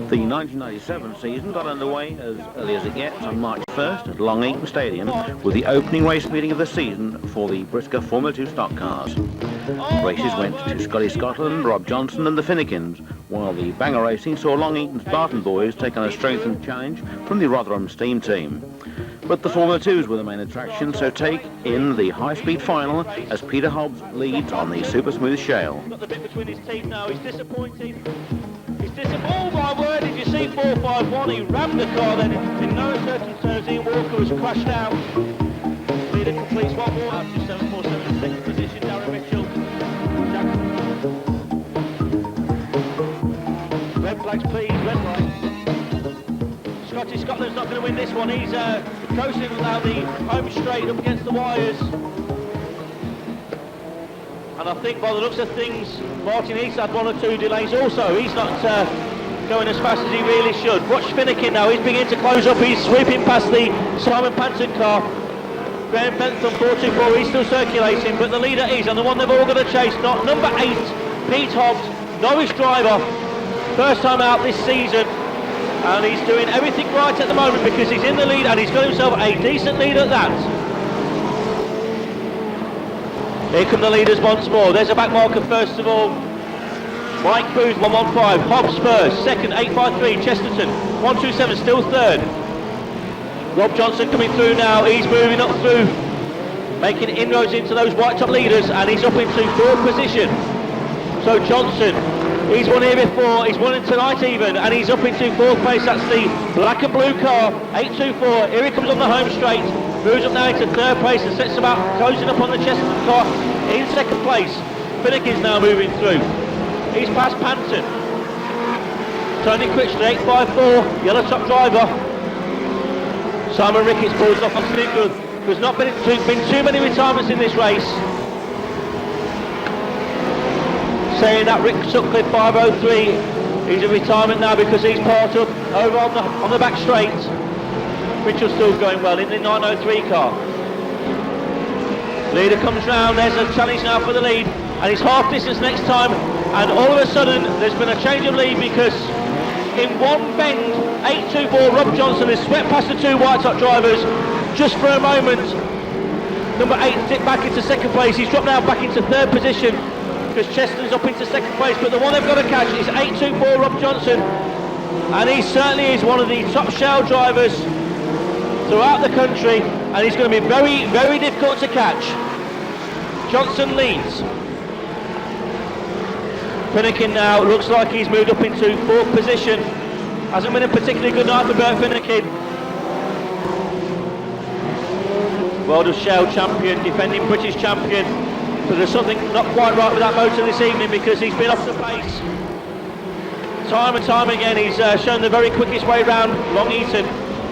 The 1997 season got underway as early as it gets on March 1st at Long Eaton Stadium with the opening race meeting of the season for the Brisker Formula 2 stock cars. Races went to Scotty Scotland, Rob Johnson and the Finnekins, while the Bangor Racing saw Long Eaton's Barton boys take on a strengthened challenge from the Rotherham Steam team. But the Formula 2s were the main attraction, so take in the high-speed final as Peter Hobbs leads on the super smooth shale. Got the bit between his teeth now, he's disappointed. Oh my word, did you see 451? He rammed the car then. In no uncertain terms, Ian Walker has crashed out. Leader completes one more up to 747 in second position, Darren Mitchell. Red flags please, red flag. Scotty Scotland's not going to win this one. He's coasting without the home straight up against the wires. And I think by the looks of things, Martin East had one or two delays also. He's not going as fast as he really should. Watch Finnegan now, he's beginning to close up. He's sweeping past the Simon Panton car. Graham Bentham 424, he's still circulating, but the leader is, and the one they've all got to chase, not number 8, Pete Hobbs, Norwich driver, first time out this season, and he's doing everything right at the moment because he's in the lead and he's got himself a decent lead at that. Here come the leaders once more. There's a back marker first of all. Mike Booth 115, Hobbs first, second 853, Chesterton 127, still third. Rob Johnson coming through now, he's moving up through, making inroads into those white top leaders, and he's up into fourth position. So Johnson, he's won here before, he's won it tonight even, and he's up into fourth place. That's the black and blue car, 824, here he comes on the home straight, moves up now into third place and sets about closing up on the Chesterton car in second place. Finnegan's now moving through. He's past Panton. Tony Critchley, 854, yellow top driver. Simon Ricketts pulls off on Sniggood. There's not been too many retirements in this race. Saying that Rick Sutcliffe 503, he's in retirement now because he's part up over on the back straight. Mitchell's still going well in the 903 car. Leader comes round, there's a challenge now for the lead, and it's half distance next time, and all of a sudden there's been a change of lead because in one bend 824 Rob Johnson has swept past the two white top drivers just for a moment. Number 8 dipped back into second place, he's dropped now back into third position because Chesterton's up into second place, but the one they've got to catch is 824 Rob Johnson, and he certainly is one of the top shell drivers throughout the country, and he's going to be very, very difficult to catch. Johnson leads. Finnegan now looks like he's moved up into fourth position. Hasn't been a particularly good night for Bert Finnegan. World of Shell champion, defending British champion. But there's something not quite right with that motor this evening because he's been off the pace. Time and time again he's shown the very quickest way round Long Eaton.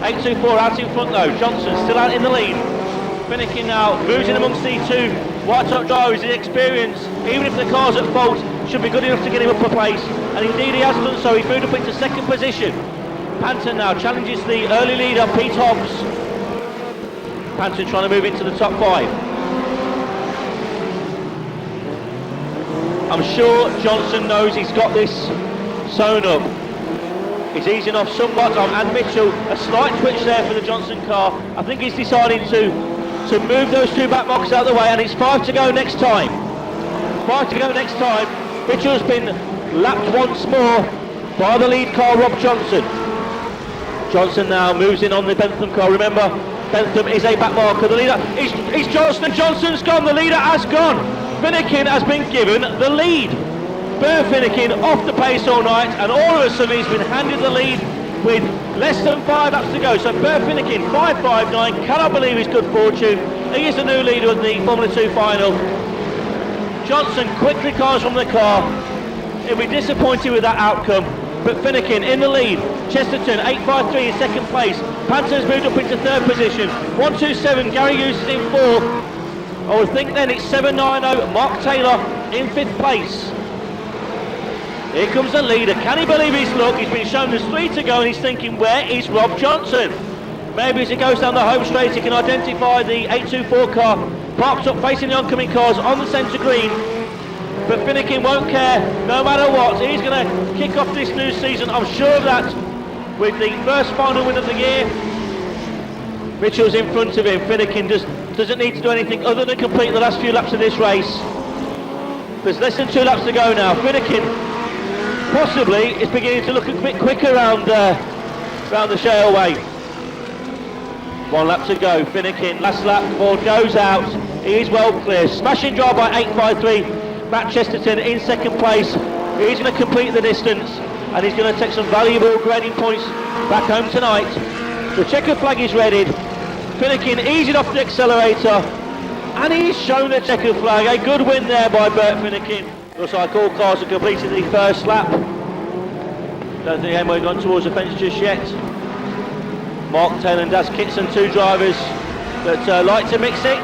824 out in front though, Johnson still out in the lead. Finnegan now moves in amongst the two white top drivers. His experience, even if the car's at fault, should be good enough to get him up a place, and indeed he has done so. He's moved up into second position. Panton now challenges the early leader Pete Hobbs. Panton trying to move into the top 5. I'm sure Johnson knows he's got this sewn up. He's easing off somewhat on and Mitchell. A slight twitch there for the Johnson car. I think he's decided to move those two back boxes out of the way, and it's 5 to go next time. 5 to go next time. Mitchell's been lapped once more by the lead car, Rob Johnson. Johnson now moves in on the Bentham car. Remember, Bentham is a back marker. The leader is Johnson. Johnson's gone. The leader has gone. Finnegan has been given the lead. Bert Finnegan off the pace all night, and all of a sudden he's been handed the lead with less than 5 laps to go. So Bert Finnegan 5.59, cannot believe his good fortune. He is the new leader of the Formula 2 final. Johnson quickly climbs from the car. He'll be disappointed with that outcome, but Finnegan in the lead. Chesterton 853 in second place. Panton's moved up into third position. 127, Gary Hughes is in fourth. I would think then it's 790, Mark Taylor in fifth place. Here comes the leader. Can he believe his luck? He's been shown there's 3 to go and he's thinking, where is Rob Johnson? Maybe as he goes down the home straight he can identify the 824 car parked up facing the oncoming cars on the centre green. but Finnegan won't care no matter what. He's going to kick off this new season, I'm sure of that, with the first final win of the year. Mitchell's in front of him. Finnegan doesn't need to do anything other than complete the last few laps of this race. There's less than 2 laps to go now. Finnegan possibly is beginning to look a bit quicker around the Shaleway. 1 lap to go. Finnegan, last lap, the ball goes out. He is well clear. Smashing drive by 8.53. Matt Chesterton in second place. He's going to complete the distance, and he's going to take some valuable grading points back home tonight. The checkered flag is readied. Finnegan easing off the accelerator, and he's shown the checkered flag. A good win there by Bert Finnegan. Looks like all cars have completed the first lap. Don't think anyone gone towards the fence just yet. Mark Taylor and Daz Kitson, 2 drivers that like to mix it,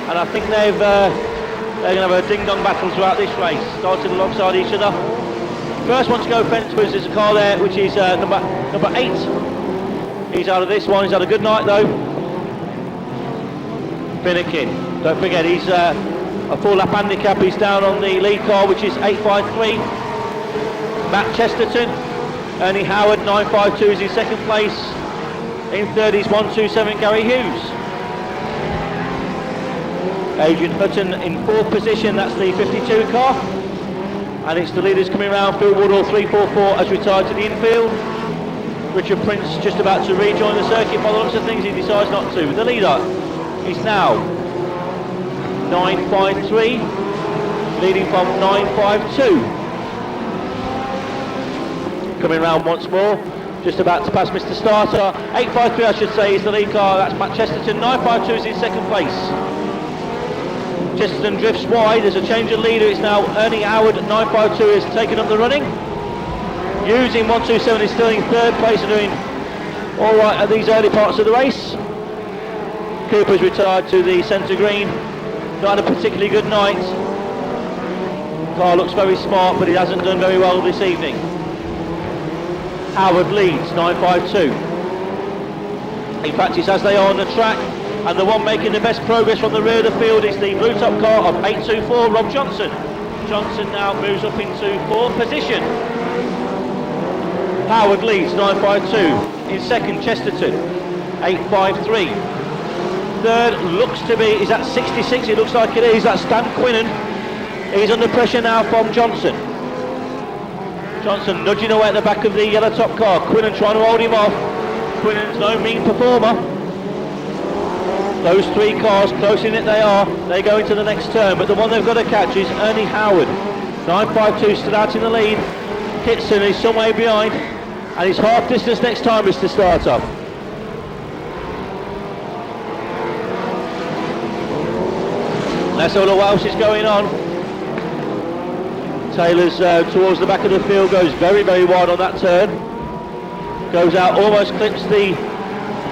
and I think they're going to have a ding-dong battle throughout this race, starting alongside each other. First one to go fence was there's a car there, which is number 8. He's out of this one. He's had a good night though. Finnegan, don't forget he's a full lap handicap. He's down on the lead car, which is 8.53. Matt Chesterton, Ernie Howard, 9.52 is in second place. In third is 1.27 Gary Hughes. Adrian Hutton in fourth position, that's the 52 car. And it's the leaders coming around. Phil Woodall, 3.44, has retired to the infield. Richard Prince just about to rejoin the circuit. By the looks of things, he decides not to. The leader is now 9.53, leading from 9.52. Coming round once more, just about to pass Mr. Starter. 8.53 I should say is the lead car, that's Matt Chesterton. 9.52 is in second place. Chesterton drifts wide, there's a change of leader, it's now Ernie Howard. 9.52 has taken up the running. Using 1.27 is still in third place and doing alright at these early parts of the race. Cooper's retired to the centre green. Not had a particularly good night. Car looks very smart, but he hasn't done very well this evening. Howard leads, 9.52. In fact, it's as they are on the track, and the one making the best progress from the rear of the field is the blue top car of 8.24, Rob Johnson. Johnson now moves up into fourth position. Howard leads, 9.52. In second, Chesterton, 8.53. Third looks to be, is that 66? It looks like it is. That's Dan Quinnen. He's under pressure now from Johnson. Johnson nudging away at the back of the yellow top car. Quinnen trying to hold him off. Quinnen's no mean performer. Those 3 cars, close in it they are, they go into the next turn, but the one they've got to catch is Ernie Howard. 9.52 stood out in the lead. Kitson is some way behind, and he's half distance next time, Mr. Starter. Let's have a look what else is going on. Taylor's towards the back of the field, goes very, very wide on that turn. Goes out, almost clips the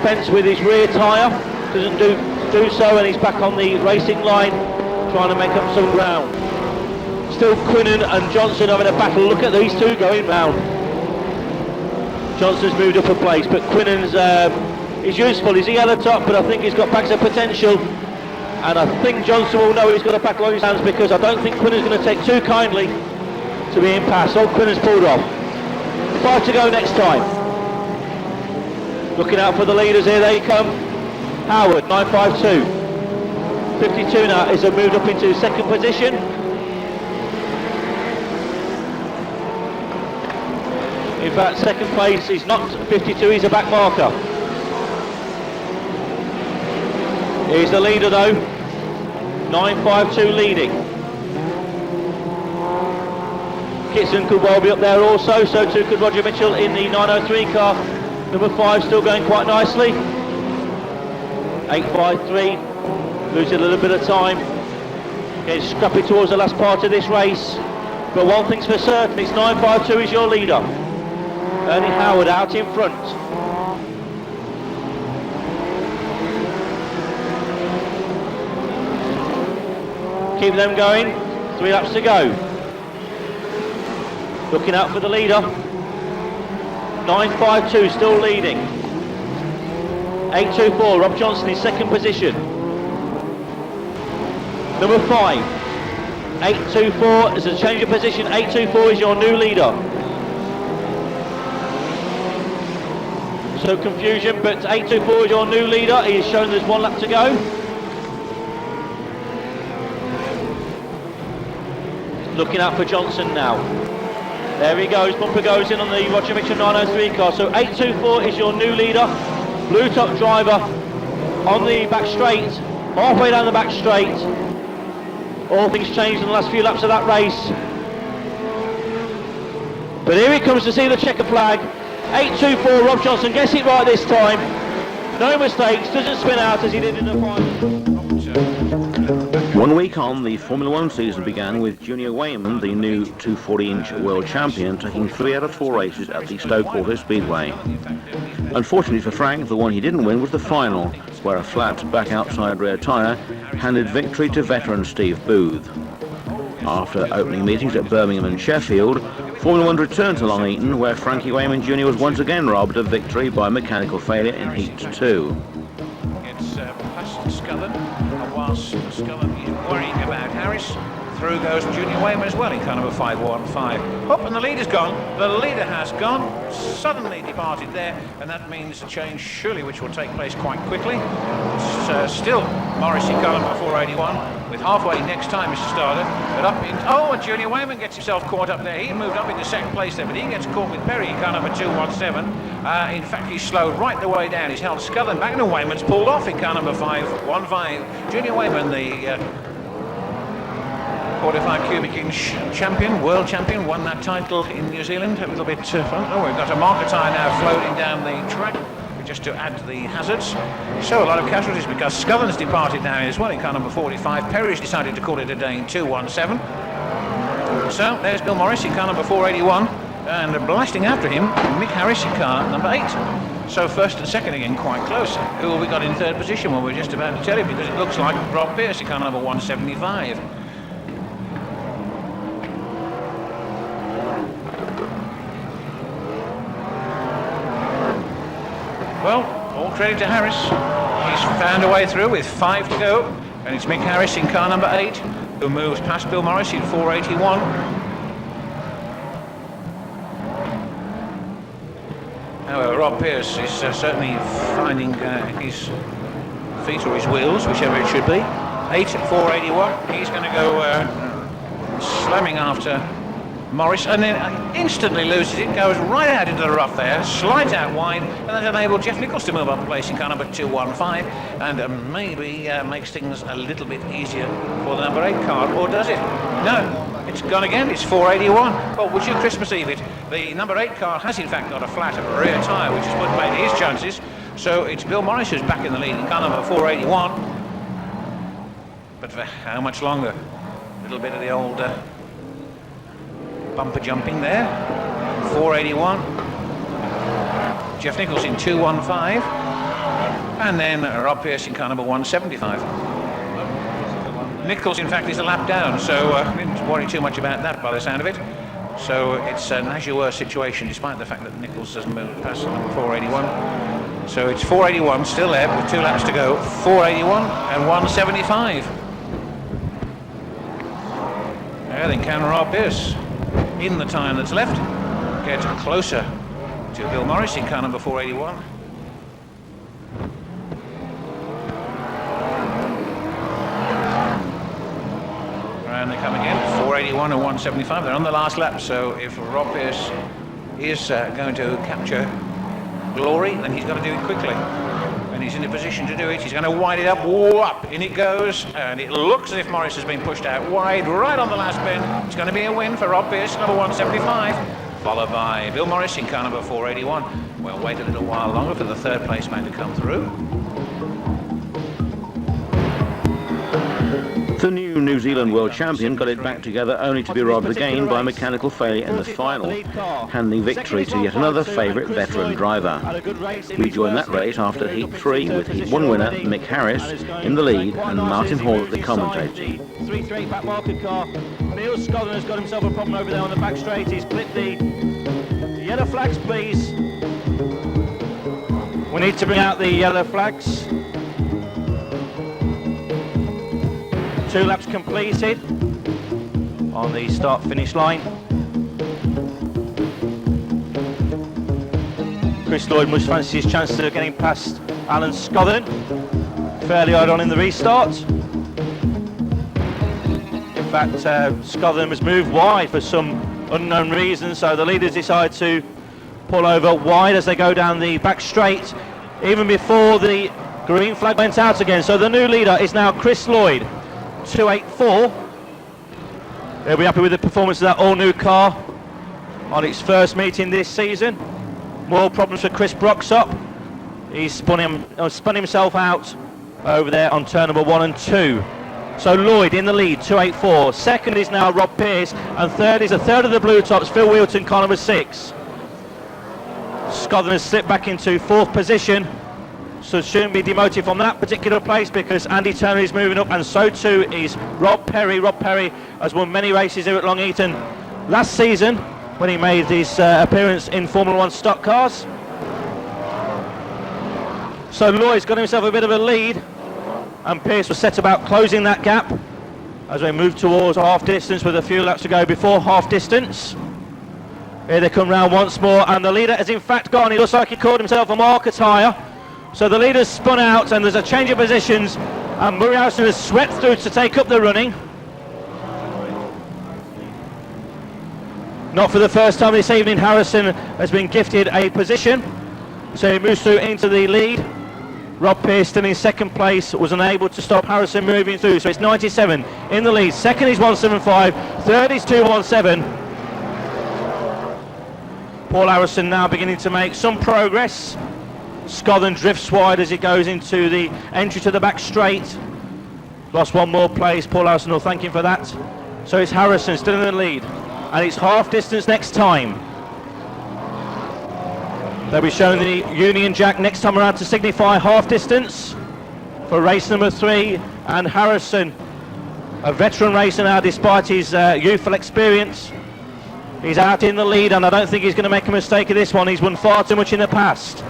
fence with his rear tyre. Doesn't do so, and he's back on the racing line, trying to make up some ground. Still Quinnen and Johnson having a battle. Look at these two going round. Johnson's moved up a place, but Quinnen's is useful. He's a yellow top, but I think he's got bags of potential. And I think Johnson will know he's got a battle on his hands, because I don't think Quinnen's going to take too kindly to being passed. Oh, Quinnen's pulled off. 5 to go next time. Looking out for the leaders, here they come. Howard, 9.52. 52 now is moved up into second position. In fact, second place is not 52, he's a back marker. Here's the leader though. 9.52 leading. Kitson could well be up there also, so too could Roger Mitchell in the 903 car. Number 5 still going quite nicely. 8.53, losing a little bit of time. Getting scrappy towards the last part of this race. But one thing's for certain, it's 9.52 is your leader. Ernie Howard out in front. Keep them going, 3 laps to go. Looking out for the leader. 9.52 still leading. 8.24, Rob Johnson in second position. Number 5, 824, there's a change of position. 824 is your new leader. So confusion, but 824 is your new leader. He is shown there's 1 lap to go. Looking out for Johnson now. There he goes, bumper goes in on the Roger Mitchell 903 car. So 824 is your new leader. Blue top driver on the back straight, halfway down the back straight. All things changed in the last few laps of that race. But here he comes to see the checker flag. 824, Rob Johnson gets it right this time. No mistakes, doesn't spin out as he did in the final. 1 week on, the Formula One season began with Junior Wayman, the new 240-inch world champion, taking 3 out of 4 races at the Stoke Auto Speedway. Unfortunately for Frank, the one he didn't win was the final, where a flat back outside rear tyre handed victory to veteran Steve Booth. After opening meetings at Birmingham and Sheffield, Formula One returned to Long Eaton, where Frankie Wayman Jr. was once again robbed of victory by mechanical failure in Heat 2. It's past Scullen, and whilst Scullen is worrying about Harris, through goes Junior Wayman as well in car number 515. Up, and the leader's gone. The leader has gone, suddenly departed there, and that means a change surely which will take place quite quickly. It's still Morris in car number 481 with halfway next time Mr. Starter, but up in, and Junior Wayman gets himself caught up there. He moved up into second place there, but he gets caught with Perry in car number 217. In fact, he's slowed right the way down. He's held Scullen back, and Wayman's pulled off in car number 515. Junior Wayman, the 45 cubic inch champion, world champion, won that title in New Zealand. A little bit fun. We've got a marker tyre now floating down the track just to add to the hazards. So a lot of casualties because Scullen's departed now as well in car number 45. Perry's decided to call it a day in 217. So there's Bill Morris in car number 481, and blasting after him Mick Harris in car number 8. So first and second again quite close. Who have we got in third position? Well, we're just about to tell you because it looks like Rob Pearce in car number 175. Well, all credit to Harris. He's found a way through with 5 to go, and it's Mick Harris in car number 8 who moves past Bill Morris in 481. However, Rob Pearce is certainly finding his feet or his wheels, whichever it should be. 8 at 481. He's going to go slamming after Morris, and then instantly loses it, goes right out into the rough there, slides out wide, and that enabled Jeff Nichols to move up a place in car number 215, and maybe makes things a little bit easier for the number 8 car, or does it? No, it's gone again, it's 481. Well, would you Christmas Eve it? The number 8 car has in fact got a flat rear tyre, which is what made his chances, so it's Bill Morris who's back in the lead in car number 481. But for how much longer? A little bit of the old bumper jumping there. 481. Jeff Nichols in 215. And then Rob Pearce in car number 175. Nichols, in fact, is a lap down, so I didn't worry too much about that by the sound of it. So it's an as-you-were situation, despite the fact that Nichols has moved past number 481. So it's 481 still there with 2 laps to go. 481 and 175. Yeah, then can Rob Pearce, in the time that's left, get closer to Bill Morris in car number 481. And they come again, 481 and 175. They're on the last lap, so if Rob Pearce is going to capture glory, then he's got to do it quickly. And he's in a position to do it. He's going to wind it up. Whoop, in it goes. And it looks as if Morris has been pushed out wide, right on the last bend. It's going to be a win for Rob Pearce, number 175. Followed by Bill Morris in car number 481. We'll wait a little while longer for the third place man to come through. The new New Zealand world champion got it back together only to be robbed again by mechanical failure in the final, handing victory to yet another favourite veteran driver. We joined that race after Heat 3 with Heat 1 winner Mick Harris in the lead and Martin Hall at the commentator. 3-3 back market car. Neil Scullen has got himself a problem over there on the back straight. He's clipped the yellow flags, please. We need to bring out the yellow flags. 2 laps completed. on the start-finish line. Chris Lloyd must fancy his chances of getting past Alan Scothern. Fairly early on in the restart. In fact, Scothern has moved wide for some unknown reason, so the leaders decide to pull over wide as they go down the back straight, even before the green flag went out again. So the new leader is now Chris Lloyd, 284. They'll be happy with the performance of that all-new car on its first meeting this season. More problems for Chris Broxop. He's spun himself out over there on turn number 1 and 2. So Lloyd in the lead, 284. Second is now Rob Pearce, and third is a third of the blue tops, Phil Wheelton, car number 6. Scothern has slipped back into 4th position, so soon be demoted from that particular place because Andy Turner is moving up, and so too is Rob Perry. Rob Perry has won many races here at Long Eaton last season when he made his appearance in Formula 1 stock cars. So Lloyd's got himself a bit of a lead, and Pearce was set about closing that gap as we move towards half distance with a few laps to go before half distance. Here they come round once more, and the leader has in fact gone. He looks like he caught himself a marker tyre. So the leader's spun out, and there's a change of positions, and Murray Harrison has swept through to take up the running. Not for the first time this evening, Harrison has been gifted a position, so he moves through into the lead. Rob Pearce still in second place, was unable to stop Harrison moving through, so it's 97 in the lead. Second is 175, third is 217. Paul Harrison now beginning to make some progress. Scothern drifts wide as he goes into the entry to the back straight. Lost one more place, Paul Harrison will thank him for that. So it's Harrison still in the lead, and it's half distance next time. They'll be showing the Union Jack next time around to signify half distance for race number 3, and Harrison, a veteran racer now despite his youthful experience, he's out in the lead, and I don't think he's going to make a mistake of this one. He's won far too much in the past.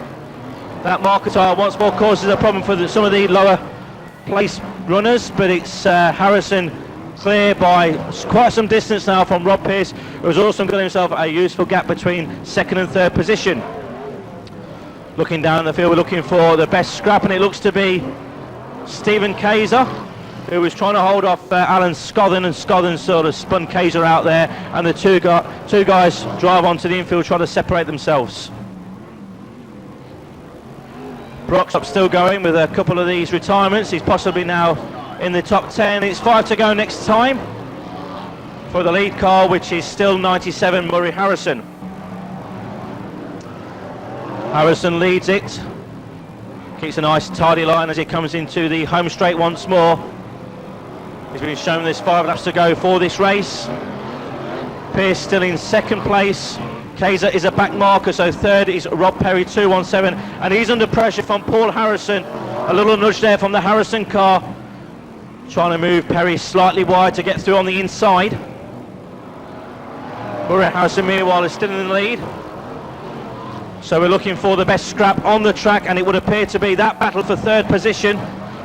That marker tyre once more causes a problem for some of the lower place runners, but it's Harrison clear by quite some distance now from Rob Pearce, who has also got himself a useful gap between second and third position. Looking down the field, we're looking for the best scrap, and it looks to be Stephen Kayser, who was trying to hold off Alan Scothern, and Scothern sort of spun Kayser out there, and the two guys drive onto the infield trying to separate themselves. Broxop still going with a couple of these retirements. He's possibly now in the top 10. It's 5 to go next time for the lead car, which is still 97 Murray Harrison. Harrison leads it, keeps a nice tidy line as he comes into the home straight once more. He's been shown there's 5 laps to go for this race. Pearce still in second place. Kayser is a back marker, so third is Rob Perry, 217, and he's under pressure from Paul Harrison. A little nudge there from the Harrison car, trying to move Perry slightly wide to get through on the inside. Murray Harrison meanwhile is still in the lead. So we're looking for the best scrap on the track, and it would appear to be that battle for third position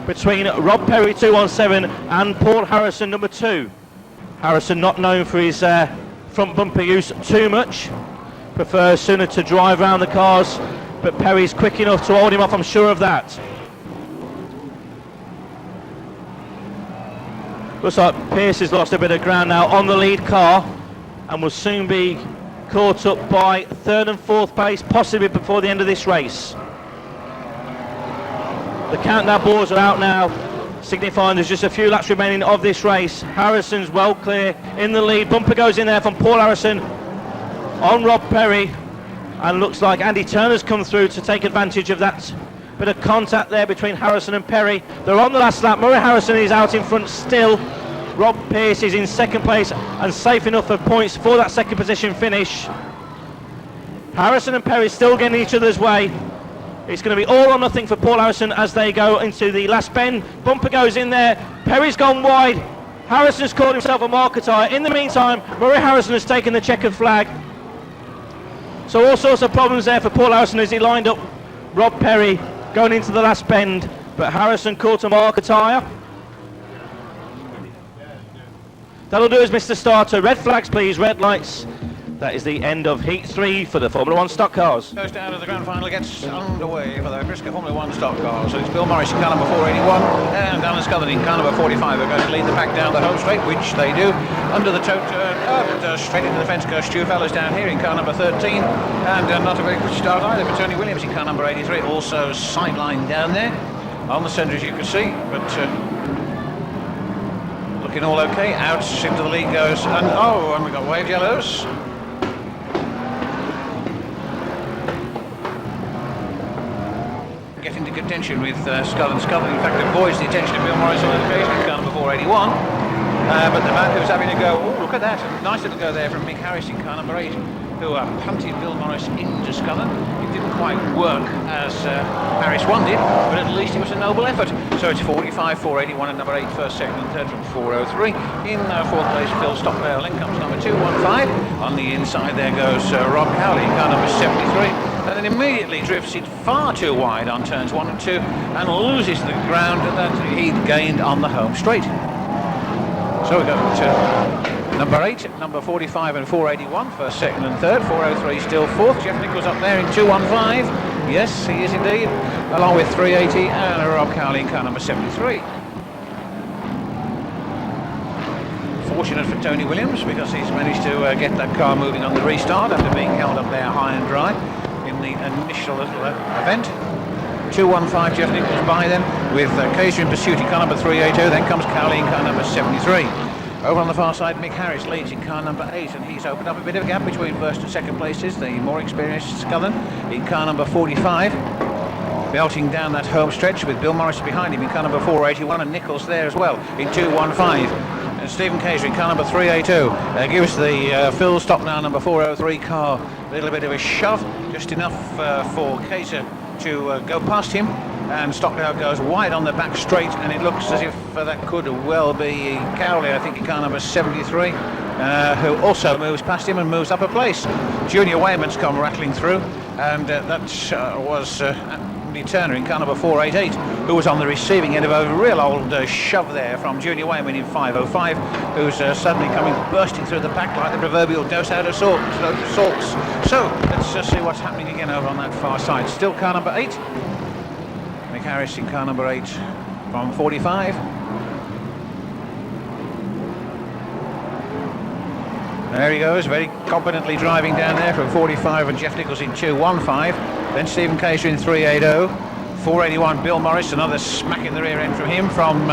between Rob Perry, 217, and Paul Harrison, number 2. Harrison not known for his front bumper use too much, prefers sooner to drive around the cars, but Perry's quick enough to hold him off, I'm sure of that. Looks like Pearce has lost a bit of ground now on the lead car, and will soon be caught up by third and fourth place, possibly before the end of this race. The countdown boards are out now, signifying there's just a few laps remaining of this race. Harrison's well clear in the lead. Bumper goes in there from Paul Harrison on Rob Perry, and looks like Andy Turner's come through to take advantage of that bit of contact there between Harrison and Perry. They're on the last lap. Murray Harrison is out in front still. Rob Pearce is in second place and safe enough for points for that second position finish. Harrison and Perry still getting each other's way. It's going to be all or nothing for Paul Harrison as they go into the last bend. Bumper goes in there. Perry's gone wide. Harrison's caught himself a marker tyre. In the meantime, Murray Harrison has taken the checkered flag. So all sorts of problems there for Paul Harrison as he lined up Rob Perry going into the last bend. But Harrison caught a marker tyre. That'll do us, Mr. Starter. Red flags, please. Red lights. That is the end of Heat 3 for the Formula 1 stock cars. Goes down to the grand final, gets underway for the Briscoe Formula 1 stock cars. So it's Bill Morris in car number 481 and Alan Scullin in car number 45. They're going to lead the pack down the home straight, which they do. Under the toe turn, straight into the fence goes Stu Fellows down here in car number 13. And not a very good start either for Tony Williams in car number 83. Also sideline down there on the centre, as you can see. But looking all okay. Out into the lead goes. And we've got wave yellows. Get into contention with Scullin. In fact, avoids the attention of Bill Morris on occasion in car number 481. But the man who's having a go, look at that, nice little go there from Mick Harris in car number 8, who punted Bill Morris into Scullin. It didn't quite work as Harris wanted, but at least it was a noble effort. So it's 45, 481 and number 8, first, second and third from 403. In fourth place, Phil Stockdale. Then comes number 215. On the inside there goes Rob Cowley in car number 73. And then immediately drifts it far too wide on turns 1 and 2 and loses the ground that he'd gained on the home straight. So we go to number 8, number 45 and 481, first, second and third. 403 still fourth. Jeff Nichols up there in 215. Yes, he is indeed, along with 380 and Rob Cowley in car number 73. Fortunate for Tony Williams because he's managed to get that car moving on the restart after being held up there high and dry in the initial little event. 215 Jeff Nichols by then with Kaiser in pursuit in car number 382. Then comes Cowley in car number 73. Over on the far side, Mick Harris leads in car number 8, and he's opened up a bit of a gap between first and second places. The more experienced Scullin in car number 45, belting down that home stretch with Bill Morris behind him in car number 481, and Nichols there as well in 215. And Stephen Kaiser in car number 382 gives the Phil Stockdale number 403 car a little bit of a shove, just enough for Kaiser to go past him, and Stockdale goes wide on the back straight, and it looks as if that could well be Cowley, I think, in car number 73, who also moves past him and moves up a place. Junior Wayman's come rattling through, and that was Andy Turner in car number 488, who was on the receiving end of a real old shove there from Junior Wayman in 505, who's suddenly coming bursting through the pack like the proverbial dose out of salts. So let's just see what's happening again over on that far side. Still car number 8, Mick Harris in car number 8 from 45. There he goes, very competently driving down there from 45, and Jeff Nichols in 215. Then Stephen Kaiser in 380. 481 Bill Morris, another smack in the rear end from him from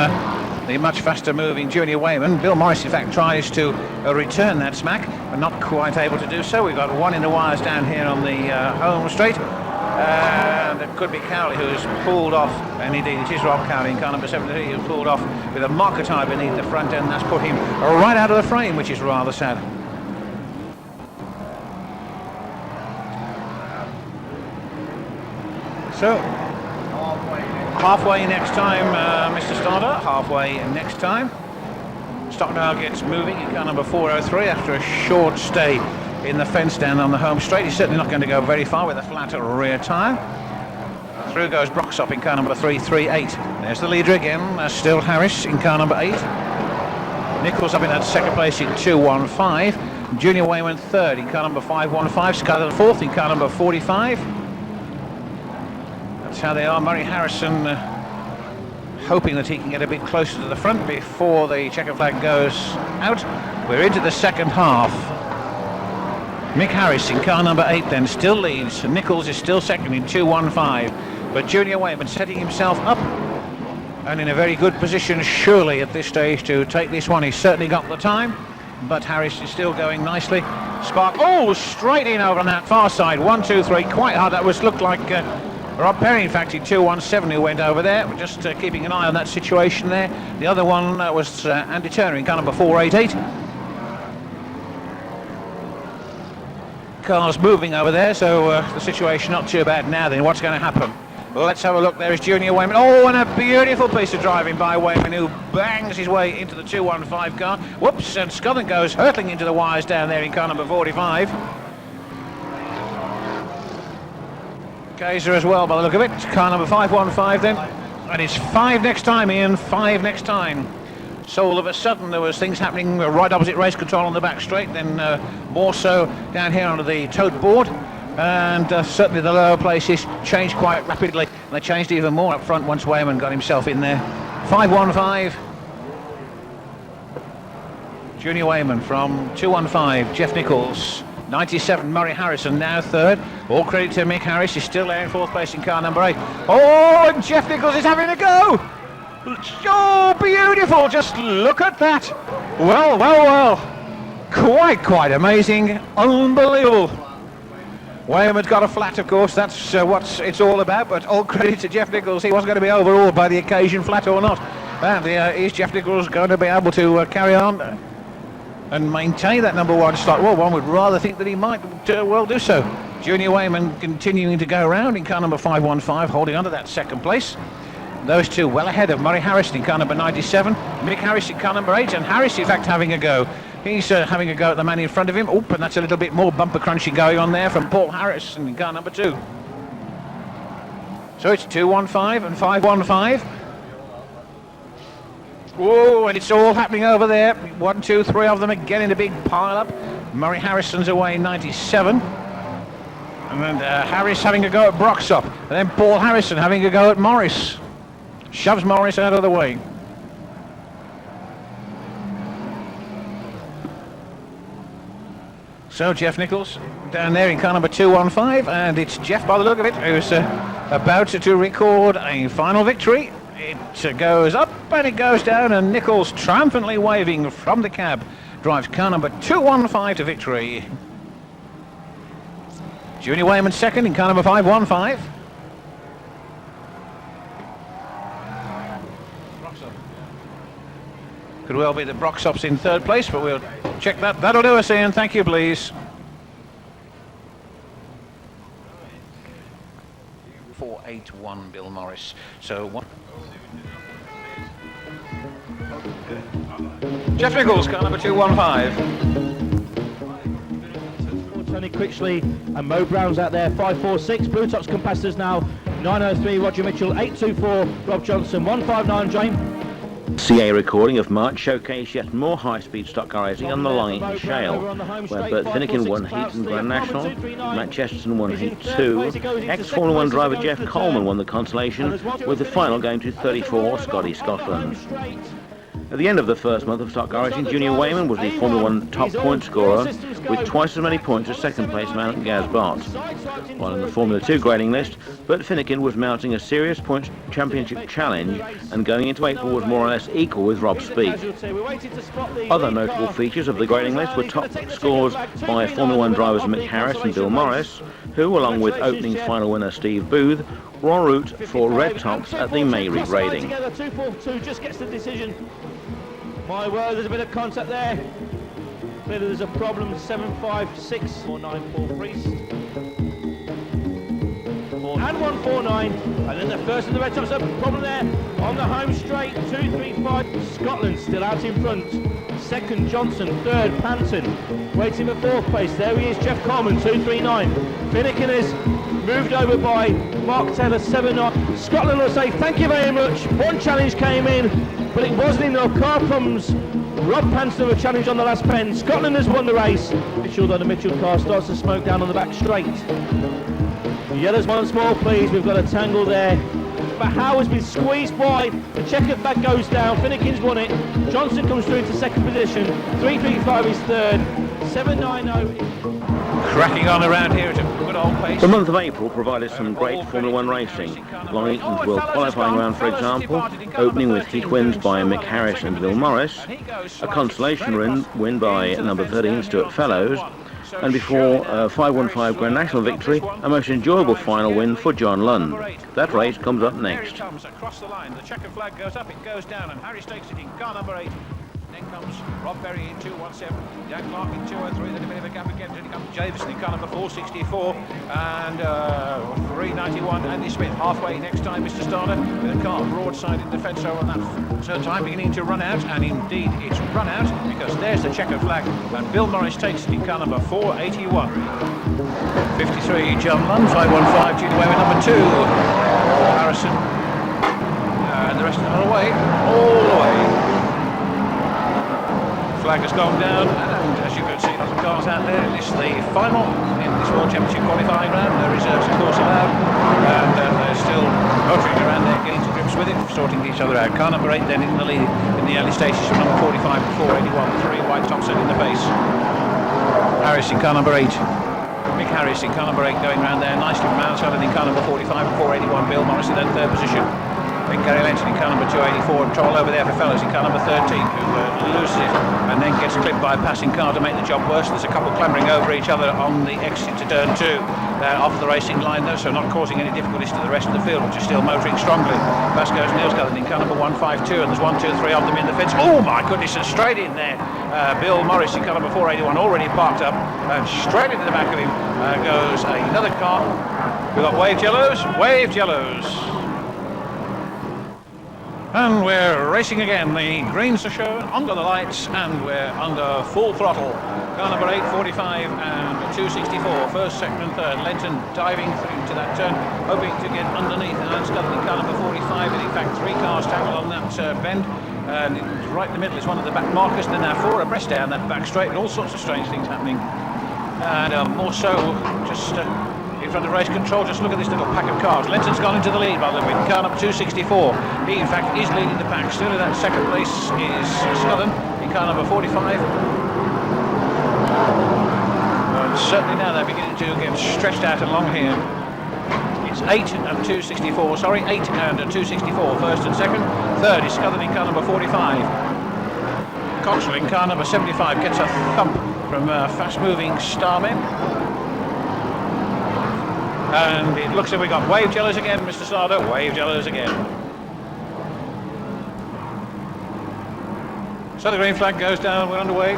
the much faster moving Junior Wayman. Bill Morris in fact tries to return that smack, but not quite able to do so. We've got one in the wires down here on the home straight. And it could be Cowley who's pulled off, and indeed it is Rob Cowley in car number 73 who pulled off with a marker tyre beneath the front end. That's put him right out of the frame, which is rather sad. So, halfway next time, Mr. Starter, halfway next time. Stockdale gets moving in car number 403 after a short stay in the fence down on the home straight. He's certainly not going to go very far with a flat rear tyre. Through goes Broxop in car number 338. There's the leader again, still Harris in car number 8. Nichols up in that second place in 215. Junior Wayman third in car number 515. Scullin fourth in car number 45. That's how they are. Murray Harrison hoping that he can get a bit closer to the front before the checker flag goes out. We're into the second half. Mick Harris in car number 8 then still leads. Nichols is still second in 215. But Junior Wayman setting himself up and in a very good position surely at this stage to take this one. He's certainly got the time, but Harris is still going nicely. Spark, straight in over on that far side. 1, 2, 3, quite hard. That looked like Rob Perry, in fact, in 217 who went over there. We're just keeping an eye on that situation there. The other one was Andy Turner in car number 488. Cars moving over there, so the situation not too bad now then. What's going to happen? Well, let's have a look. There is Junior Wayman. And a beautiful piece of driving by Wayman, who bangs his way into the 215 car. Whoops, and Scullin goes hurtling into the wires down there in car number 45. Kaiser as well, by the look of it. Car number 515 then. And it's 5 next time, Ian. 5 next time. So all of a sudden there was things happening right opposite race control on the back straight, then more so down here under the tote board, and certainly the lower places changed quite rapidly, and they changed even more up front once Wayman got himself in there. 5.15. Junior Wayman from 2.15. Jeff Nichols. 97, Murray Harrison now third. All credit to Mick Harris, he's still there in fourth place in car number 8. Oh, and Jeff Nichols is having a go! Oh, beautiful, just look at that! Well, well, well. Quite amazing, unbelievable. Wayman's got a flat, of course, that's what it's all about, but all credit to Jeff Nichols, he wasn't going to be overawed by the occasion, flat or not. And is Jeff Nichols going to be able to carry on and maintain that number 1 slot? Well, one would rather think that he might well do so. Junior Wayman continuing to go around in car number 5.15, holding on to that second place. Those two well ahead of Murray Harris in car number 97, Mick Harris in car number 8, and Harris in fact having a go. He's having a go at the man in front of him. Oop, and that's a little bit more bumper crunching going on there from Paul Harris in car number 2. So it's 2.15 and 5.15. Whoa, and it's all happening over there. 1, 2, 3 of them again in a big pile up. Murray Harrison's away 97. And then Harris having a go at Broxop. And then Paul Harrison having a go at Morris. Shoves Morris out of the way. So Jeff Nichols down there in car number 2.15, and it's Jeff, by the look of it, who's about to record a final victory. It goes up and it goes down, and Nichols triumphantly waving from the cab drives car number 2.15 to victory. Junior Wayman second in car number 5.15. Could well be that Broxop's in third place, but we'll check that. That'll do us, Ian. Thank you, please. 4.81, Bill Morris. So one. Jeff Nichols, car number 2.15. Tony Critchley and Mo Brown's out there. 5.46. Blue Tops competitors now. 9.03 Roger Mitchell. 8.24 Rob Johnson. 1.59 James. CA recording of March showcased yet more high-speed stock car racing on the Long Eaton Shale, where Bert Finnegan won heat in Grand National, Matt Chesterton won heat 2, ex-Formula 1 driver Jeff Coleman won the consolation, with the final going to 34 Scotty Scotland. At the end of the first month of stock car racing, Junior Wayman was the Formula 1 top point scorer with twice as many points as second place man Gaz Bott. While in the Formula 2 grading list, Bert Finnegan was mounting a serious points championship challenge and going into April was more or less equal with Rob Speak. Other notable features of the grading list were top scores by Formula 1 drivers Mick Harris and Bill Morris, who, along with opening final winner Steve Booth, were en route for red tops at the May regrading. 2.42 just gets the decision. My word, there's a bit of contact there. Clearly there's a problem. 7.56 or 9.4 Priest. And 1.49. And then the first of the red tops, a problem there on the home straight. 2.35. Scotland still out in front. Second Johnson, third Panton. Waiting for fourth place. There he is, Jeff Coleman, 2.39. Finnegan is moved over by Mark Taylor, 7.9. Scotland will say thank you very much. One challenge came in, but it wasn't enough. Car problems. Rob Panton with a challenge on the last pen. Scotland has won the race. Mitchell, though, the Mitchell car starts to smoke down on the back straight. The yellows once more, please. We've got a tangle there. But Howe has been squeezed by. The checkered flag goes down. Finnegan's won it. Johnson comes through into second position. 3.35 is third. 7.90. Cracking on around here at a good old pace. The month of April provided some great Formula 1 racing. Long Eaton's World Qualifying Round, for example, opening with heat wins by Mick Harris and Bill Morris, a consolation win by number 13 Stuart Fellows, and before a 5.15 Grand National victory, a most enjoyable final win for John Lund. That race comes up next. Across the line, the checker flag goes up, it goes down, and Harry takes it in car number 8. Then comes Rob Berry in 2.17, Jack Clark in 2.03, then a bit of a gap again, then comes Javison in car number 4.64, and 3.91, Andy Smith halfway next time, Mr. Starner, with a car broadside in defence over that third time beginning to run out, and indeed it's run out, because there's the checker flag, and Bill Morris takes it in car number 4.81. 53, John Lund, 5.15, Judy Wayman number 2, Harrison, and the rest are away, all the way. flag has gone down, and as you can see, lots of cars out there. This is the final in this World Championship qualifying round. No reserves, of course, allowed, and they're still motoring around there, getting to grips with it, sorting each other out. Car number 8 then in the lead in the early stages from number 45 to 481. 3 White Thompson in the pace. Harris in car number 8. Mick Harris in car number 8 going round there nicely from outside, and in car number 45 and 481. Bill Morris in that third position. Then Gary Lenton in car number 284, trouble over there for Fellows in car number 13, who loses it and then gets clipped by a passing car to make the job worse. There's a couple clambering over each other on the exit to turn 2. They're off the racing line though, so not causing any difficulties to the rest of the field, which is still motoring strongly. Vasco's Nilsgaard in car number 152, and there's 1, 2, 3 of them in the fence. Oh my goodness, and straight in there. Bill Morris in car number 481, already parked up, and straight into the back of him goes another car. We've got waved yellows, waved yellows. And we're racing again. The greens are shown, under the lights, and we're under full throttle. Car number 8, 45 and 264, first, second and third. Lenton diving through to that turn, hoping to get underneath and scuttling car number 45, and in fact 3 cars tangled on that bend. And right in the middle is one of the back markers, and then there are 4 abreast down that back straight, and all sorts of strange things happening. And more so, just in front of race control, just look at this little pack of cars. Lenton's gone into the lead by the way, car number 264. He in fact is leading the pack. Still in that second place is Scullen in car number 45. And certainly now they're beginning to get stretched out along here. It's 8 and 264, sorry, 8 and 264, first and second. Third is Scullen in car number 45. Coxwell in car number 75 gets a thump from fast-moving Starman. And it looks like we got waved yellows again, Mr. Sardo, waved yellows again. So the green flag goes down, we're underway.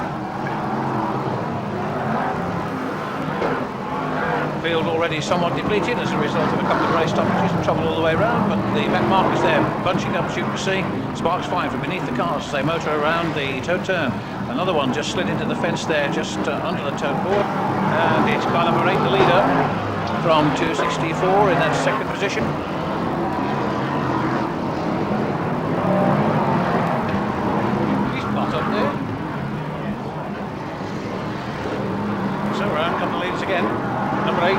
Field already somewhat depleted as a result of a couple of race stoppages and trouble all the way around, but the back markers there bunching up, as you can see. Sparks flying from beneath the cars as they motor around the toe turn. Another one just slid into the fence there, just under the toe board, and it's car number 8, the leader, from 264 in that second position. He's not up there. So around come the leaders again. Number 8,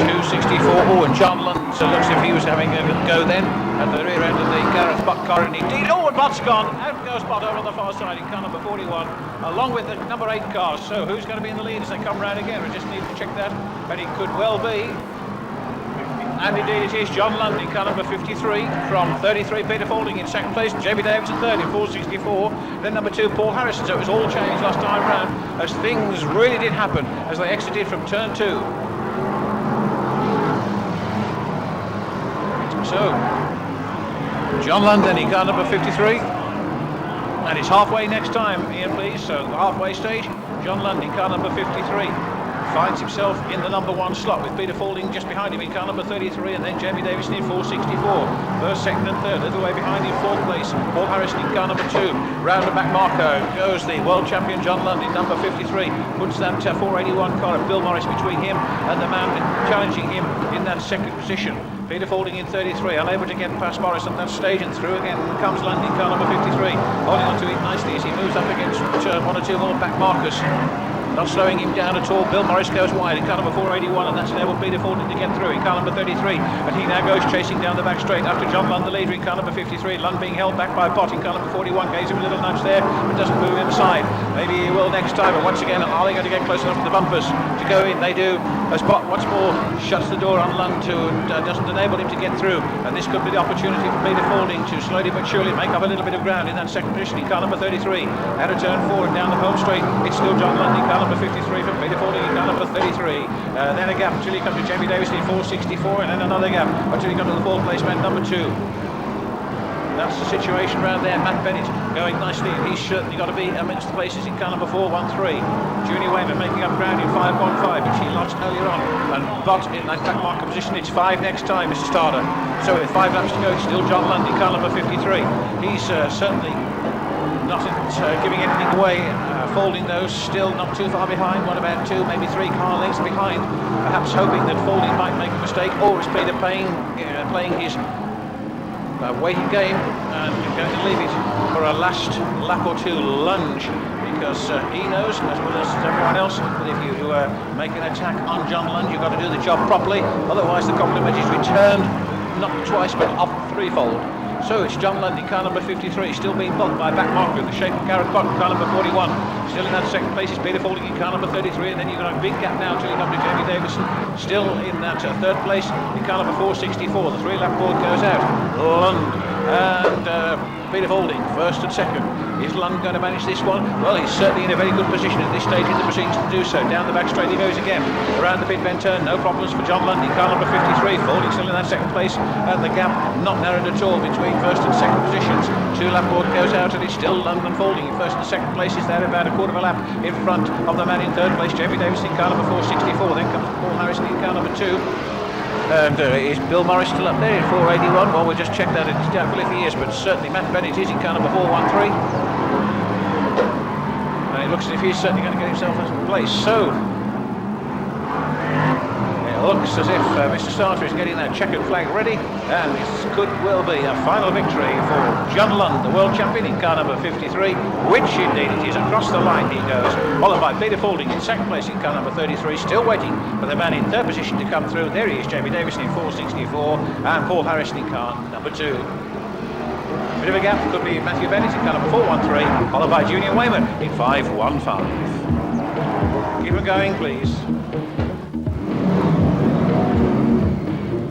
264. Oh, and John Lund, so looks as if he was having a go then at the rear end of the Gareth Butt car, and indeed, oh, and Butt's gone. Out goes Butt over on the far side in car number 41, along with the number 8 cars. So who's going to be in the lead as they come round again? We just need to check that, but it could well be. And indeed it is John Lund in car number 53 from 33, Peter Faulding in second place, Jamie Davidson third in 464, then number 2 Paul Harrison. So it was all changed last time round as things really did happen as they exited from turn 2. So John Lund then in car number 53, and it's halfway next time, Ian, please. So the halfway stage, John Lund in car number 53 finds himself in the number 1 slot with Peter Faulding just behind him in car number 33, and then Jamie Davison in 464. First, second and third, a little way behind in 4th place. Paul Harrison in car number 2. Round the back marker goes the world champion John Lund in number 53. Puts that 481 car of Bill Morris between him and the man challenging him in that second position. Peter Faulding in 33, unable to get past Morris at that stage, and through again comes Lund in car number 53, holding on to it nicely as he moves up against 1 or 2 more back markers. Not slowing him down at all. Bill Morris goes wide in car number 481, and that's enabled Peter Faulding to get through in car number 33, and he now goes chasing down the back straight after John Lund, the leader, in car number 53. Lund being held back by Bott in car number 41, gives him a little nudge there, but doesn't move him aside. Maybe he will next time, but once again, are they going to get close enough to the bumpers to go in? They do, as Bott once more shuts the door on Lund and doesn't enable him to get through, and this could be the opportunity for Peter Faulding to slowly but surely make up a little bit of ground in that second position in car number 33. Out of turn 4 and down the home straight, it's still John Lund in car number 53 from Peter Faulding in car number 33. Then a gap until he comes to Jamie Davis in 464, and then another gap until he comes to the 4th place man number 2. That's the situation round there. Matt Bennett going nicely, and he's certainly got to be amidst the places in car number 413. Junior Wayman making up ground in 515, which he lost earlier on, and Bott in that back marker position. It's 5 next time, Mr. Starter. So with 5 laps to go, it's still John Lund in car number 53. He's certainly not giving anything away. Faulding those still not too far behind, one about 2, maybe 3 car lengths behind, perhaps hoping that Faulding might make a mistake, or is Peter playing his waiting game, and we're going to leave it for a last lap or two lunge, because he knows, as well as everyone else, that if you make an attack on John Lund, you've got to do the job properly, otherwise the compliment is returned not twice but off threefold. So it's John Lund in car number 53, still being bumped by back marker in the shape of Gareth Cotton, car number 41. Still in that second place is Peter Faulding in car number 33, and then you've got a big gap now to Dr. Jamie Davison. Still in that third place in car number 464. The three-lap board goes out. Lund and Peter Faulding, first and second. Is Lund going to manage this one? Well, he's certainly in a very good position at this stage in the proceedings to do so. Down the back straight he goes again. Around the pit bend turn, no problems for John Lund in car number 53. Faulding still in that second place, and the gap not narrowed at all between first and second positions. Two-lap board goes out, and it's still Lund and Faulding in first and second places there, about a quarter of a lap in front of the man in third place, Jamie Davis in car number 464. Then comes Paul Harrison in car number 2. And is Bill Morris still up there in 481? Well, we'll just check that. It's doubtful if he is, but certainly Matt Bennett is in car number 413. And it looks as if he's certainly going to get himself a place. So it looks as if Mr. Starter is getting that checkered flag ready, and this could well be a final victory for John Lund, the world champion in car number 53, which indeed it is. Across the line he goes, followed by Peter Faulding in second place in car number 33, still waiting for the man in third position to come through. There he is, Jamie Davison in 464, and Paul Harrison in car number 2. Bit of a gap, could be Matthew Bennett in car number 413, followed by Junior Wayman in 515. Keep it going, please.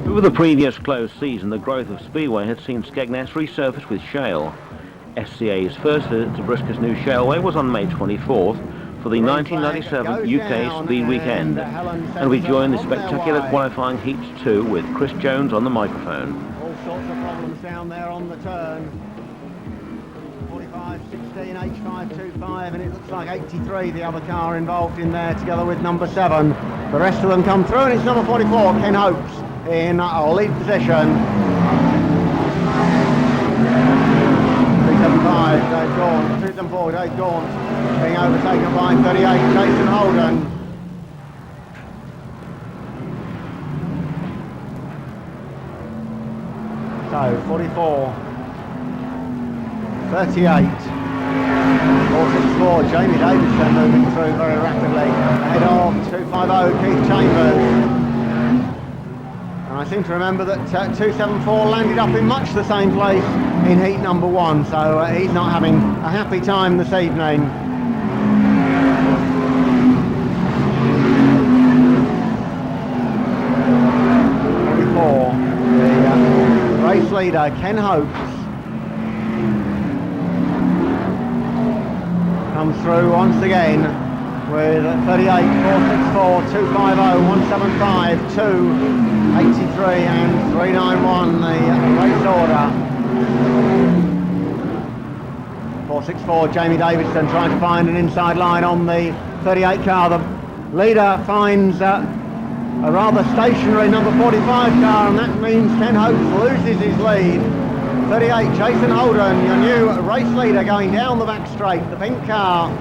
Over the previous closed season, the growth of Speedway had seen Skegness resurface with shale. SCA's first visit to Briscoe's new shaleway was on May 24th for the 1997 UK Speed Weekend, and we joined the spectacular qualifying Heats 2 with Chris Jones on the microphone. All sorts of problems down there on the turn. 45-16, H525, and it looks like 83, the other car involved in there, together with number 7. The rest of them come through, and it's number 44, Ken Hopes, in a lead position. 375, Dave Gaunt. 274, Dave Gaunt, being overtaken by 38, Jason Holden. So 44, 38, 464, Jamie Davidson moving through very rapidly. Ahead of 250, Keith Chambers. I seem to remember that 274 landed up in much the same place in heat number 1, so he's not having a happy time this evening. The race leader, Ken Hopes, comes through once again with 38, 464, 250, 175, 283 and 391, the race order. 464, Jamie Davidson trying to find an inside line on the 38 car. The leader finds a rather stationary number 45 car, and that means Ken Hopes loses his lead. 38, Jason Holden, your new race leader, going down the back straight, the pink car.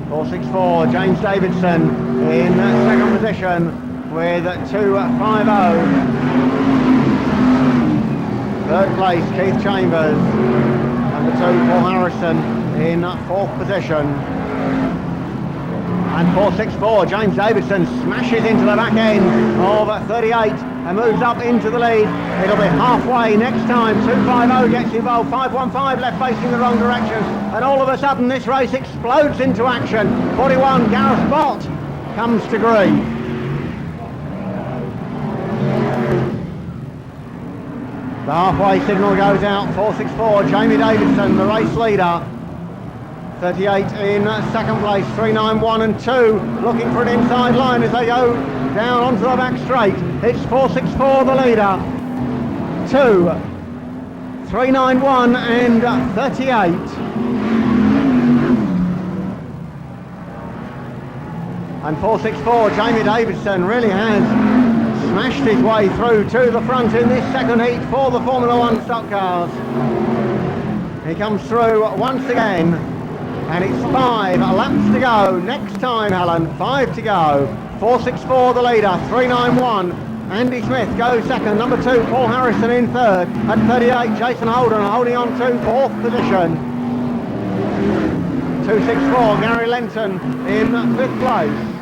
464, James Davidson in second position with 250. Third place, Keith Chambers. Number 2, Paul Harrison in fourth position. And 464, James Davidson smashes into the back end of 38 and moves up into the lead. It'll be halfway next time. 250 gets involved, 515 left facing the wrong direction, and all of a sudden this race explodes into action. 41, Gareth Bott comes to grief. The halfway signal goes out. 464, Jamie Davidson, the race leader. 38 in second place, 391 and 2, looking for an inside line as they go down onto the back straight. It's 464 the leader, 2, 391 and 38. And 464, Jamie Davidson really has smashed his way through to the front in this second heat for the Formula 1 stock cars. He comes through once again. And it's 5 laps to go. Next time, Helen, 5 to go. 464 the leader, 391 Andy Smith goes second. Number 2, Paul Harrison in third. At 38, Jason Holden holding on to fourth position. 264, Gary Lenton in fifth place.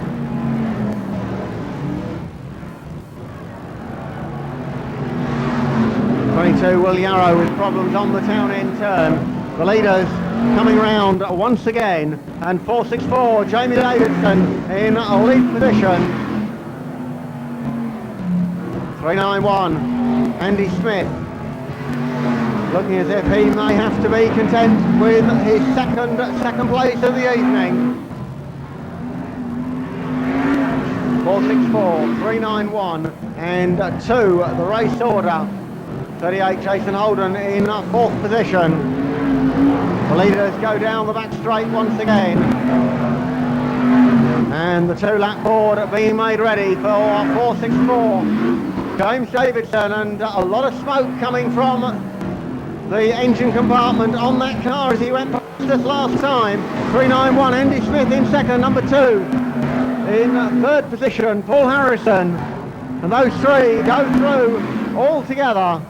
Will Yarrow with problems on the town end turn. The leaders coming round once again, and 464 Jamie Davidson in a lead position. 391 Andy Smith looking as if he may have to be content with his second place of the evening. 464, 391 and 2 the race order. 38 Jason Holden in fourth position. The leaders go down the back straight once again. And the 2-lap board being made ready for 464. James Davidson, and a lot of smoke coming from the engine compartment on that car as he went past us last time. 391 Andy Smith in second, number 2 in third position Paul Harrison, and those three go through all together.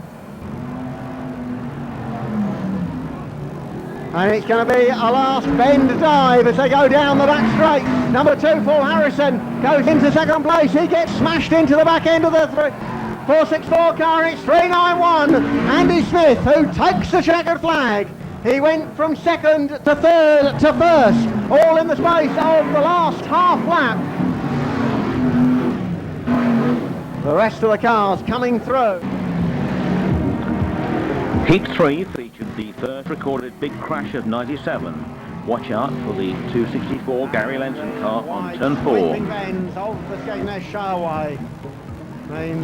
And it's going to be a last bend dive as they go down the back straight. Number 2, Paul Harrison, goes into second place. He gets smashed into the back end of the 464 car. It's 391 Andy Smith who takes the checkered flag. He went from second to third to first, all in the space of the last half lap. The rest of the cars coming through. Heat 3 featured the first recorded big crash of 97. Watch out for the 264 Gary Lenton car on turn 4. Bends of the Skegness Showway. I mean,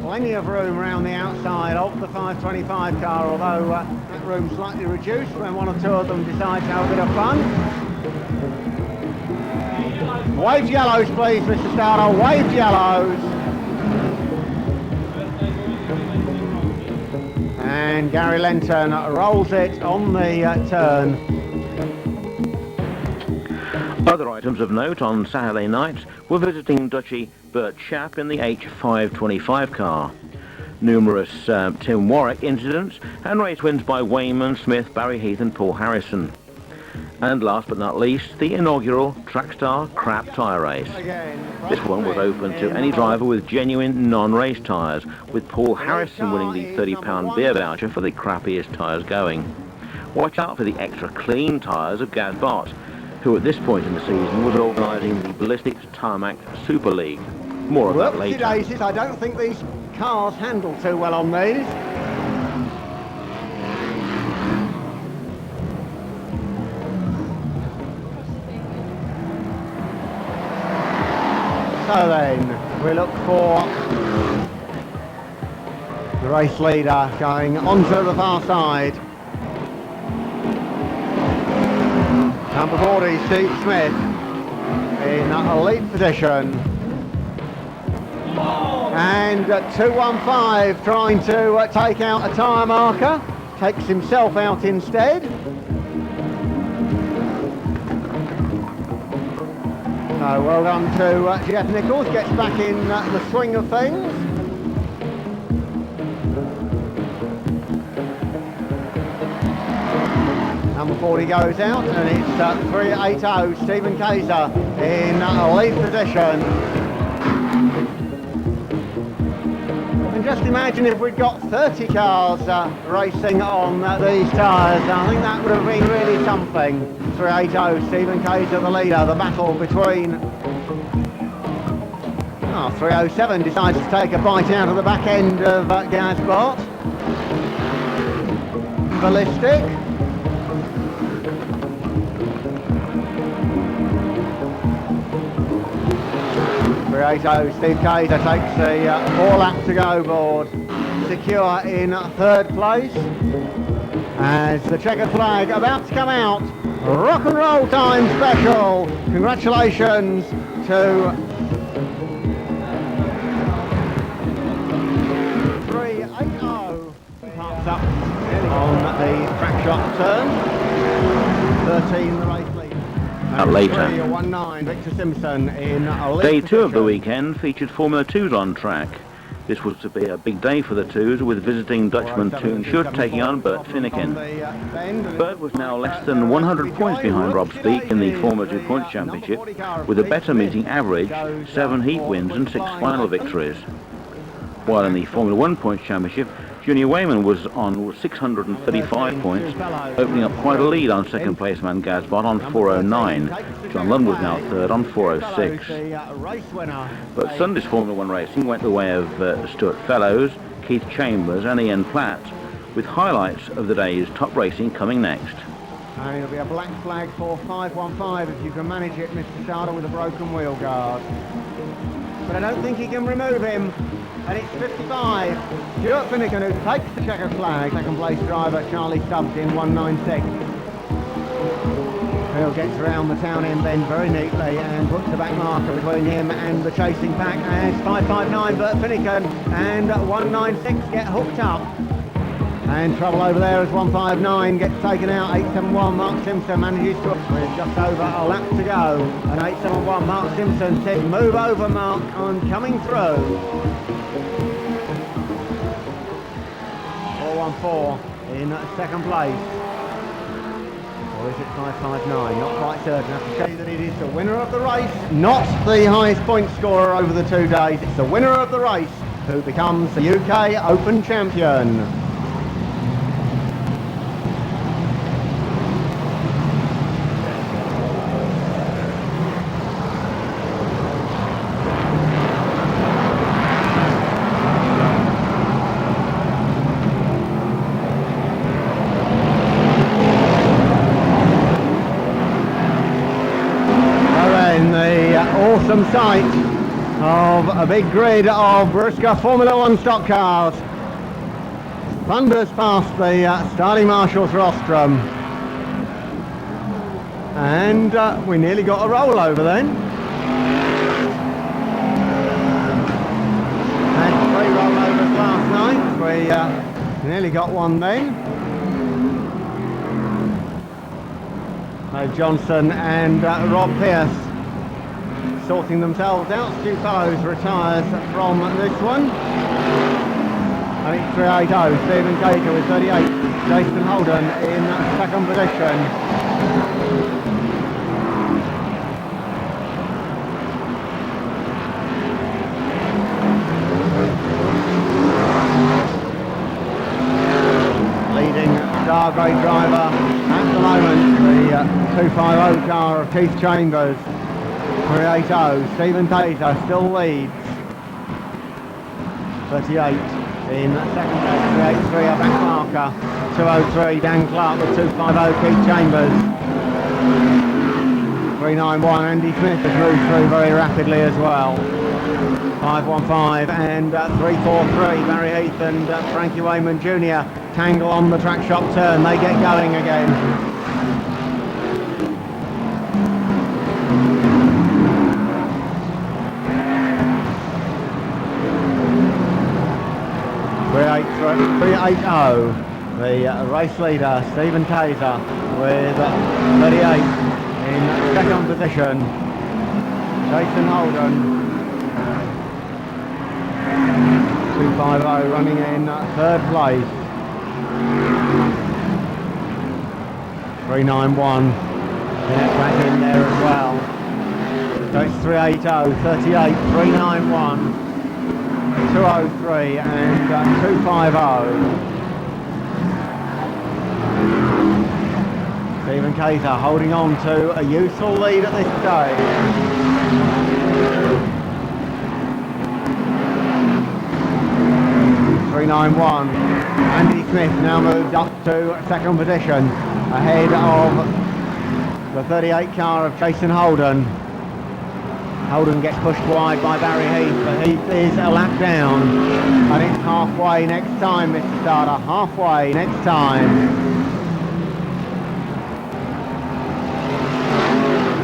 plenty of room around the outside of the 525 car, although that room's slightly reduced when one or two of them decide to have a bit of fun. Wave yellows, please, Mr. Stouter. Wave yellows. And Gary Lenton rolls it on the turn. Other items of note on Saturday night were visiting Dutchy Bert Schaap in the H525 car. Numerous Tim Warwick incidents and race wins by Wayman, Smith, Barry Heath and Paul Harrison. And last but not least, the inaugural Trackstar Crap Tyre Race. This one was open to any driver with genuine non-race tyres, with Paul Harrison winning the £30 beer voucher for the crappiest tyres going. Watch out for the extra clean tyres of Gaz Bott, who at this point in the season was organising the Ballistics Tarmac Super League. More of that later. Daisies, I don't think these cars handle too well on these. So then, we look for the race leader going onto the far side. Number 40, Steve Smith, in a lead position. And 215 trying to take out a tyre marker, takes himself out instead. So well done to Jeff Nichols, gets back in the swing of things. Number 40 goes out, and it's 380 Stephen Kaiser in a lead position. And just imagine if we'd got 30 cars racing on these tyres. I think that would have been really something. 380 Stephen Kaiser the leader. The battle between 307 decides to take a bite out of the back end of Gaz Bott. Ballistic. 380 Steve Kaiser takes the 4 lap to go board, secure in third place. As the checkered flag about to come out, rock and roll time special. Congratulations to 380. Parks up on the track shot turn. 13 the race lead. Later. 19 Victor Simpson in Day 2 of the weekend featured Formula 2s on track. This was to be a big day for the twos, with visiting Dutchman Toon Shoot taking on Bert Finnegan. Bert was now less than 100 points behind Rob Speak in the Formula 2 Points Championship, with a better meeting average, 7 heat wins and 6 final victories. While in the Formula 1 Points Championship, Junior Wayman was on 635 points, opening up quite a lead on second place man Gazbot on 409. John Lund was now third on 406. But Sunday's Formula 1 racing went the way of Stuart Fellows, Keith Chambers and Ian Platt, with highlights of the day's top racing coming next. And it'll be a black flag for 515 if you can manage it, Mr. Starter, with a broken wheel guard. But I don't think he can remove him. And it's 55. Stuart Finnegan, who takes the checker flag. Second place driver Charlie Stubbs in 196. Hill gets around the town end bend very neatly and puts the back marker between him and the chasing pack. And 559 Bert Finnegan and 196 get hooked up. And trouble over there as 159 gets taken out. 871 Mark Simpson manages to, with just over a lap to go. And 871 Mark Simpson said, "Move over, Mark, I'm coming through." 414 in second place. Or is it 559? Not quite certain. I have to show you that it is the winner of the race, not the highest point scorer over the 2 days. It's the winner of the race who becomes the UK Open champion. Awesome sight of a big grid of Briscoe Formula 1 stock cars. Thunders past the starting marshal's rostrum. And we nearly got a rollover then. Had 3 rollovers last night. We nearly got one then. Dave Johnson and Rob Pearce sorting themselves out. Stu Fellows retires from this one. I think 380. Stephen Gager with 38. Jason Holden in second position. Leading star grade driver at the moment, the 250 car of Keith Chambers. 380, Stephen Taser still leads. 38 in second place, 383 a back marker. 203 Dan Clark with 250 Keith Chambers. 391 Andy Smith has moved through very rapidly as well. 515 and 343 Barry Heath and Frankie Wayman Jr. tangle on the track shop turn. They get going again. 380, the race leader Stephen Taser with 38 in second position. Jason Holden 250 running in third place. 391 back in there as well. So it's 380, 38, 391. 203 and 250. Stephen Cater holding on to a useful lead at this stage. 391. Andy Smith now moves up to second position ahead of the 38 car of Jason Holden. Holden gets pushed wide by Barry Heath, but Heath is a lap down. And it's halfway next time, Mr. Starter. Halfway next time.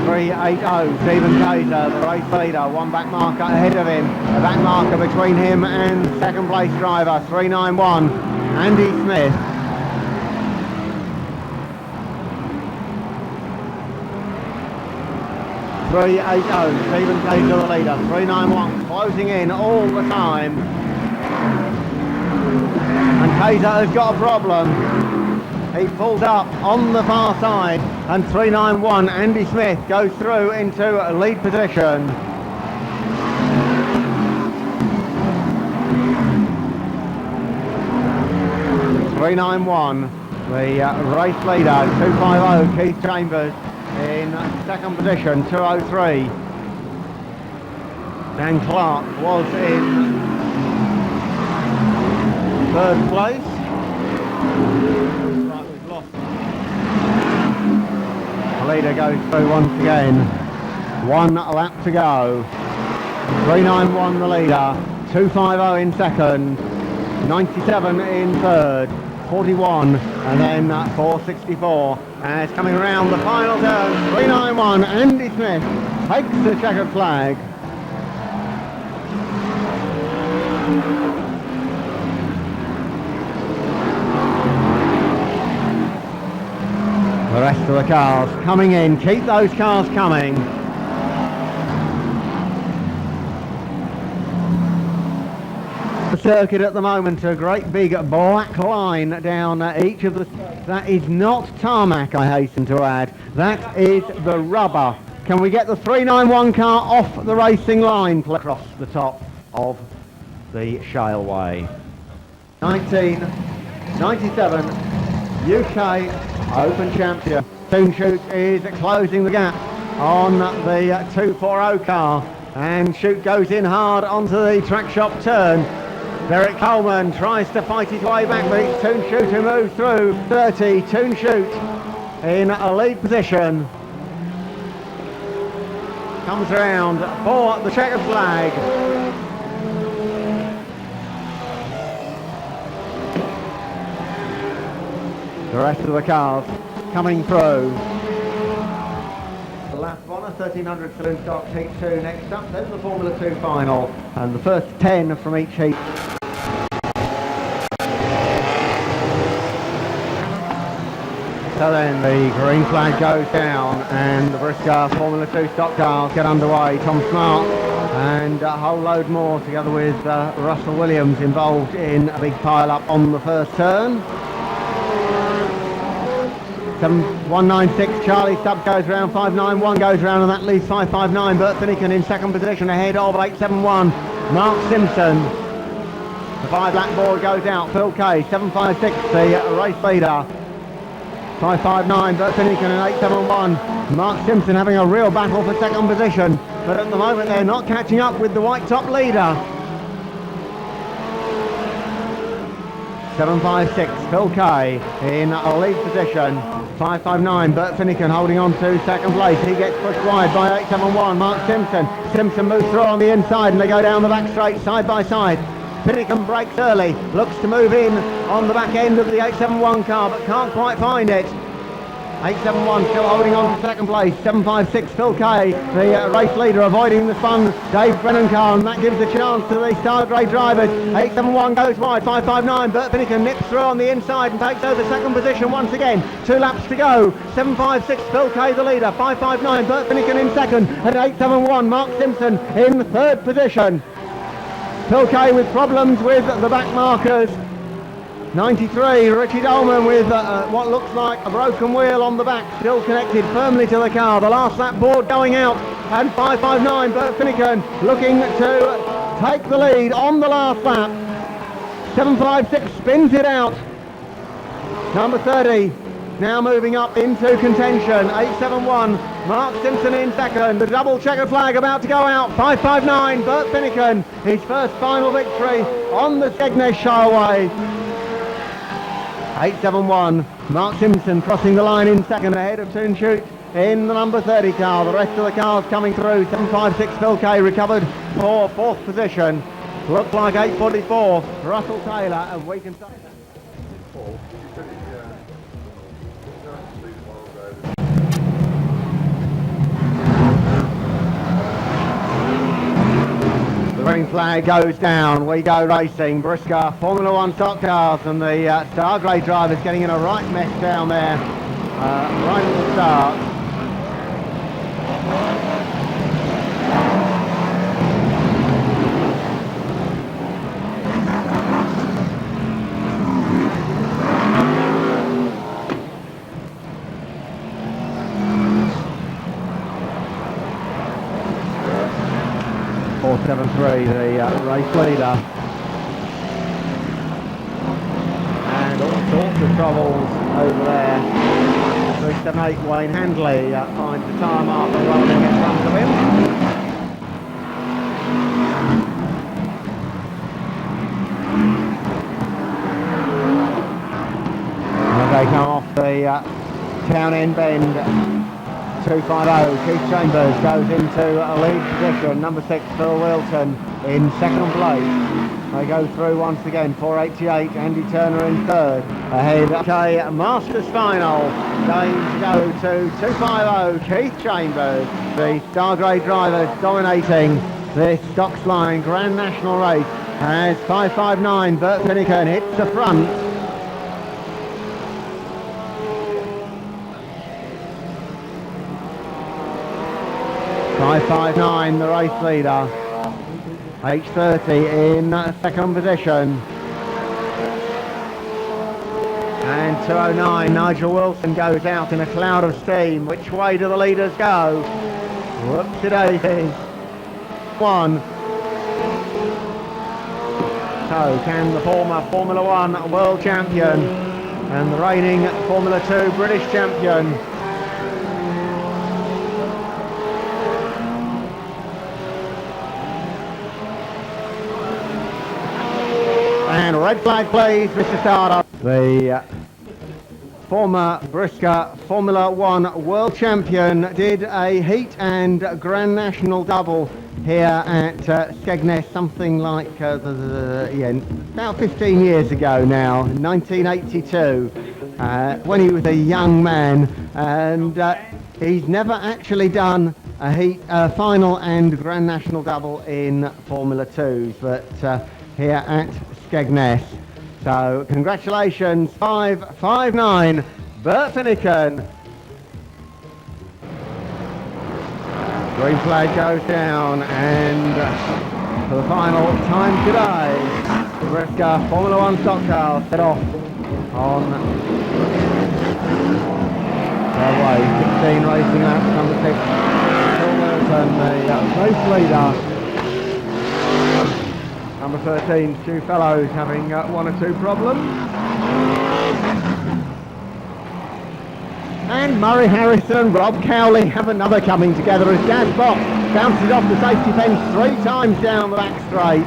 380, Stephen Taser, the race leader. One back marker ahead of him. A back marker between him and second place driver, 391, Andy Smith. 380, Stephen Taser the leader, 391 closing in all the time. Kaiser has got a problem. He pulled up on the far side, and 391 Andy Smith goes through into lead position. .391, the race leader. 250 Keith Chambers in second position. 203 Dan Clark was in third place. Right, we've lost. The leader goes through once again. 1 lap to go. 391 the leader. 250 in second. 97 in third. 41 and then 464. And it's coming around the final turn. 391 Andy Smith takes the checkered flag. The rest of the cars coming in. Keep those cars coming. The circuit at the moment, a great big black line down each of the... That is not tarmac, I hasten to add. That is the rubber. Can we get the 391 car off the racing line across the top of the Shaleway? 1997 UK Open Champion. Toon Shoot is closing the gap on the 240 car, and Shoot goes in hard onto the track shop turn. Derek Coleman tries to fight his way back, but it's Toon Shoot who moves through. 30, Toon Shoot in a lead position. Comes around for the checkered flag. The rest of the cars coming through. The last one, a 1300 saloon stock heat 2 next up, then the Formula 2 final, and the first 10 from each heat. So then the green flag goes down and the Briscoe Formula 2 stock cars get underway. Tom Smart and a whole load more together with Russell Williams involved in a big pile-up on the first turn. 196 Charlie Stubbs goes round, 591 goes round, and that leaves 559 Bert Finnegan in second position ahead of 871 Mark Simpson. The 5 lap board goes out. Phil Kay, 756 the race leader. 559 Bert Finnegan and 871 Mark Simpson having a real battle for second position, but at the moment they're not catching up with the white top leader. 756 Phil Kay in a lead position. 559 Bert Finnegan holding on to second place. He gets pushed wide by 871 Mark Simpson. Simpson moves through on the inside and they go down the back straight side by side. Finnegan breaks early, looks to move in on the back end of the 871 car but can't quite find it. 871 still holding on to second place. 756 Phil Kay, the race leader, avoiding the spun Dave Brennan car, and that gives a chance to the Star Grey drivers. 871 goes wide. 559 Bert Finnegan nips through on the inside and takes over second position once again. 2 laps to go. 756 Phil Kay the leader. 559 Bert Finnegan in second, and 871 Mark Simpson in third position. Phil Kay with problems with the back markers. 93 Richie Dolman with what looks like a broken wheel on the back, still connected firmly to the car. The last lap board going out, and 559 Bert Finnegan looking to take the lead on the last lap. 756 spins it out. Number 30 now moving up into contention. 871 Mark Simpson in second. The double checkered flag about to go out. 559 Bert Finnegan, his first final victory on the Skegness Shireway. 871 Mark Simpson crossing the line in second ahead of Toon Shoot in the number 30 car. The rest of the cars coming through. 756 Phil Kay recovered for fourth position. Looks like 844 Russell Taylor, and we can say the green flag goes down. We go racing. Briscoe Formula 1 stock cars, and the Star Grey drivers getting in a right mess down there right at the start. 4.73, the race leader. And all sorts of troubles over there. 3.78, Wayne Handley finds the tyre marker rolling in front of him. As they come off the town end bend, 2.50, Keith Chambers goes into a lead position. Number 6, Phil Wilton in second place. They go through once again, 4.88, Andy Turner in third. Ahead, okay, Masters final, going to go to 2.50, Keith Chambers. The Star Grade drivers dominating this Docks Line Grand National race as 5.59, Bert Finnegan hits the front. 5.59, the race leader. H30 in second position. And 2.09, Nigel Wilson goes out in a cloud of steam. Which way do the leaders go? Whoopsie-daisy. One. So can the former Formula 1 world champion and the reigning Formula 2 British champion and red flag please, Mr. Stardust. The former Brisker Formula 1 world champion did a heat and Grand National here at Skegness something like about 15 years ago now, 1982, when he was a young man, and he's never actually done a heat final and Grand National double in Formula 2s, but here at Skegness. So congratulations, 5.59, Bert Finnegan. Green flag goes down, and for the final time today, the Brisker Formula 1 stock car set off on their way. 16 racing laps, number 6, Phil Wilton, the race leader. Number 13, Stu Fellows, having one or two problems. And Murray Harrison and Rob Cowley have another coming together as Jazz Box bounces off the safety fence 3 times down the back straight.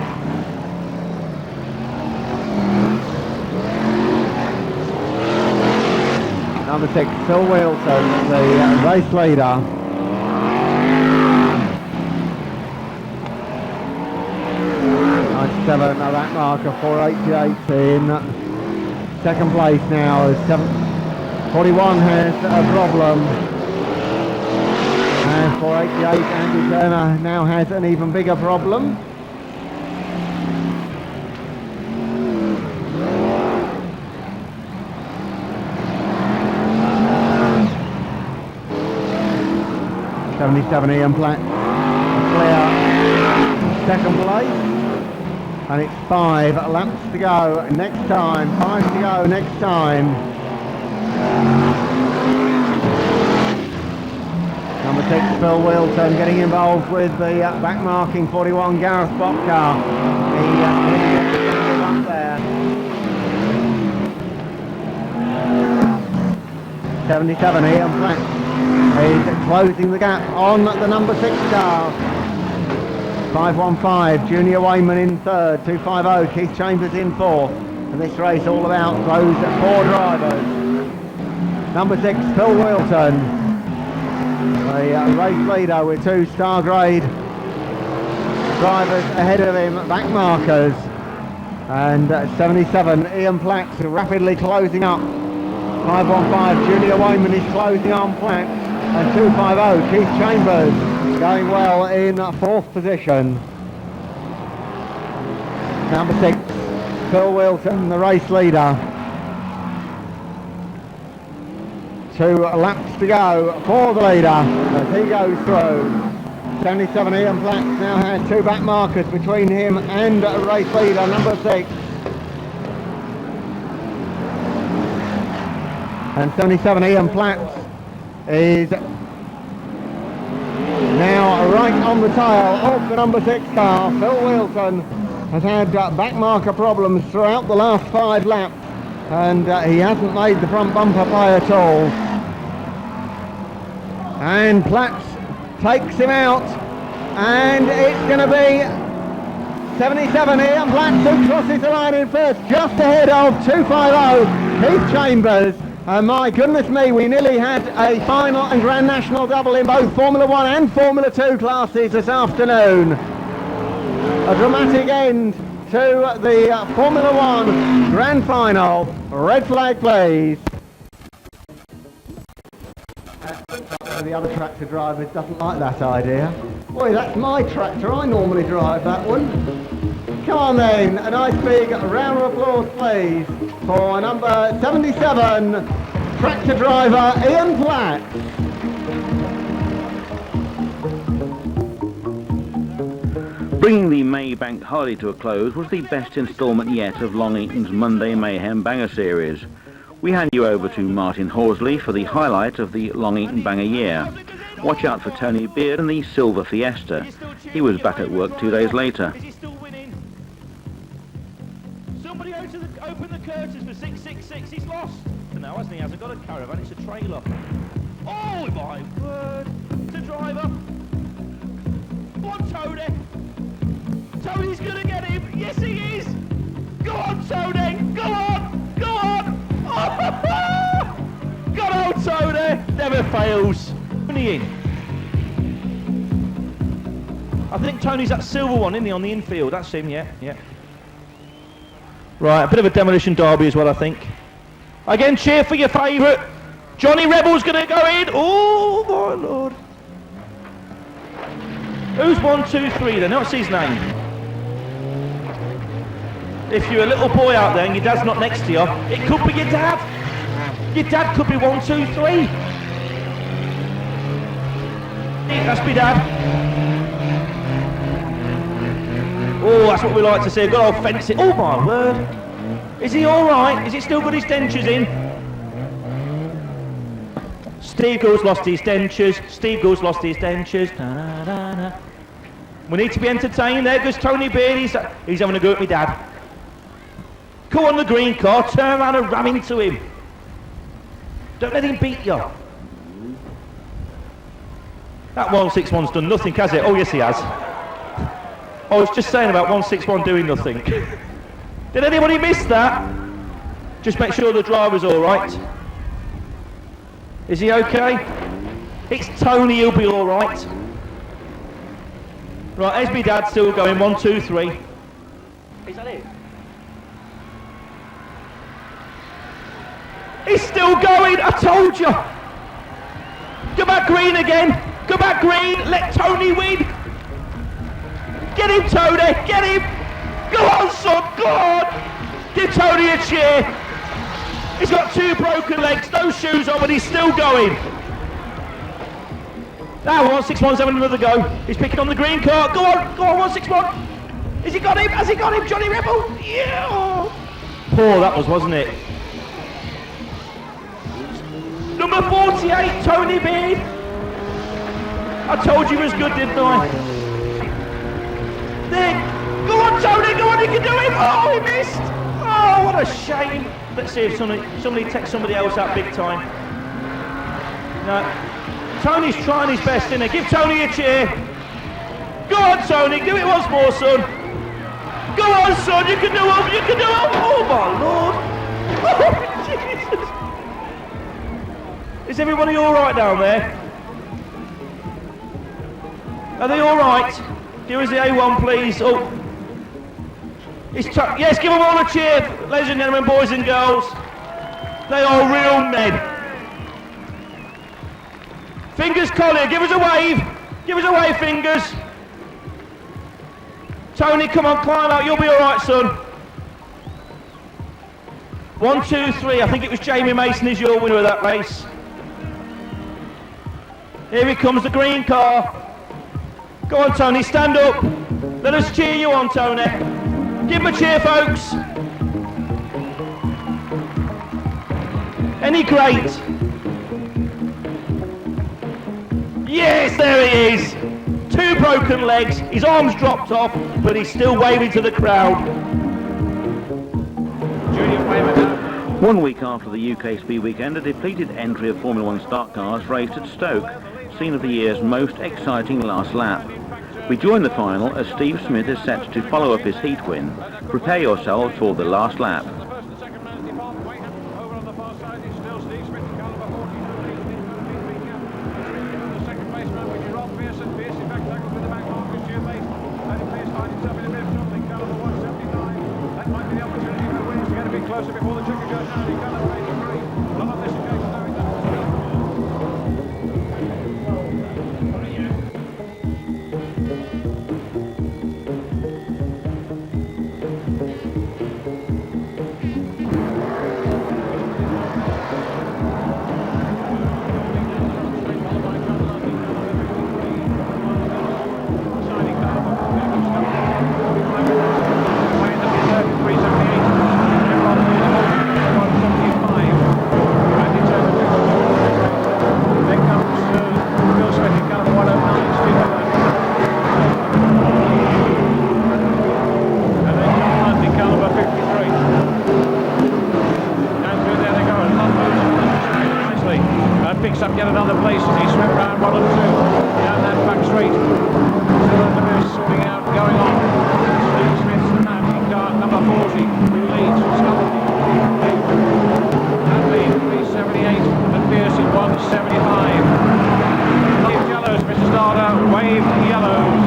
Number 6, Phil Wilton, the race leader. Seven, that marker, 4.88 in second place now as 41 has a problem, and 4.88 Andy Turner now has an even bigger problem. '77 Ian Platt, clear second place. And it's 5 laps to go next time, 5 to go next time. Number 6, Phil Wilton, getting involved with the back marking 41 Gareth Bott car. He gets up there. 77, Ian Platt is closing the gap on the number 6 car. 5.15, Junior Wayman in third, 2.50, Keith Chambers in fourth. And this race all about those 4 drivers. Number 6, Phil Wilton, the race leader with 2 Star Grade drivers ahead of him, back markers. And 77, Ian Platt rapidly closing up. 5.15, Junior Wayman is closing on Platt. And 2.50, Keith Chambers going well in 4th position. Number 6, Phil Wilton, the race leader. 2 laps to go for the leader as he goes through. 77 Ian Platt now has 2 back markers between him and race leader number 6. And 77 Ian Platt is now right right on the tail of the number 6 car. Phil Wheelton has had back marker problems throughout the last 5 laps, and he hasn't made the front bumper pay at all. And Platts takes him out, and it's going to be 77 here, and Platts who crosses the line in first, just ahead of 250 Keith Chambers. And my goodness me, we nearly had a final and Grand National double in both Formula 1 and Formula 2 classes this afternoon. A dramatic end to the Formula 1 Grand Final. Red flag, please. The other tractor drivers doesn't like that idea. Boy, that's my tractor. I normally drive that one. Come on then, a nice big round of applause, please, for number 77, tractor driver Ian Platt. Bringing the May Bank Holiday to a close was the best instalment yet of Long Eaton's Monday Mayhem Banger series. We hand you over to Martin Horsley for the highlight of the Long Eaton Banger year. Watch out for Tony Beard and the Silver Fiesta. He was back at work 2 days later. Somebody open the curtains for 666. He's lost. No, hasn't he? Hasn't got a caravan. It's a trailer. Oh my word! It's a driver. Go on, Tony. Tony's gonna get him. Yes, he is. Go on, Tony. Go on. Go on. Oh, good old Tony. Never fails. Tony in. I think Tony's that silver one, isn't he, on the infield? That's him. Yeah. Right, a bit of a demolition derby as well, I think. Again, cheer for your favourite. Johnny Rebel's going to go in. Oh, my Lord. Who's 1, 2, 3 then? What's his name? If you're a little boy out there and your dad's not next to you, it could be your dad. Your dad could be 1, 2, 3. That's my dad. Oh, that's what we like to see. A good old fencing. Oh my word. Is he alright? Is he still got his dentures in? Steve Gould's lost his dentures. Steve Gould's lost his dentures. Na, na, na, na. We need to be entertained. There goes Tony Beard. He's having a go at me dad. Go on the green car. Turn around and ram into him. Don't let him beat you. That 161's done nothing, has it? Oh yes he has. I was just saying about 161 doing nothing. Did anybody miss that? Just make sure the driver's alright. Is he okay? It's Tony, he'll be alright. Right, there's my dad still going, 1, 2, 3. Is that it? He's still going, I told you! Go back green again! Go back green, let Tony win! Get him, Tony! Get him! Go on, son! Go on! Give Tony a cheer! He's got 2 broken legs, no shoes on, but he's still going. Now 161's having another go. He's picking on the green car. Go on, 161. Has he got him? Has he got him, Johnny Rebel? Yeah! Poor that was, wasn't it? Number 48, Tony Beard. I told you he was good, didn't I? There. Go on, Tony, go on, you can do it. Oh, he missed. Oh, what a shame. Let's see if somebody takes somebody else out big time. No. Tony's trying his best, isn't he? Give Tony a cheer. Go on, Tony, do it once more, son. Go on, son, you can do it, you can do it. Oh, my Lord. Oh, Jesus. Is everybody all right down there? Are they all right? Give us the A1, please. Oh. Yes, give them all a cheer, ladies and gentlemen, boys and girls. They are real men. Fingers Collier, give us a wave. Give us a wave, Fingers. Tony, come on, climb out. You'll be all right, son. 1, 2, 3. I think it was Jamie Mason is your winner of that race. Here he comes, the green car. Go on, Tony, stand up. Let us cheer you on, Tony. Give him a cheer, folks. Any great? Yes, there he is. 2 broken legs, his arms dropped off, but he's still waving to the crowd. Junior Wayman. 1 week after the UK Speed Weekend, a depleted entry of Formula 1 stock cars raced at Stoke, scene of the year's most exciting last lap. We join the final as Steve Smith is set to follow up his heat win. Prepare yourselves for the last lap. Closer before the checker goes down. He can't race the three. Not on this occasion, though. Picks up yet another place as he swept round 1 and 2 down that back straight. Sorting out going on. Steve Smith's the man in car number 40 who leads. That lead 378 and Pearson 175. Wave yellows, Mr. Starter. Wave yellows.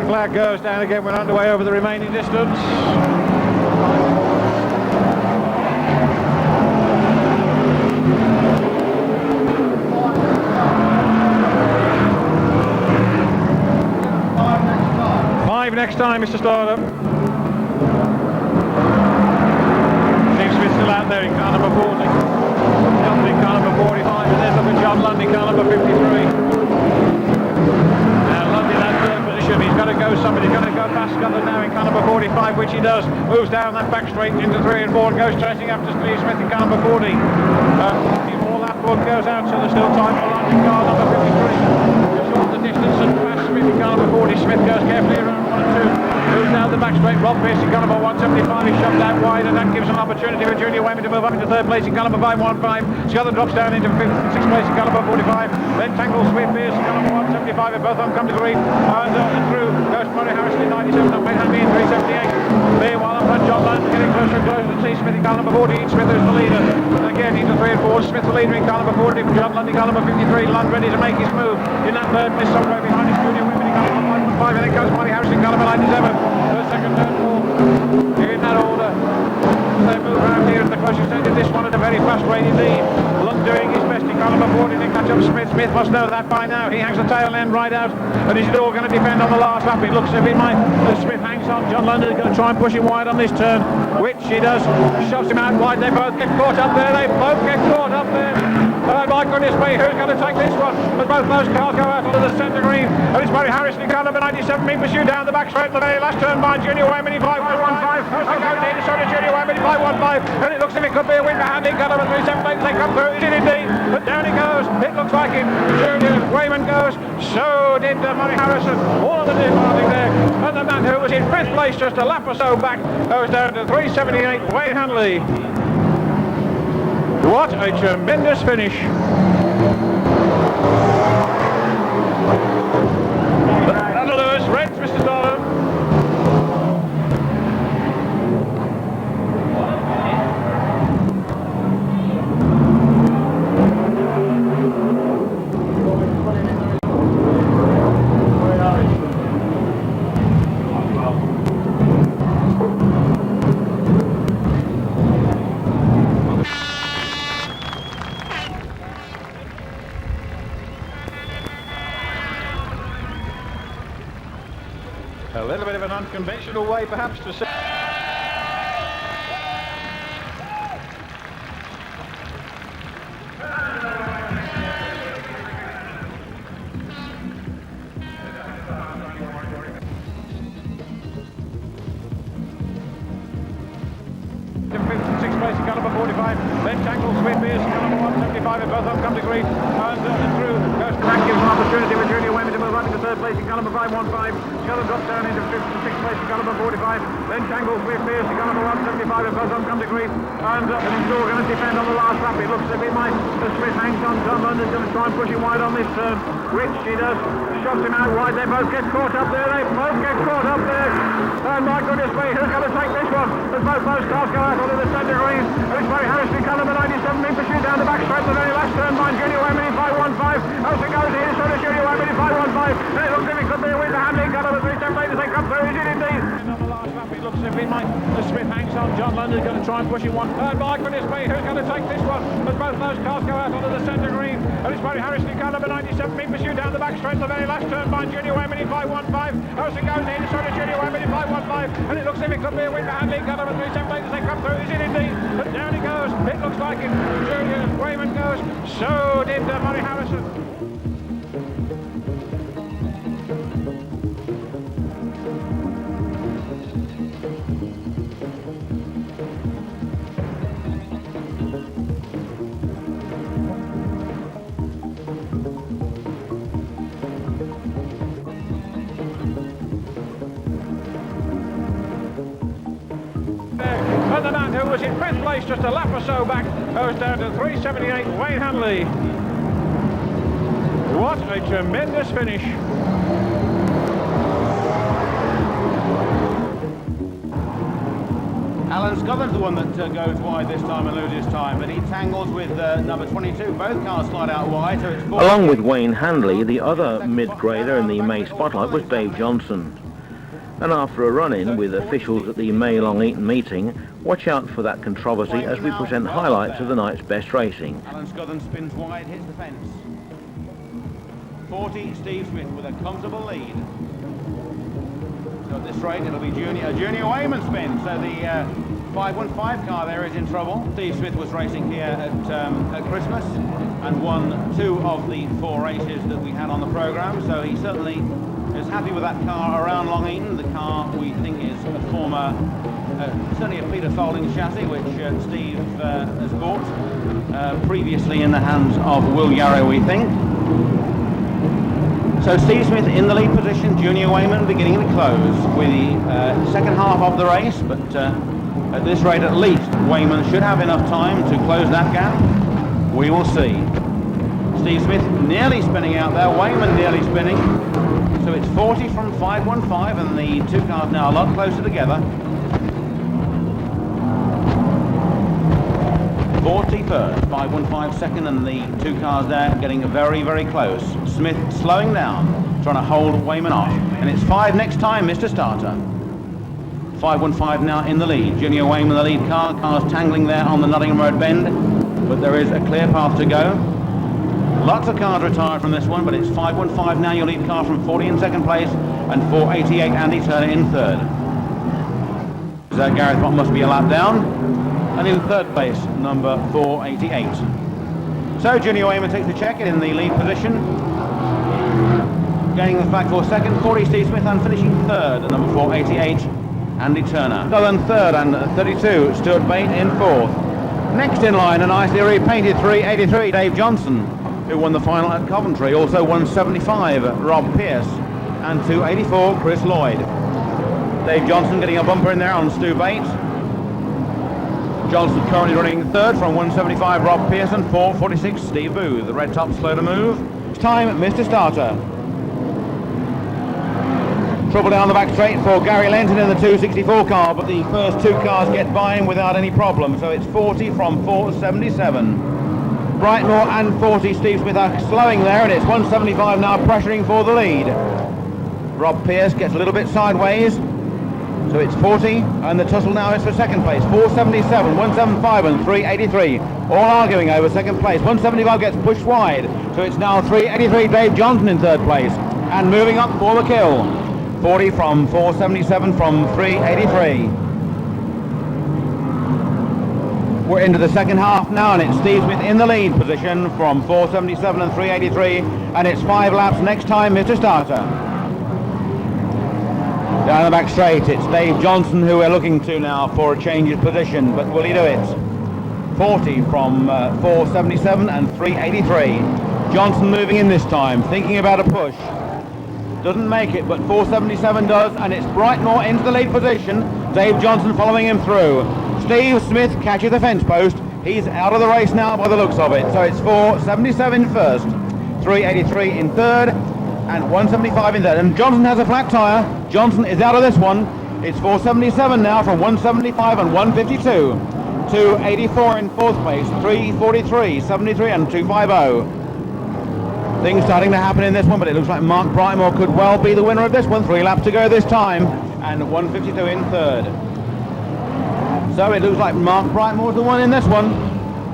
Flag goes down again. We're underway over the remaining distance. Five next time, Mr. Starter. Steve Smith still out there in car number 40. Johnson in car number 45, and then look at John Lundy, car number 53. He's got to go, somebody's got to go past Scotland now in car number 45, which he does. Moves down that back straight into 3 and 4 and goes chasing after Steve Smith in car number 40. Before that one goes out, so there's still time for London car number 53. Short the distance and past Smith in car number 40. Smith goes carefully around 1 and 2. Moves down the back straight. Rob Pierce in car number 175. He's shoved out wide, and that gives an opportunity for Junior Wayman to move up into 3rd place in car number 515. Scotland drops down into 6th place in car number 45. Then tangles Smith Pierce in car number 175, and both of them come to green. And through goes Murray Harrison in 97, and Wayne Hanley in 378. Meanwhile, up front, John London getting closer and closer to Steve Smith in car number 40. Smith is the leader. And again into 3 and 4. Smith the leader in car number 40. John London car number 53. Lund ready to make his move in that 3rd place. Somewhere behind his Junior Wayman in car number 515. And then goes Murray Harrison in car number 97. First, second, third, fourth. In that order. They move around here at the closest end of this one at a very fast rated lead. Lund doing his best in car number 40 to catch up Smith. Smith must know that by now. He hangs the tail end right out. And is it all going to depend on the last lap? It looks as if it might. Smith hangs on. John London is going to try and push him wide on this turn, which he does. Shoves him out wide. They both get caught up there. They both get caught up there. My goodness me, who's going to take this one? As both those cars go out onto the centre green. And it's Murray Harrison in car number 97 being pursued down the back straight in the very last turn by Junior Wayman in 515. And going in, so does Junior Wayman in 515. And it looks as if it could be a win for Hanley in car number 378. They come through, it did indeed. But down he goes. It looks like it. Junior Wayman goes. So did Murray Harrison. All of the departing there. And the man who was in 5th place just a lap or so back goes down to 378. Wayne Hanley. What a tremendous finish. Lewis, Reds, Mr. Starter. A little bit of an unconventional way perhaps to say. 145. Then Tangle Swift is car number 175 and both of them come to grief. And through goes to Dank, gives an opportunity with Junior Wayman to move up into third place in car number 515. Sheldon drops down into fifth and sixth place in car number 45. Then Tangle Swift is car number 175 and both of them come to grief. And it's all going to defend on the last lap. It looks as if it might. Smith hangs on. John London's going to try and push him wide on this turn, which he does. Shots him out wide. They both get caught up there. They both get caught up there. And my goodness me, who's going to take this one? As both those cars go out onto the centre green. And it's very Harrison, car number 97, being pursued down the back straight. The very last turn by Junior Wayman in 515. Elsie goes in, so does Junior Wayman in 515. And it looks as if it could be with the handling. Car number 3 template as they come through. Is it indeed? And on the last lap, it looks as if it might. The Smith hangs on. John London's going to try and push him one. And my goodness me, who's going to take this one? As both those cars go out onto the centre green. And it's very Harrison, car number 97, being pursued down the back straight. The very last turn by Junior Wayman in 515. Elsie goes in, so does Junior Wayman in 515. And it looks as if it could be a win for handling. Car number 3 template as they come through. Is it indeed? But down he goes. It looks like it. Junior Wayman goes. So did Murray Harrison. And the man who was in fifth place just a lap or so back goes down to 378, Wayne Hanley. What a tremendous finish. Alan Scotland's the one that goes wide this time and loses time, but he tangles with number 22. Both cars slide out wide, so it's... Along with Wayne Handley, the other mid-grader in the May spotlight was Dave Johnson. And after a run-in with officials at the May Long Eaton meeting, watch out for that controversy as we present highlights of the night's best racing. Alan Scotland spins wide, hits the fence. 40, Steve Smith with a comfortable lead. So at this rate, it'll be Junior Wayman spin. So the 515 car there is in trouble. Steve Smith was racing here at Christmas and won 2 of the 4 races that we had on the programme. So he certainly is happy with that car around Long Eaton. The car we think is a former, certainly a Peter Folding chassis, which Steve has bought previously in the hands of Will Yarrow, we think. So Steve Smith in the lead position, Junior Wayman beginning to close with the second half of the race, but at this rate at least Wayman should have enough time to close that gap. We will see. Steve Smith nearly spinning out there, Wayman nearly spinning. So it's 40 from 515 and the 2 cars now a lot closer together. 40 first, 515 second, and the 2 cars there getting very, very close. Smith slowing down, trying to hold Wayman off. And it's 5 next time, Mr. Starter. 515 now in the lead. Junior Wayman the lead car. Cars tangling there on the Nottingham Road bend, but there is a clear path to go. Lots of cars retired from this one, but it's 515 now, your lead car from 40 in second place, and 488 Andy Turner in third. Gareth Bott must be a lap down, and in third place, number 488. So Junior Wayman takes the check in the lead position, gaining the flag for second, 40 Steve Smith, and finishing third at number 488, Andy Turner. Southern third and 32, Stuart Bate in fourth. Next in line, a nicely repainted 383, Dave Johnson, who won the final at Coventry. Also 175, Rob Pearce, and 284, Chris Lloyd. Dave Johnson getting a bumper in there on Stu Bates. Johnson currently running third from 175, Rob Pearson, 446, Steve Booth. The red top slow to move. It's time, Mr. Starter. Trouble down the back straight for Gary Lenton in the 264 car, but the first 2 cars get by him without any problem. So it's 40 from 477. Brightmore and 40, Steve Smith are slowing there, and it's 175 now pressuring for the lead. Rob Pearce gets a little bit sideways, so it's 40, and the tussle now is for second place. 477, 175 and 383, all arguing over second place. 175 gets pushed wide, so it's now 383, Dave Johnson in third place, and moving up for the kill. 40 from 477 from 383. We're into the second half now, and it's Steve Smith in the lead position from 477 and 383, and it's 5 laps next time, Mr. Starter. Down the back straight, it's Dave Johnson who we're looking to now for a change of position, but will he do it? 40 from 477 and 383. Johnson moving in this time, thinking about a push. Doesn't make it, but 477 does, and it's Brightmore into the lead position. Dave Johnson following him through. Steve Smith catches the fence post. He's out of the race now by the looks of it. So it's 477 first, 383 in third, and 175 in third. And Johnson has a flat tyre. Johnson is out of this one. It's 477 now from 175 and 152. 284 in fourth place, 343, 73 and 250. Things starting to happen in this one, but it looks like Mark Brightmore could well be the winner of this one. 3 laps to go this time, and 152 in third. So it looks like Mark Brightmore's the one in this one.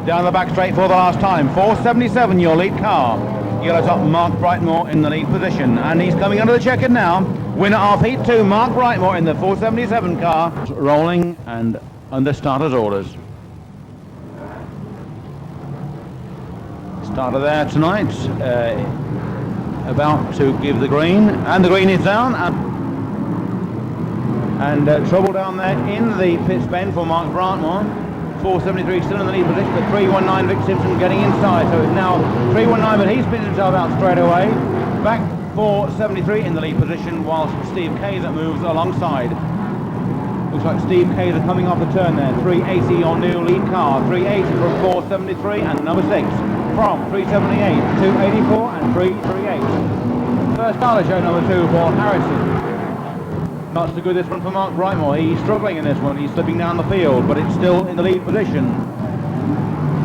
Down the back straight for the last time. 477 your lead car. Yellow top Mark Brightmore in the lead position, and he's coming under the checkered now. Winner of Heat 2, Mark Brightmore in the 477 car. Rolling and under starter's orders. Starter there tonight, about to give the green, and the green is down, and trouble down there in the pit bend for Mark Brightmore. 473 still in the lead position, but 319 Vic Simpson getting inside, so it's now 319, but he's spinning himself out straight away. Back 473 in the lead position, whilst Steve Kayser moves alongside. Looks like Steve Kayser coming off the turn there. 380 your new lead car, 380 from 473, and number 6 from 378, 284 and 338. First starter show number 2 for Harrison. Not so good this one for Mark Brightmore. He's struggling in this one. He's slipping down the field, but it's still in the lead position.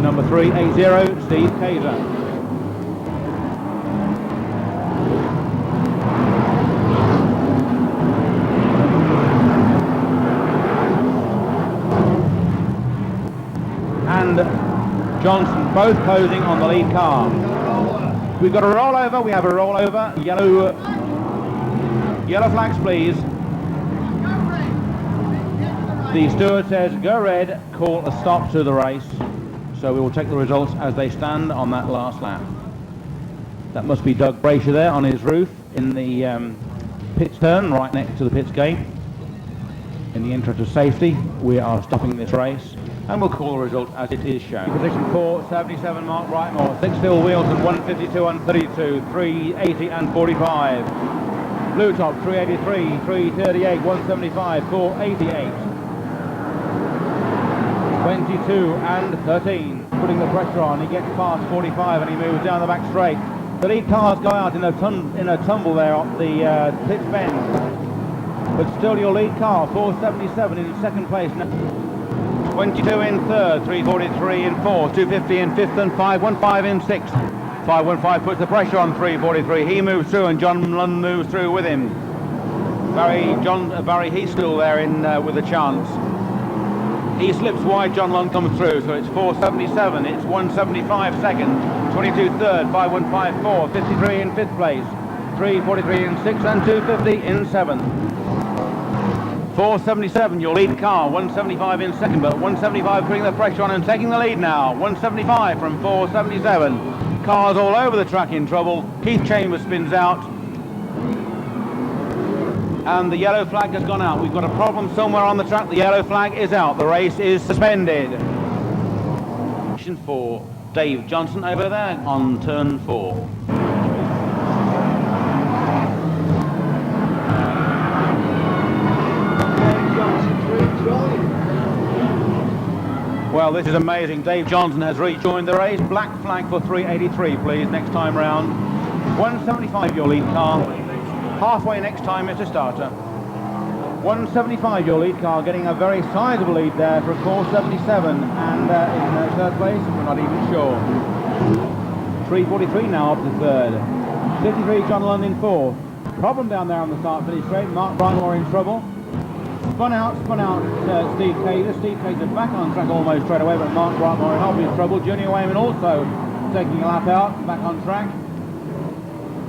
Number 380, Steve Kayser. And Johnson both posing on the lead car. We've got a rollover. We have a rollover. Yellow flags, please. The steward says go red, call a stop to the race. So we will take the results as they stand on that last lap. That must be Doug Brasher there on his roof in the pits turn right next to the pits gate. In the interest of safety, we are stopping this race, and we'll call the result as it is shown. Position 477 Mark Brightmore, 6 fill wheels at 152 and 32, 380 and 45. Blue top 383, 338, 175, 488. 22 and 13, putting the pressure on. He gets past 45 and he moves down the back straight. The lead cars go out in a tumble there off the pit bend, but still your lead car 477 in second place. 22 in third, 343 in fourth, 250 in fifth, and 515 in sixth. 515 puts the pressure on 343. He moves through, and John Lund moves through with him. Barry he's still there in with a chance. He slips wide, John Lund comes through, so it's 477, it's 175 second, 22 third, 515 fourth, 53 in fifth place, 343 in sixth, and 250 in seventh. 477, your lead car, 175 in second, but 175 putting the pressure on and taking the lead now, 175 from 477. Cars all over the track in trouble. Keith Chambers spins out, and the yellow flag has gone out. We've got a problem somewhere on the track. The yellow flag is out. The race is suspended. For Dave Johnson over there on turn 4. Well, this is amazing. Dave Johnson has rejoined the race. Black flag for 383, please, next time round. 175 your lead car. Halfway next time, Mr. Starter. 175 your lead car, getting a very sizable lead there for 477, and in third place, we're not even sure. 343 now up to third. 53 John Lund in fourth. Problem down there on the start finish straight. Mark Brightmore in trouble. Spun out, Steve Kayser. Steve Kayser back on track almost straight away, but Mark Brightmore in obvious trouble. Junior Wayman also taking a lap out, back on track.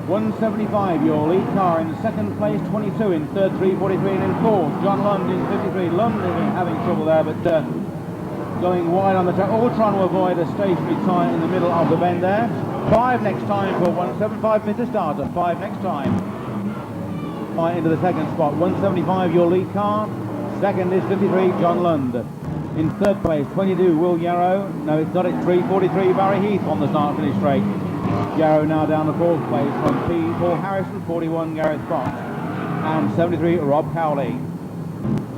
175 your lead car in second place, 22 in third, 343 and in fourth. John Lund in 53. Lund having trouble there, but going wide on the track, all trying to avoid a stationary tyre in the middle of the bend there. 5 next time for 175 Mr. Starter. 5 next time. Into the second spot. 175 your lead car. Second is 53 John Lund. In third place, 22, Will Yarrow. No, it's not. It's 3:43, Barry Heath on the start finish straight. Yarrow now down to fourth place from Paul Harrison, 41, Gareth Fox, and 73, Rob Cowley.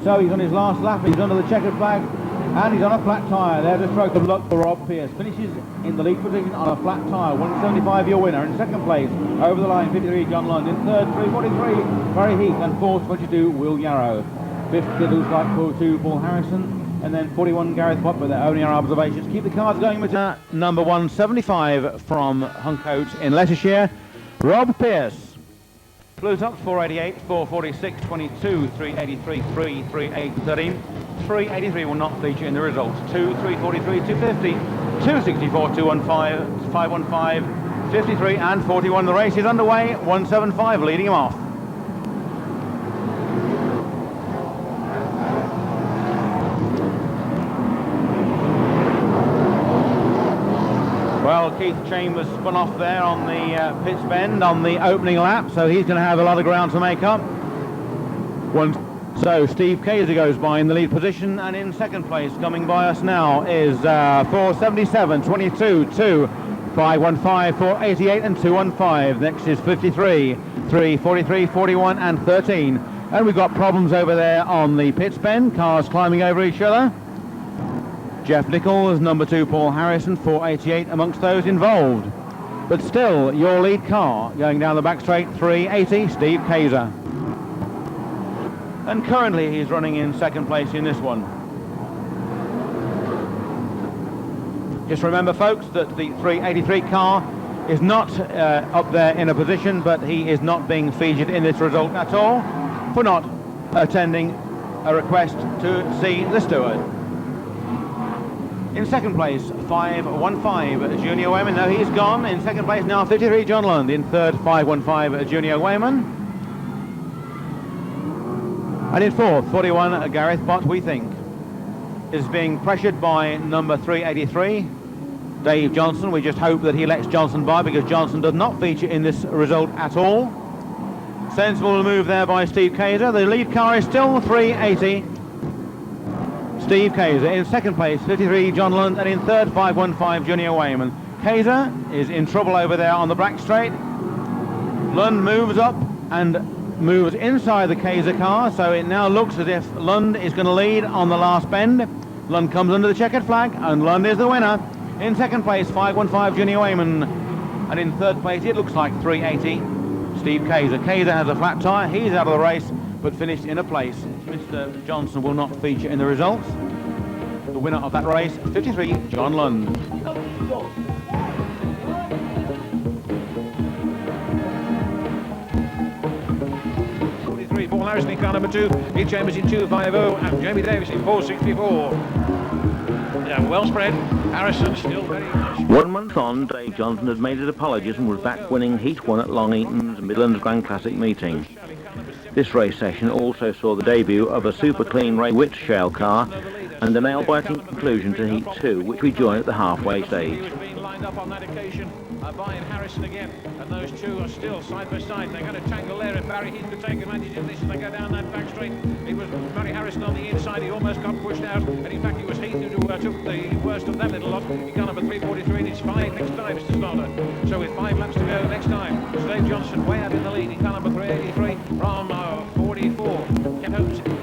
So he's on his last lap. He's under the checkered flag, and he's on a flat tyre. There's a stroke of luck for Rob Pearce. Finishes in the lead position on a flat tyre. 175, your winner. In second place, over the line, 53, John Lund. In third, 3:43, Barry Heath, and 4:22, Will Yarrow. Fifth, it looks like 2, Paul Harrison. And then 41, Gareth Watt, but they're only our observations. Keep the cards going with number 175 from Huncote in Leicestershire, Rob Pearce. Blue Tops 488, 446, 22, 383, 3, 38, 13. 383 will not feature in the results. 2, 343, 250, 264, 215, 515, 53 and 41. The race is underway. 175 leading him off. Well, Keith Chambers spun off there on the pits bend on the opening lap, so he's going to have a lot of ground to make up. So Steve Kaiser goes by in the lead position, and in second place coming by us now is 477, 22, 2, 515, 488 and 215. Next is 53, 3, 43, 41 and 13. And we've got problems over there on the pits bend, cars climbing over each other. Jeff Nichols, number 2, Paul Harrison, 488 amongst those involved. But still, your lead car going down the back straight, 380, Steve Kaiser. And currently he's running in second place in this one. Just remember, folks, that the 383 car is not up there in a position, but he is not being featured in this result at all for not attending a request to see the steward. In second place, 515, Junior Wayman. No, he's gone. In second place now, 53, John Lund. In third, 515, Junior Wayman. And in fourth, 41, Gareth Bott, we think, is being pressured by number 383, Dave Johnson. We just hope that he lets Johnson by, because Johnson does not feature in this result at all. Sensible move there by Steve Kaiser. The lead car is still 380. Steve Kaiser. In second place, 53, John Lund, and in third, 515, Junior Wayman. Kaiser is in trouble over there on the back straight. Lund moves up and moves inside the Kaiser car, so it now looks as if Lund is going to lead on the last bend. Lund comes under the checkered flag, and Lund is the winner. In second place, 515, Junior Wayman. And in third place, it looks like 380, Steve Kaiser. Kaiser has a flat tyre, he's out of the race, but finished in a place. Mr. Johnson will not feature in the results. The winner of that race, 53, John Lund. Paul Harrison in car number 2, Keith Chambers in 250, and Jamie Davis in 464. Yeah, well spread. Harrison still very much. 1 month on, Dave Johnson had made his apologies and was back winning Heat 1 at Long Eaton's Midlands Grand Classic meeting. This race session also saw the debut of a super clean Ray Witt shell car and a nail-biting conclusion to Heat 2, which we join at the halfway stage. Lined up on that occasion by Harrison again, and those two are still side by side. They're going to tangle there, and Barry Heath could take advantage of this as they go down that back straight. It was Barry Harrison on the inside. He almost got pushed out, and in fact it was Heath who took the worst of that little lot. He got number 343, and it's 5 next time, Mr. Starter. So with 5 laps to go next time, Dave Johnson way out in the lead in car number 383 from 44. Kept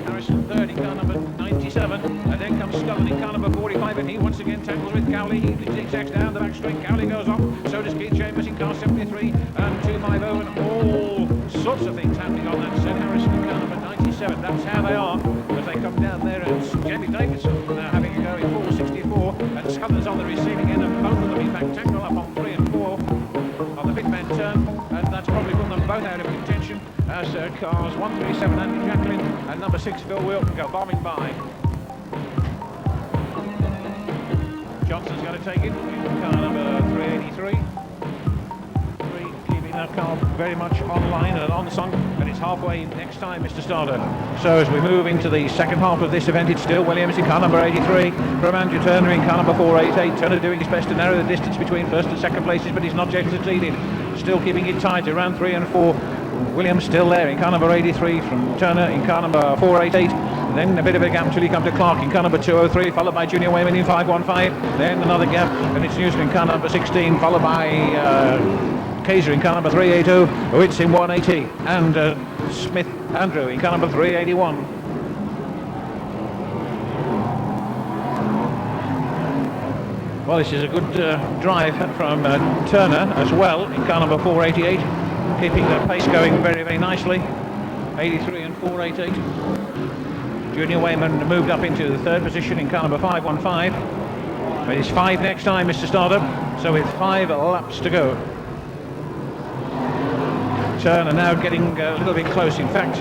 Harrison third in car number 97, and then comes Scullen in car number 45, and he once again tackles with Cowley. He zigzags down the back straight. Cowley goes off. So does Keith Chambers in car 73 and 250, and all sorts of things happening on that set. Harrison in car number 97. That's how they are as they come down there. And Jamie Davidson now having a go in 464, and Scullen's on the receiving end, and both of them in fact tackle up on 3 and 4 on the big man turn, and that's probably put them both out of contention as cars 137 Andy Jacklin and number 6 Phil Wilton go bombing by. Johnson's going to take it in car number 383. Keeping that car very much online and on song, and it's halfway next time, Mr. Starter. So as we move into the second half of this event, it's still Williams in car number 83 from Andrew Turner in car number 488. Turner doing his best to narrow the distance between first and second places, but he's not yet succeeded. Still keeping it tight around 3 and 4. Williams still there in car number 83 from Turner in car number 488. Then a bit of a gap until he comes to Clark in car number 203, followed by Junior Wayman in 515. Then another gap, and it's Newson in car number 16, followed by Kaiser in car number 382, Witz in 180, and Smith Andrew in car number 381. Well, this is a good drive from Turner as well in car number 488, keeping the pace going very, very nicely. 83 and 488. Junior Wayman moved up into the third position in car number 515. But it's 5 next time, Mr. Startup, so with 5 laps to go. Turner now getting a little bit close. In fact,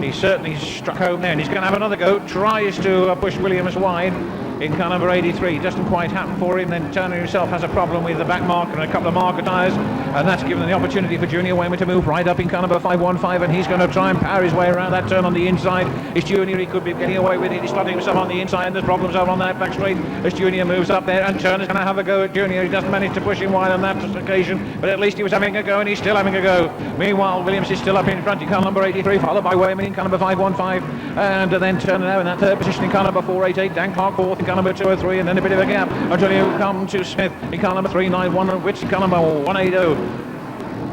he certainly struck home there, and he's going to have another go. Tries to push Williams wide in car number 83. Doesn't quite happen for him. Then Turner himself has a problem with the back marker and a couple of marker tyres, and that's given the opportunity for Junior Wayman to move right up in car number 515, and he's going to try and power his way around that turn on the inside. It's Junior, he could be getting away with it. He's slotting himself on the inside, and there's problems over on that back straight as Junior moves up there, and Turner's going to have a go at Junior. He doesn't manage to push him wide on that occasion, but at least he was having a go, and he's still having a go. Meanwhile, Williams is still up in front in car number 83, followed by Wayman in car number 515, and then Turner now in that third position in car number 488. Dan Clark fourth in car number 203, and then a bit of a gap until you come to Smith in car number 391, and Witz in car number 180.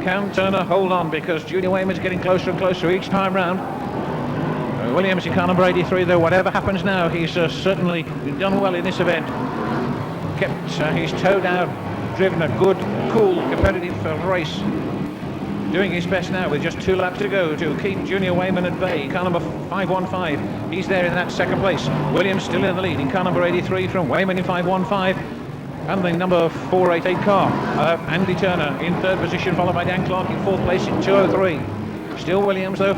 Can Turner hold on, because Junior Wayman's getting closer and closer each time round. Williams in car number 83, though, whatever happens now, he's certainly done well in this event. Kept his toe down, driven a good, cool, competitive race. Doing his best now with just 2 laps to go to keep Junior Wayman at bay. Car number 515, he's there in that second place. Williams still in the lead in car number 83 from Wayman in 515. And the number 488 car, Andy Turner in third position, followed by Dan Clark in fourth place in 203. Still Williams, though,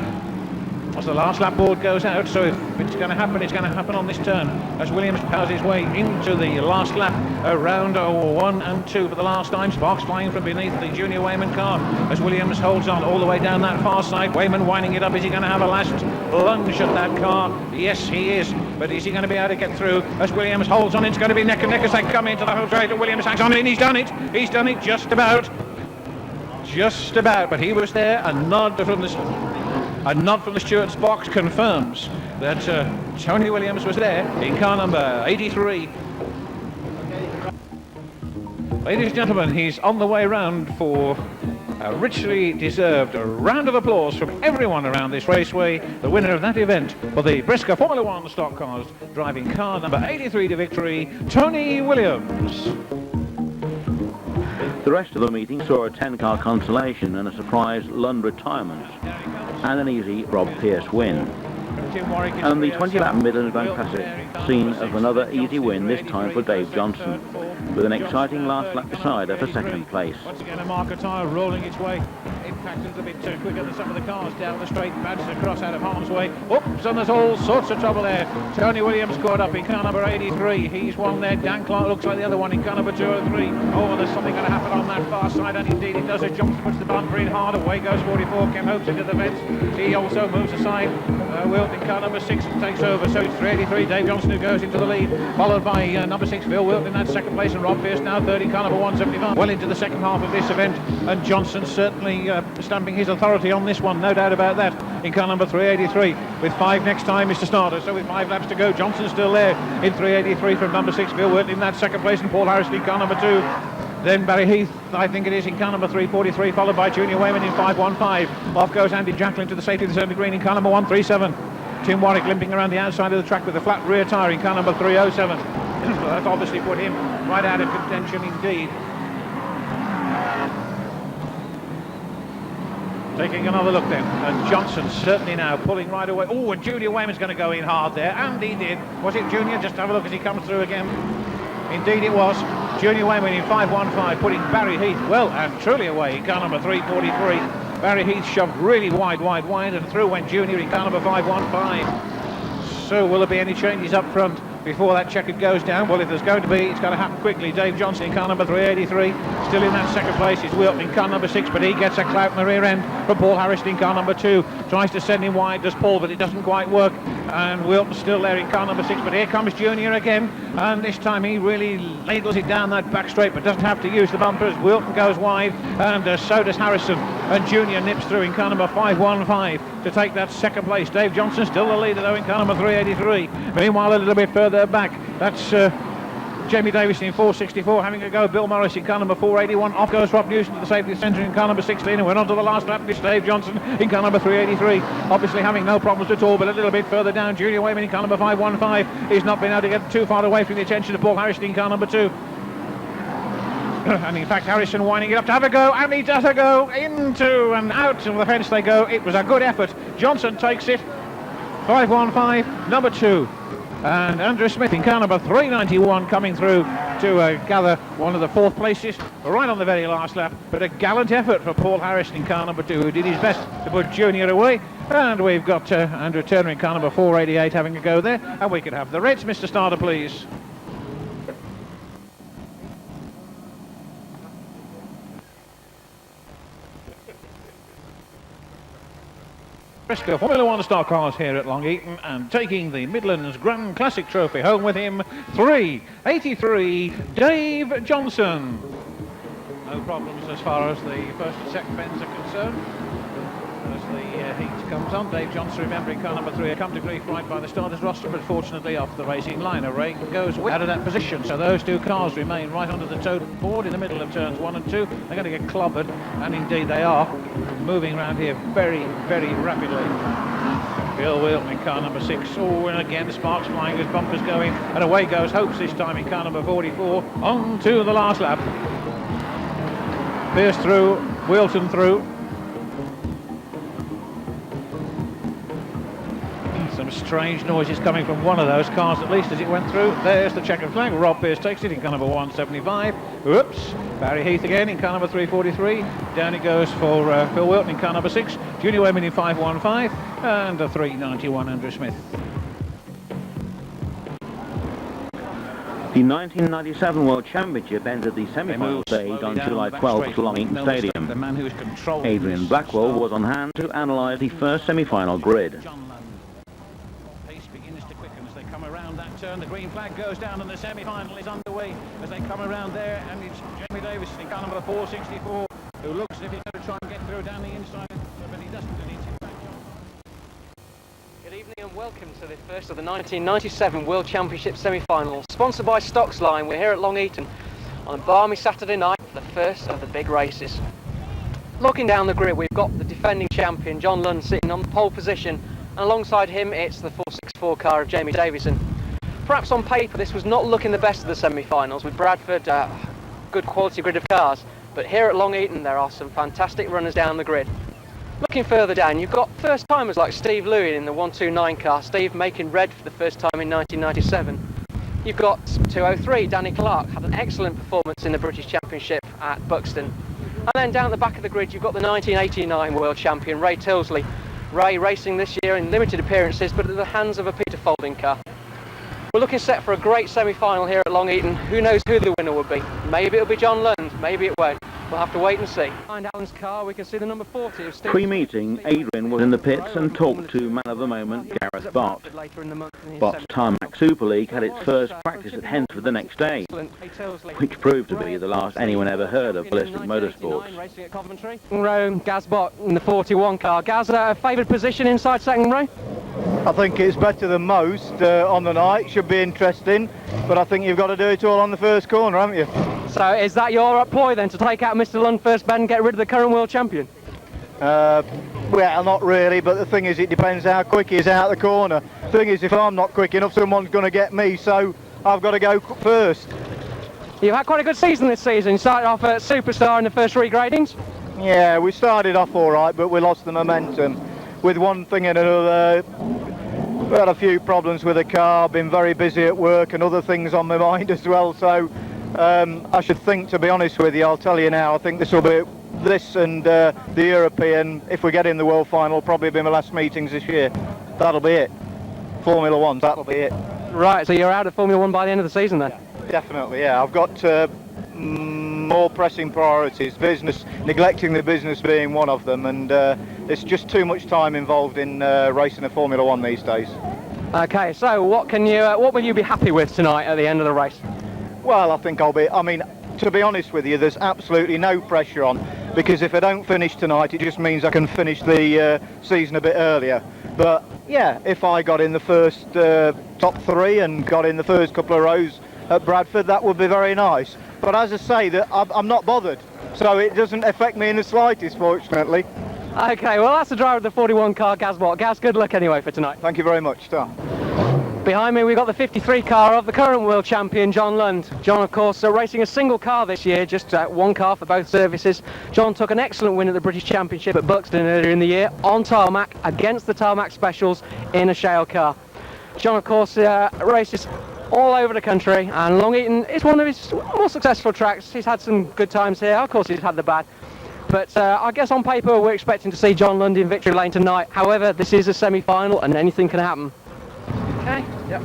as the last lap board goes out, so if it's going to happen, it's going to happen on this turn as Williams powers his way into the last lap, around 1 and 2 for the last time. Sparks flying from beneath the Junior Wayman car as Williams holds on all the way down that far side. Wayman winding it up. Is he going to have a last lunge at that car? Yes, he is. But is he going to be able to get through as Williams holds on? It's going to be neck and neck as they come into the home straight, and Williams hangs on, and he's done it. He's done it just about. Just about, but he was there. A nod from the steward's box confirms that Tony Williams was there in car number 83. Ladies and gentlemen, he's on the way round for a richly deserved round of applause from everyone around this raceway. The winner of that event for the Briscoe Formula 1 stock cars, driving car number 83 to victory, Tony Williams. The rest of the meeting saw a 10-car consolation and a surprise Lund retirement, and an easy Rob Pearce win. And the 20-lap Midland Grand Classic, scene of another easy win, this time for Dave Johnson, with an exciting last lap decider for second place. Once again, a marker tyre rolling its way. Impacted a bit too quicker than some of the cars down the straight, badges across out of harm's way. Oops, and there's all sorts of trouble there. Tony Williams caught up in car number 83. He's one there. Dan Clark looks like the other one in car number 203. Oh, there's something going to happen on that far side, and indeed it does. It jumps, puts the bumper in hard. Away goes 44. Ken Hopes into the fence. He also moves aside. Wilt in car number 6 takes over. So it's 383. Dave Johnson who goes into the lead, followed by number 6 Phil Wilt in that second place, and Rob Pearce now third in car number 175. Well into the second half of this event, and Johnson certainly stamping his authority on this one, no doubt about that, in car number 383, with 5 next time, Mr. Starter. So with 5 laps to go, Johnson's still there in 383 from number 6 Phil Wilt in that second place, and Paul Harrison in car number 2. Then Barry Heath, I think it is, in car number 343, followed by Junior Wayman in 515. Off goes Andy Jacklin to the safety of the centre green in car number 137. Tim Warwick limping around the outside of the track with a flat rear tyre in car number 307. That's obviously put him right out of contention indeed. Taking another look then, and Johnson certainly now pulling right away. Oh, and Junior Wayman's going to go in hard there, and he did. Was it Junior? Just have a look as he comes through again. Indeed it was. Junior Wayman in 515, putting Barry Heath well and truly away in car number 343. Barry Heath shoved really wide, and through went Junior in car number 515. So will there be any changes up front before that checkered goes down? Well, if there's going to be, it's going to happen quickly. Dave Johnson in car number 383, still in that second place is Wilt in car number 6, but he gets a clout in the rear end from Paul Harrison in car number 2. Tries to send him wide, does Paul, but it doesn't quite work. and Wilton's still there in car number 6, but here comes Junior again, and this time he really ladles it down that back straight, but doesn't have to use the bumpers. Wilton goes wide, and so does Harrison, and Junior nips through in car number 515 to take that second place. Dave Johnson still the leader though in car number 383. Meanwhile, a little bit further back, that's Jamie Davis in 464 having a go. Bill Morris in car number 481. Off goes Rob Newson to the safety centre in car number 16, and went on to the last lap. It's Dave Johnson in car number 383. Obviously having no problems at all, but a little bit further down, Junior Wayman in car number 515. He's not been able to get too far away from the attention of Paul Harrison in car number 2. And in fact, Harrison winding it up to have a go, and he does a go into and out of the fence they go. It was a good effort. Johnson takes it. 515, number 2. And Andrew Smith in car number 391 coming through to gather one of the 4th places right on the very last lap. But a gallant effort for Paul Harrison in car number 2, who did his best to put Junior away. And we've got Andrew Turner in car number 488 having a go there. And we could have the Reds, Mr. Starter, please. Briscoe Formula 1 stock cars here at Long Eaton, and taking the Midlands Grand Classic Trophy home with him, 383 Dave Johnson. No problems as far as the first and second bends are concerned. As the heat comes on, Dave Johnson, remembering car number 3, had come to grief right by the starters roster, but fortunately off the racing line. A rain goes out of that position, so those 2 cars remain right under the total board in the middle of turns 1 and 2. They're going to get clobbered, and indeed they are, moving around here very, very rapidly. Bill Wilton in car number 6. Oh, and again the sparks flying as bumpers going, and away goes Hopes this time in car number 44, on to the last lap. Pierce through, Wilton through. Some strange noises coming from one of those cars at least as it went through. There's the checkered flag. Rob Pierce takes it in car number 175. Whoops. Barry Heath again in car number 343. Down it goes for Phil Wilton in car number 6. Junior Wayman in 515. And a 391 Andrew Smith. The 1997 World Championship ended the semi-final stage on July 12th at Long Eaton Stadium. Adrian Blackwell was on hand to analyse the first semi-final grid. Turn, the green flag goes down and the semi-final is underway as they come around there, and it's Jamie Davis in car number 464 who looks as if he's going to try and get through down the inside, but he doesn't, and he's in back. Good evening and welcome to the first of the 1997 World Championship semi-finals. Sponsored by Stocks Line, we're here at Long Eaton on a balmy Saturday night for the first of the big races. Looking down the grid, we've got the defending champion John Lund sitting on the pole position, and alongside him it's the 464 car of Jamie Davison. Perhaps on paper this was not looking the best of the semi-finals with Bradford, good quality grid of cars, but here at Long Eaton there are some fantastic runners down the grid. Looking further down, you've got first timers like Steve Lewin in the 129 car, Steve making red for the first time in 1997. You've got 203, Danny Clark had an excellent performance in the British Championship at Buxton. And then down the back of the grid you've got the 1989 world champion Ray Tilsley. Ray racing this year in limited appearances but at the hands of a Peter Folding car. We're looking set for a great semi-final here at Long Eaton. Who knows who the winner will be? Maybe it'll be John Lund, maybe it won't. We'll have to wait and see. Behind Alan's car we can see the number 40 of Steve. Pre-meeting, Adrian was in the pits and talked to man of the moment, Gareth Bott. Bott's Tarmac Super League had its first practice at Hensford the next day, which proved to be the last anyone ever heard of Ballistic Motorsports. Row, Gaz Bott in the 41 car. Gaz, a favoured position inside second row? I think it's better than most on the night. Should be interesting, but I think you've got to do it all on the first corner, haven't you? So is that your ploy then, to take out Mr. Lund first bend and get rid of the current world champion? Well, not really, but the thing is, it depends how quick he is out the corner. The thing is, if I'm not quick enough, someone's going to get me, so I've got to go first. You've had quite a good season this season. You started off at Superstar in the first regradings. Yeah, we started off all right, but we lost the momentum. With one thing and another, we had a few problems with the car, been very busy at work and other things on my mind as well, so I should think, to be honest with you, I'll tell you now, I think this will be, this and the European, if we get in the World Final, probably be my last meetings this year. That'll be it. Formula One, that'll be it. Right, so you're out of Formula One by the end of the season then? Definitely, yeah. I've got more pressing priorities, business, neglecting the business being one of them, and it's just too much time involved in racing a Formula One these days. Okay, so what will you be happy with tonight at the end of the race? Well, I think I mean, to be honest with you, there's absolutely no pressure on, because if I don't finish tonight, it just means I can finish the season a bit earlier. But yeah, if I got in the first top 3 and got in the first couple of rows at Bradford, that would be very nice. But as I say, that I'm not bothered, so it doesn't affect me in the slightest, fortunately. Okay, well that's the driver of the 41 car, Gaz Watt. Gaz, good luck anyway for tonight. Thank you very much, Tom. Behind me we've got the 53 car of the current world champion, John Lund. John, of course, racing a single car this year, just one car for both services. John took an excellent win at the British Championship at Buxton earlier in the year, on tarmac, against the tarmac specials in a shale car. John, of course, races all over the country, and Long Eaton is one of his more successful tracks. He's had some good times here, of course he's had the bad. But I guess on paper we're expecting to see John Lund in victory lane tonight. However, this is a semi-final and anything can happen. Okay. Yep.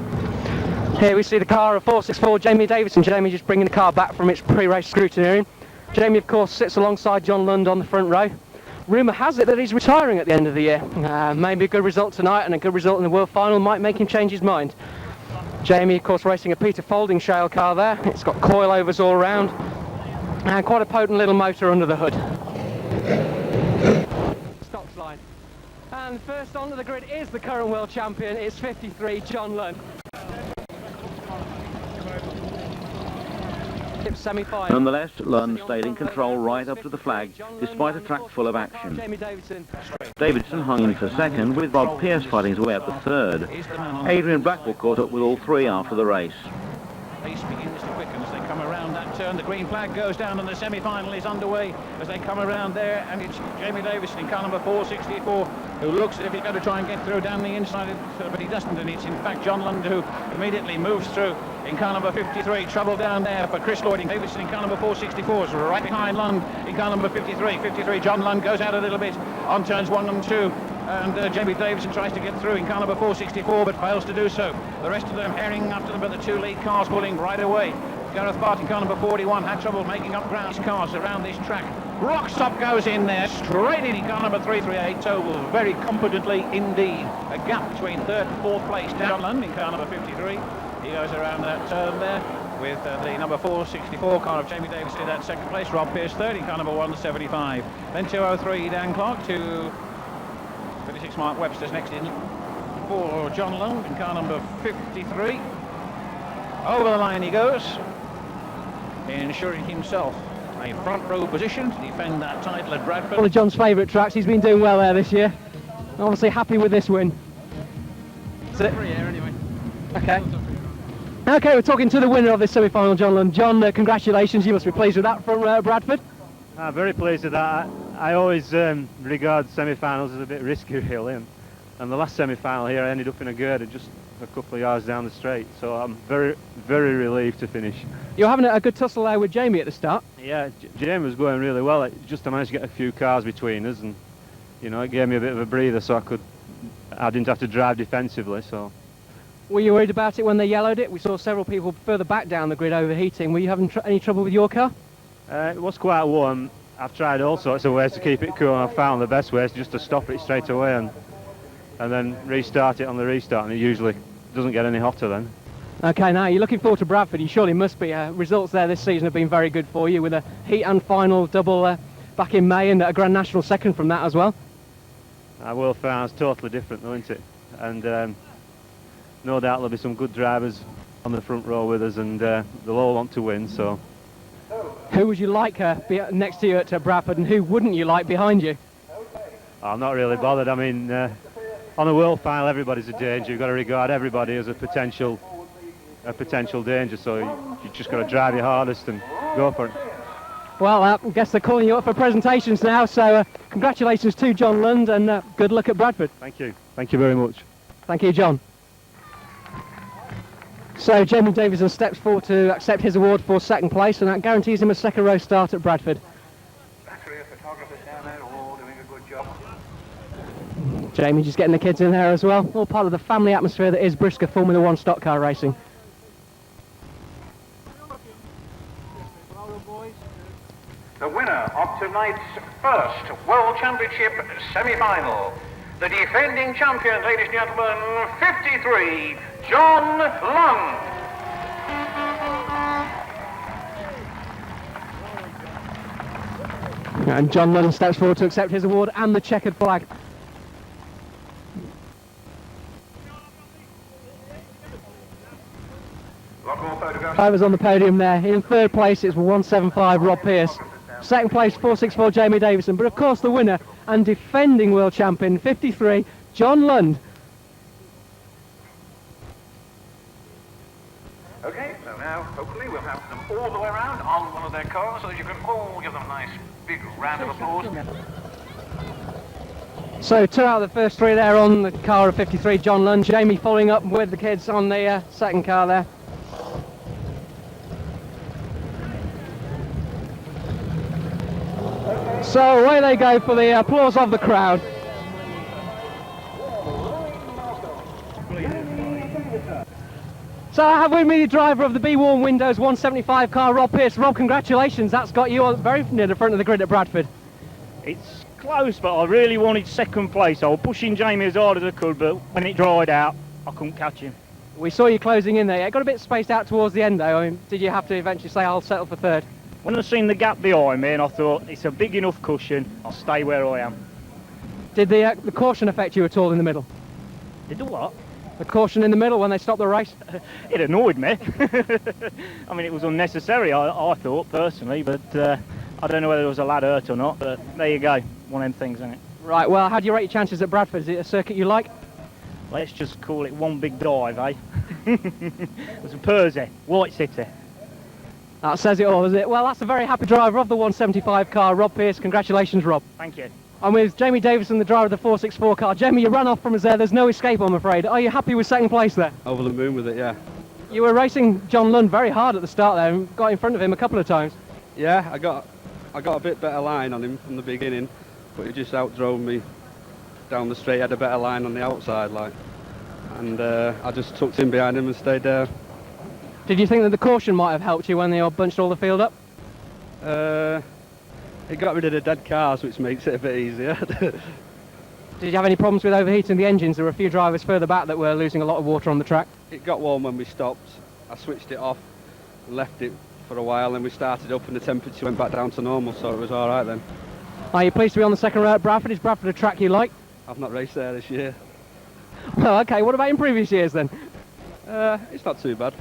Here we see the car of 464 Jamie Davidson. Jamie just bringing the car back from its pre-race scrutineering. Jamie, of course, sits alongside John Lund on the front row. Rumour has it that he's retiring at the end of the year. Maybe a good result tonight and a good result in the World Final might make him change his mind. Jamie, of course, racing a Peter Folding shale car there. It's got coilovers all around and quite a potent little motor under the hood. Stocks line. And first onto the grid is the current world champion. It's 53 John Lund. Semi-final. Nonetheless, Lund stayed in control right up to the flag, despite a track full of action. Davidson hung in for second, with Bob Pearce fighting his way up to third. Adrian Blackwell caught up with all 3 after the race. Pace begins to quicken as they come around that turn. The green flag goes down and the semi-final is underway as they come around there, and it's Jamie Davidson in car number 464 who looks as if he's going to try and get through down the inside, but he doesn't, and it's in fact John Lund who immediately moves through in car number 53. Trouble down there for Chris Lloyd. Davidson in car number 464 is right behind Lund in car number 53. John Lund goes out a little bit on turns 1 and 2. And Jamie Davidson tries to get through in car number 464 but fails to do so. The rest of them herring after them, but the 2 lead cars pulling right away. Gareth Bart in car number 41 had trouble making up ground. These cars around this track. Rock Stop goes in there, straight in car number 338, Total very competently indeed. A gap between 3rd and 4th place. John Lund in car number 53. He goes around that turn there with the number 464 car of Jamie Davidson in that 2nd place. Rob Pearce 3rd in car number 175. Then 203 Dan Clark, 256 Mark Webster's next in for John Lund in car number 53. Over the line he goes, ensuring himself a front row position to defend that title at Bradford. One of John's favourite tracks. He's been doing well there this year. Obviously happy with this win. That's it. Anyway. Okay. Okay, we're talking to the winner of this semi-final, John Lund. John, congratulations. You must be pleased with that from Bradford. I'm very pleased with that. I always regard semi-finals as a bit risky, really. And the last semi-final here, I ended up in a girder just a couple of yards down the straight. So I'm very, very relieved to finish. You're having a good tussle there with Jamie at the start. Yeah, Jamie was going really well. Just I managed to get a few cars between us, and you know, it gave me a bit of a breather, so I didn't have to drive defensively. So. Were you worried about it when they yellowed it? We saw several people further back down the grid overheating. Were you having any trouble with your car? It was quite warm. I've tried all sorts of ways to keep it cool, and I found the best way is just to stop it straight away and then restart it on the restart, and it usually doesn't get any hotter then. Okay, now you're looking forward to Bradford. You surely must be. Results there this season have been very good for you, with a heat and final double back in May and a Grand National second from that as well. World Final's totally different though, isn't it? And no doubt there'll be some good drivers on the front row with us, and they'll all want to win. So, who would you like next to you at Bradford, and who wouldn't you like behind you? I'm not really bothered. I mean, on a World Final, everybody's a danger. You've got to regard everybody as a potential danger. So you just got to drive your hardest and go for it. Well, I guess they're calling you up for presentations now. So congratulations to John Lund, and good luck at Bradford. Thank you. Thank you very much. Thank you, John. So Jamie Davidson steps forward to accept his award for 2nd place, and that guarantees him a 2nd row start at Bradford. Photographers down there are all doing a good job. Jamie just getting the kids in there as well. All part of the family atmosphere that is Brisker Formula 1 stock car racing. The winner of tonight's first World Championship semi-final, the defending champion, ladies and gentlemen, 53, John Lund. And John Lund steps forward to accept his award and the checkered flag. Drivers on the podium there. In third place it's 175 Rob Pearce. Second place 464 Jamie Davison. But of course the winner and defending world champion 53 John Lund. Okay, so now hopefully we'll have them all the way around on one of their cars so that you can all give them a nice big round of applause. So 2 out of the first 3 there on the car of 53 John Lund. Jamie following up with the kids on the second car there. So away they go for the applause of the crowd. So I have with me the driver of the Be Warm Windows 175 car, Rob Pearce. Rob, congratulations, that's got you very near the front of the grid at Bradford. It's close, but I really wanted second place. I was pushing Jamie as hard as I could, but when it dried out, I couldn't catch him. We saw you closing in there. It got a bit spaced out towards the end though. I mean, did you have to eventually say I'll settle for third? When I seen the gap behind me, and I thought it's a big enough cushion, I'll stay where I am. Did the caution affect you at all in the middle? Did the what? The caution in the middle when they stopped the race? It annoyed me. I mean, it was unnecessary, I thought, personally, but I don't know whether there was a lad hurt or not, but there you go. One of them things, isn't it? Right, well, how do you rate your chances at Bradford? Is it a circuit you like? Let's just call it one big dive, eh? It was a Persy, White City. That says it all, does it? Well, that's a very happy driver of the 175 car, Rob Pearce. Congratulations, Rob. Thank you. I'm with Jamie Davison, the driver of the 464 car. Jamie, you ran off from us there. There's no escape, I'm afraid. Are you happy with second place there? Over the moon with it, yeah. You were racing John Lund very hard at the start there and got in front of him a couple of times. Yeah, I got a bit better line on him from the beginning, but he just outdrove me down the straight. Had a better line on the outside, like, and I just tucked in behind him and stayed there. Did you think that the caution might have helped you when they all bunched all the field up? It got rid of the dead cars, which makes it a bit easier. Did you have any problems with overheating the engines? There were a few drivers further back that were losing a lot of water on the track. It got warm when we stopped. I switched it off, left it for a while, then we started up and the temperature went back down to normal, so it was all right then. Are you pleased to be on the second row at Bradford? Is Bradford a track you like? I've not raced there this year. Well, okay, what about in previous years then? It's not too bad.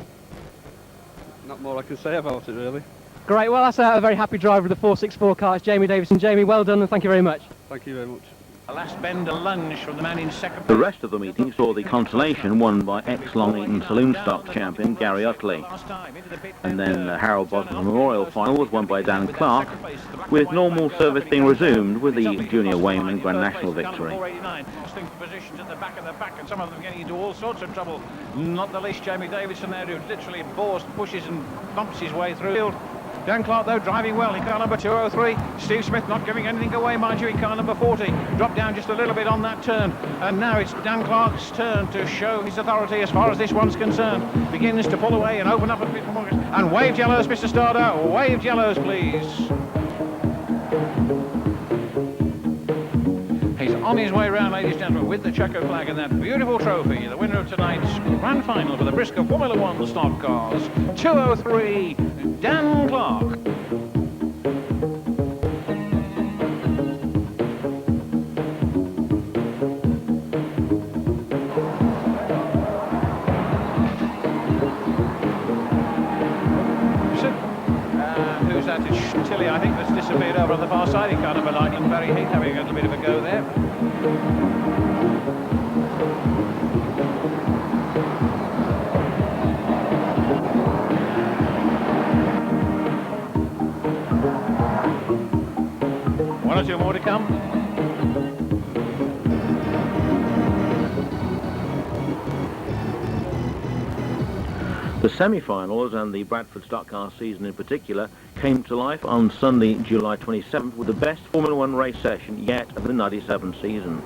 Not more I can say about it, really. Great, well, that's a very happy driver of the 464 car. It's Jamie Davison. Jamie, well done and thank you very much. Thank you very much. A last bend, a lunge from the man in second. The rest of the meeting saw the consolation won by ex-Long Eaton Saloon Stock champion Gary Utley. And then the Harold Boston Memorial Final was won by Dan Clark, with normal service being resumed with the Junior Wayman Grand National victory. Positions at the back of the pack, and some of them getting into all sorts of trouble. Not the least Jamie Davison there, who literally pushes and bumps his way through. Dan Clark, though, driving well in car number 203. Steve Smith not giving anything away, mind you, in car number 40. Dropped down just a little bit on that turn. And now it's Dan Clark's turn to show his authority as far as this one's concerned. Begins to pull away and open up a bit more. And wave yellows, Mr. Starder. Wave yellows, please. He's on his way round, ladies and gentlemen, with the checker flag and that beautiful trophy. The winner of tonight's grand final for the Briscoe Formula 1 stock cars, 203, Dan Clark. Who's that? It's Tilly, I think, that's disappeared over on the far side in car number 9, and Barry Heath having a little bit of a go there. One or two more to come. The semi-finals and the Bradford Stock Car season in particular came to life on Sunday, July 27th with the best Formula 1 race session yet of the 97 season.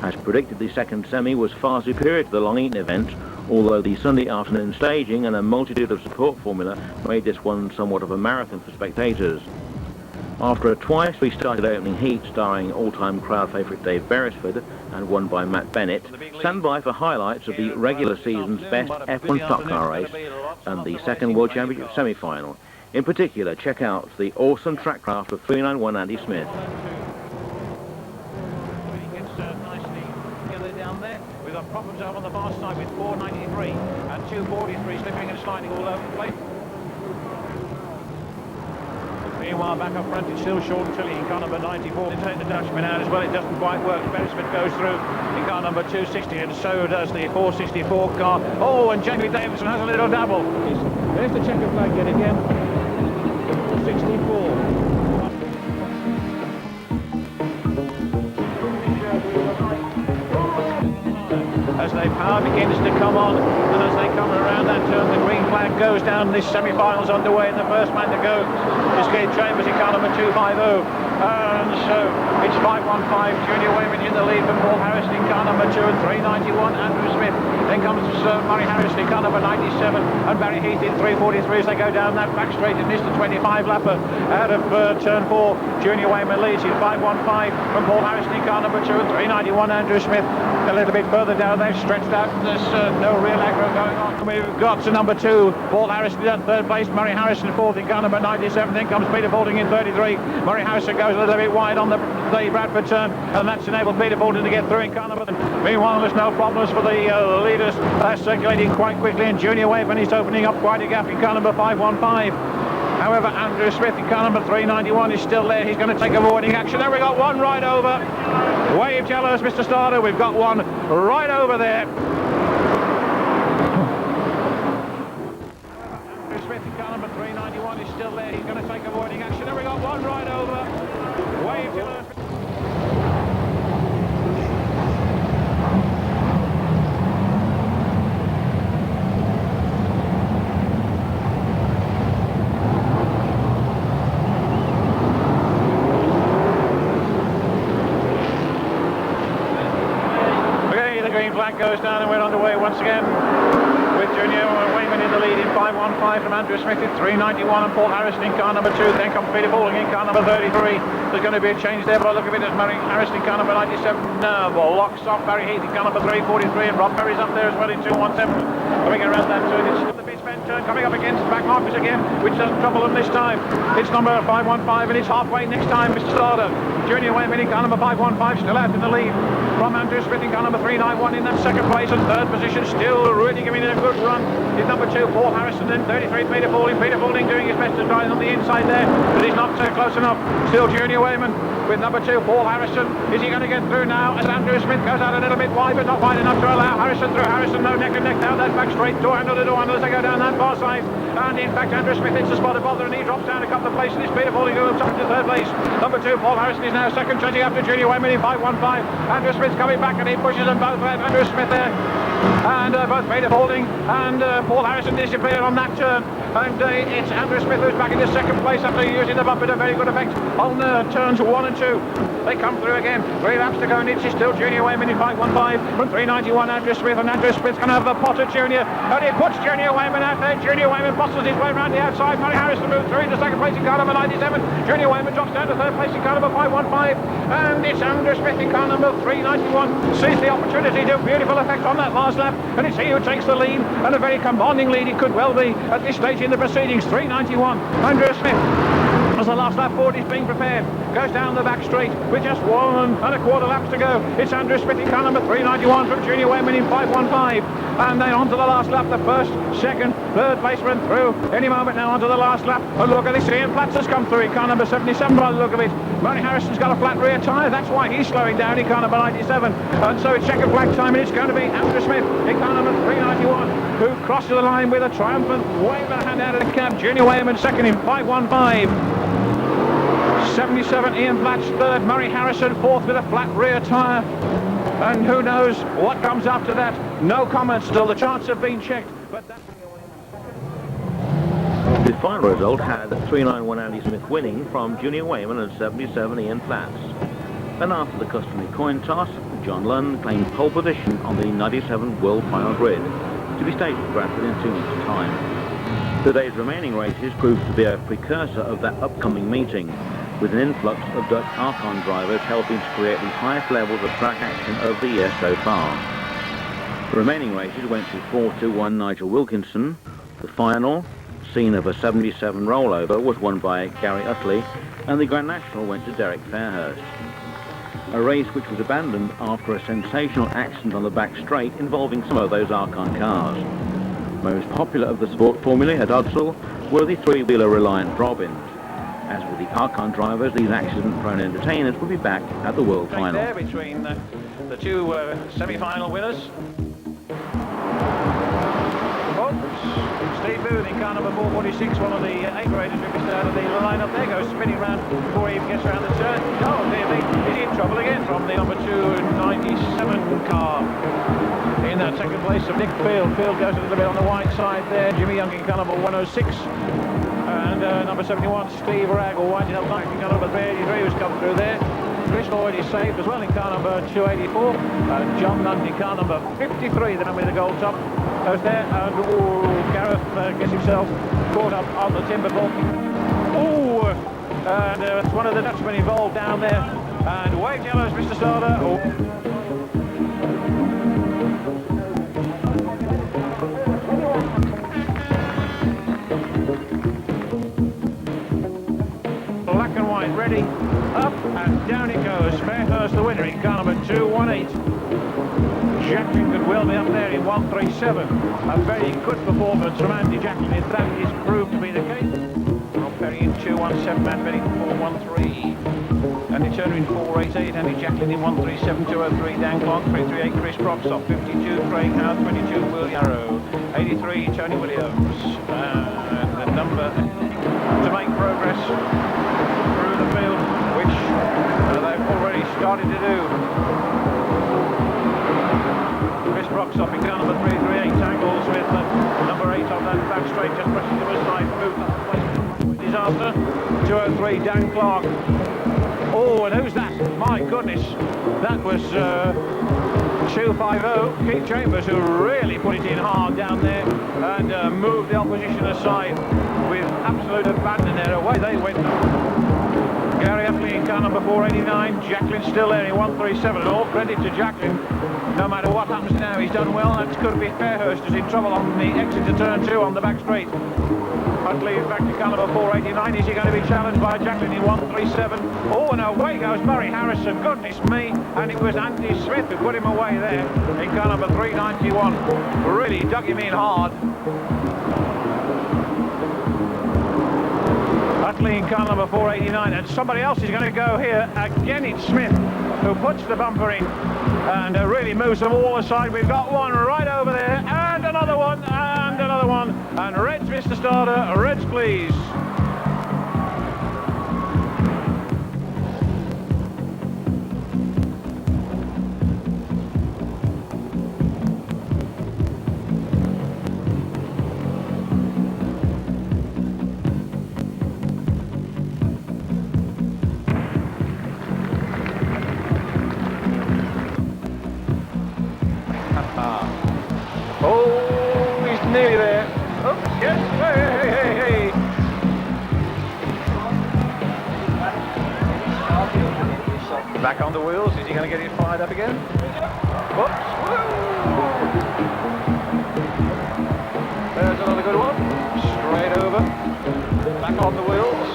As predicted, the second semi was far superior to the Long Eaton event, although the Sunday afternoon staging and a multitude of support formula made this one somewhat of a marathon for spectators. After a twice restarted opening heat starring all-time crowd favourite Dave Beresford and won by Matt Bennett, stand by for highlights of the regular season's best F1 stock car race and the second World Championship semi-final. In particular, check out the awesome track craft of 391 Andy Smith. We've got problems over on the far side with 493 and 243 slipping and sliding all over the place. Meanwhile, back up front, it's still Sean Tilley in car number 94. To take the Dutchman out as well, it doesn't quite work. Beresford goes through in car number 260, and so does the 464 car. Oh, and Jamie Davidson has a little double. There's the checker flag yet again. 464. As the power begins to come on, and as they come around that turn, the green flag goes down. This semi-final's underway, and the first man to go is Gabe Chambers in car number 250. And so it's 515, Junior Wayman in the lead from Paul Harrison in car number 2 and 391, Andrew Smith. Then comes Murray Harrison in car number 97 and Barry Heath in 343 as they go down that back straight in Mr. 25-lapper out of turn 4. Junior Wayman leads in 515 from Paul Harrison in car number 2 and 391, Andrew Smith. A little bit further down, they've stretched out, there's no real aggro going on. We've got to number 2, Paul Harrison in third place, Murray Harrison fourth in car number 97, then comes Peter Balding in 33. Murray Harrison goes a little bit wide on the Bradford turn, and that's enabled Peter Balding to get through in car number 10. Meanwhile, there's no problems for the leaders. They're circulating quite quickly, and Junior Wayman is opening up quite a gap in car number 515. However, Andrew Smith in car number 391 is still there. He's going to take avoiding action. There we got one right over. Wave tell us, Mr. Starter, we've got one right over there. Andrew Smith in car number 391 is still there. He's going to take avoiding action. There we got one right over. Wave tell us. Flag goes down and we're underway once again with Junior Wayman in the lead in 515 from Andrew Smith in 391 and Paul Harrison in car number 2. Then comes Peter Balding in car number 33. There's going to be a change there, but I look at it as Murray Harrison in car number 97. No, locks off Barry Heath in car number 343 and Rob Perry's up there as well in 217. Coming around that turn, it's still the big spend turn coming up against back markers again, which doesn't trouble them this time. It's number 515 and it's halfway next time, Mr. Starter. Junior Wayman in car number 515 still out in the lead from Andrew Smith in car number 391 in that second place, and third position still really giving it a good run is number 2 Paul Harrison, and 33 Peter Balding. Peter Balding doing his best to try on the inside there, but he's not close enough. Still Junior Wayman with number 2 Paul Harrison. Is he going to get through now as Andrew Smith goes out a little bit wide, but not wide enough to allow Harrison through? Harrison no neck and neck down that back straight, door handle to door handle as they go down that far side, and in fact Andrew Smith hits the spot of bother and he drops down a couple of places. It's Peter Balding who comes up to third place. Number 2 Paul Harrison is now second, chasing after Junior Wayman in 515. Andrew Smith's coming back and he pushes them both. Andrew Smith there, and both Peter Balding and Paul Harrison disappear on that turn, and it's Andrew Smith who's back into second place after using the bumper to very good effect on turns 1 and 2. They come through again, 3 laps to go, and it's still Junior Wayman in 515 from 391 Andrew Smith, and Andrew Smith's going to have the Potter Junior, and he puts Junior Wayman out there. Junior Wayman bustles his way around the outside. Murray Harrison moves through into second place in car number 97. Junior Wayman drops down to third place in car number 515, and it's Andrew Smith in car number 391 sees the opportunity to beautiful effect on that last lap, and it's he who takes the lead, and a very commanding lead it could well be at this stage in the proceedings. 391 Andrew Smith, as the last lap forward is being prepared, goes down the back straight with just 1 1/4 laps to go. It's Andrew Smith in car number 391 from Junior Wayman in 515, and then on to the last lap, the first, second, third placeman through any moment now onto the last lap. Oh, look at this, Ian Platts has come through in car number 77 by the look of it. Murray Harrison's got a flat rear tyre, that's why he's slowing down in car number 97, and so it's checkered flag time, and it's going to be Andrew Smith in car number 391 who crosses the line with a triumphant wave of a hand out of the cab. Junior Wayman second in 515. 77 Ian Platts third, Murray Harrison fourth with a flat rear tyre, and who knows what comes after that. No comment, still the chance of being checked, but that... The final result had 391 Andy Smith winning from Junior Wayman and 77 Ian Platts. And after the customary coin toss, John Lund claimed pole position on the 97 World Final Grid, to be staged at Bradford in 2 months' time. Today's remaining races proved to be a precursor of that upcoming meeting, with an influx of Dutch Archon drivers helping to create the highest levels of track action of the year so far. The remaining races went to 4-2-1 Nigel Wilkinson. The final, scene of a 77 rollover, was won by Gary Utley, and the Grand National went to Derek Fairhurst. A race which was abandoned after a sensational accident on the back straight involving some of those Archon cars. Most popular of the sport formulae at Odsal were the three-wheeler Reliant Robins. As with the Archon drivers, these accident-prone entertainers will be back at the World Final. There between the two semi-final winners. Steve Booth in car number 446, one of the 8 graders who missed out of the line-up there, goes spinning round before he even gets around the turn. Oh, dear me, he's in trouble again from the number 297 car. In that second place of Nick Field. Field goes a little bit on the wide side there. Jimmy Young in car number 106. And number 71, Steve Ragg, will wind it up back in car number 383, who's come through there. Chris Lloyd is saved as well in car number 284. John Nunn in car number 53, the number with the gold top, goes there. And Gareth gets himself caught up on the timber bolt. Oh, and it's one of the Dutchmen involved down there. And wave yellows, Mr. Starter. Oh. Black and white ready, up and down it goes. Fairhurst the winner in car number 218. Jacklin could well be up there in 137. A very good performance from Andy Jacklin if that is proved to be the case. Rob Perry in 217, Matt Benning 413. Andy Turner in 488, Andy Jacklin in 137, 203, Dan Clark 338, Chris Broxoff 52, Craig Howe 22, Will Yarrow 83, Tony Williams. And the number to make progress through the field, which they've already started to do. Chris Broxoff in car number 338 tangles with number 8 on that back straight, just pressing to his side, moved up the place. Disaster. 203, Dan Clark. Oh, and who's that? My goodness, that was 250, Keith Chambers, who really put it in hard down there and moved the opposition aside with absolute abandon there. Away they went. Gary Utley in car number 489, Jacklin still there in 137, and all credit to Jacklin. No matter what happens now, he's done well. That could be Fairhurst is in trouble on the exit to turn 2 on the back straight. Utley back to car number 489. Is he going to be challenged by Jacklin in 137? Oh, and away goes Murray Harrison. Goodness me. And it was Andy Smith who put him away there in car number 391. Really dug him in hard. Utley in car number 489. And somebody else is going to go here. Again, it's Smith who puts the bumper in and really moves them all aside. We've got one right over there, and another one, and another one. And Reds, Mr. Starter, Reds, please. Oh, he's nearly there. Oh, yes, hey. Back on the wheels, is he going to get it fired up again? Whoops, whoa. There's another good one. Straight over. Back on the wheels.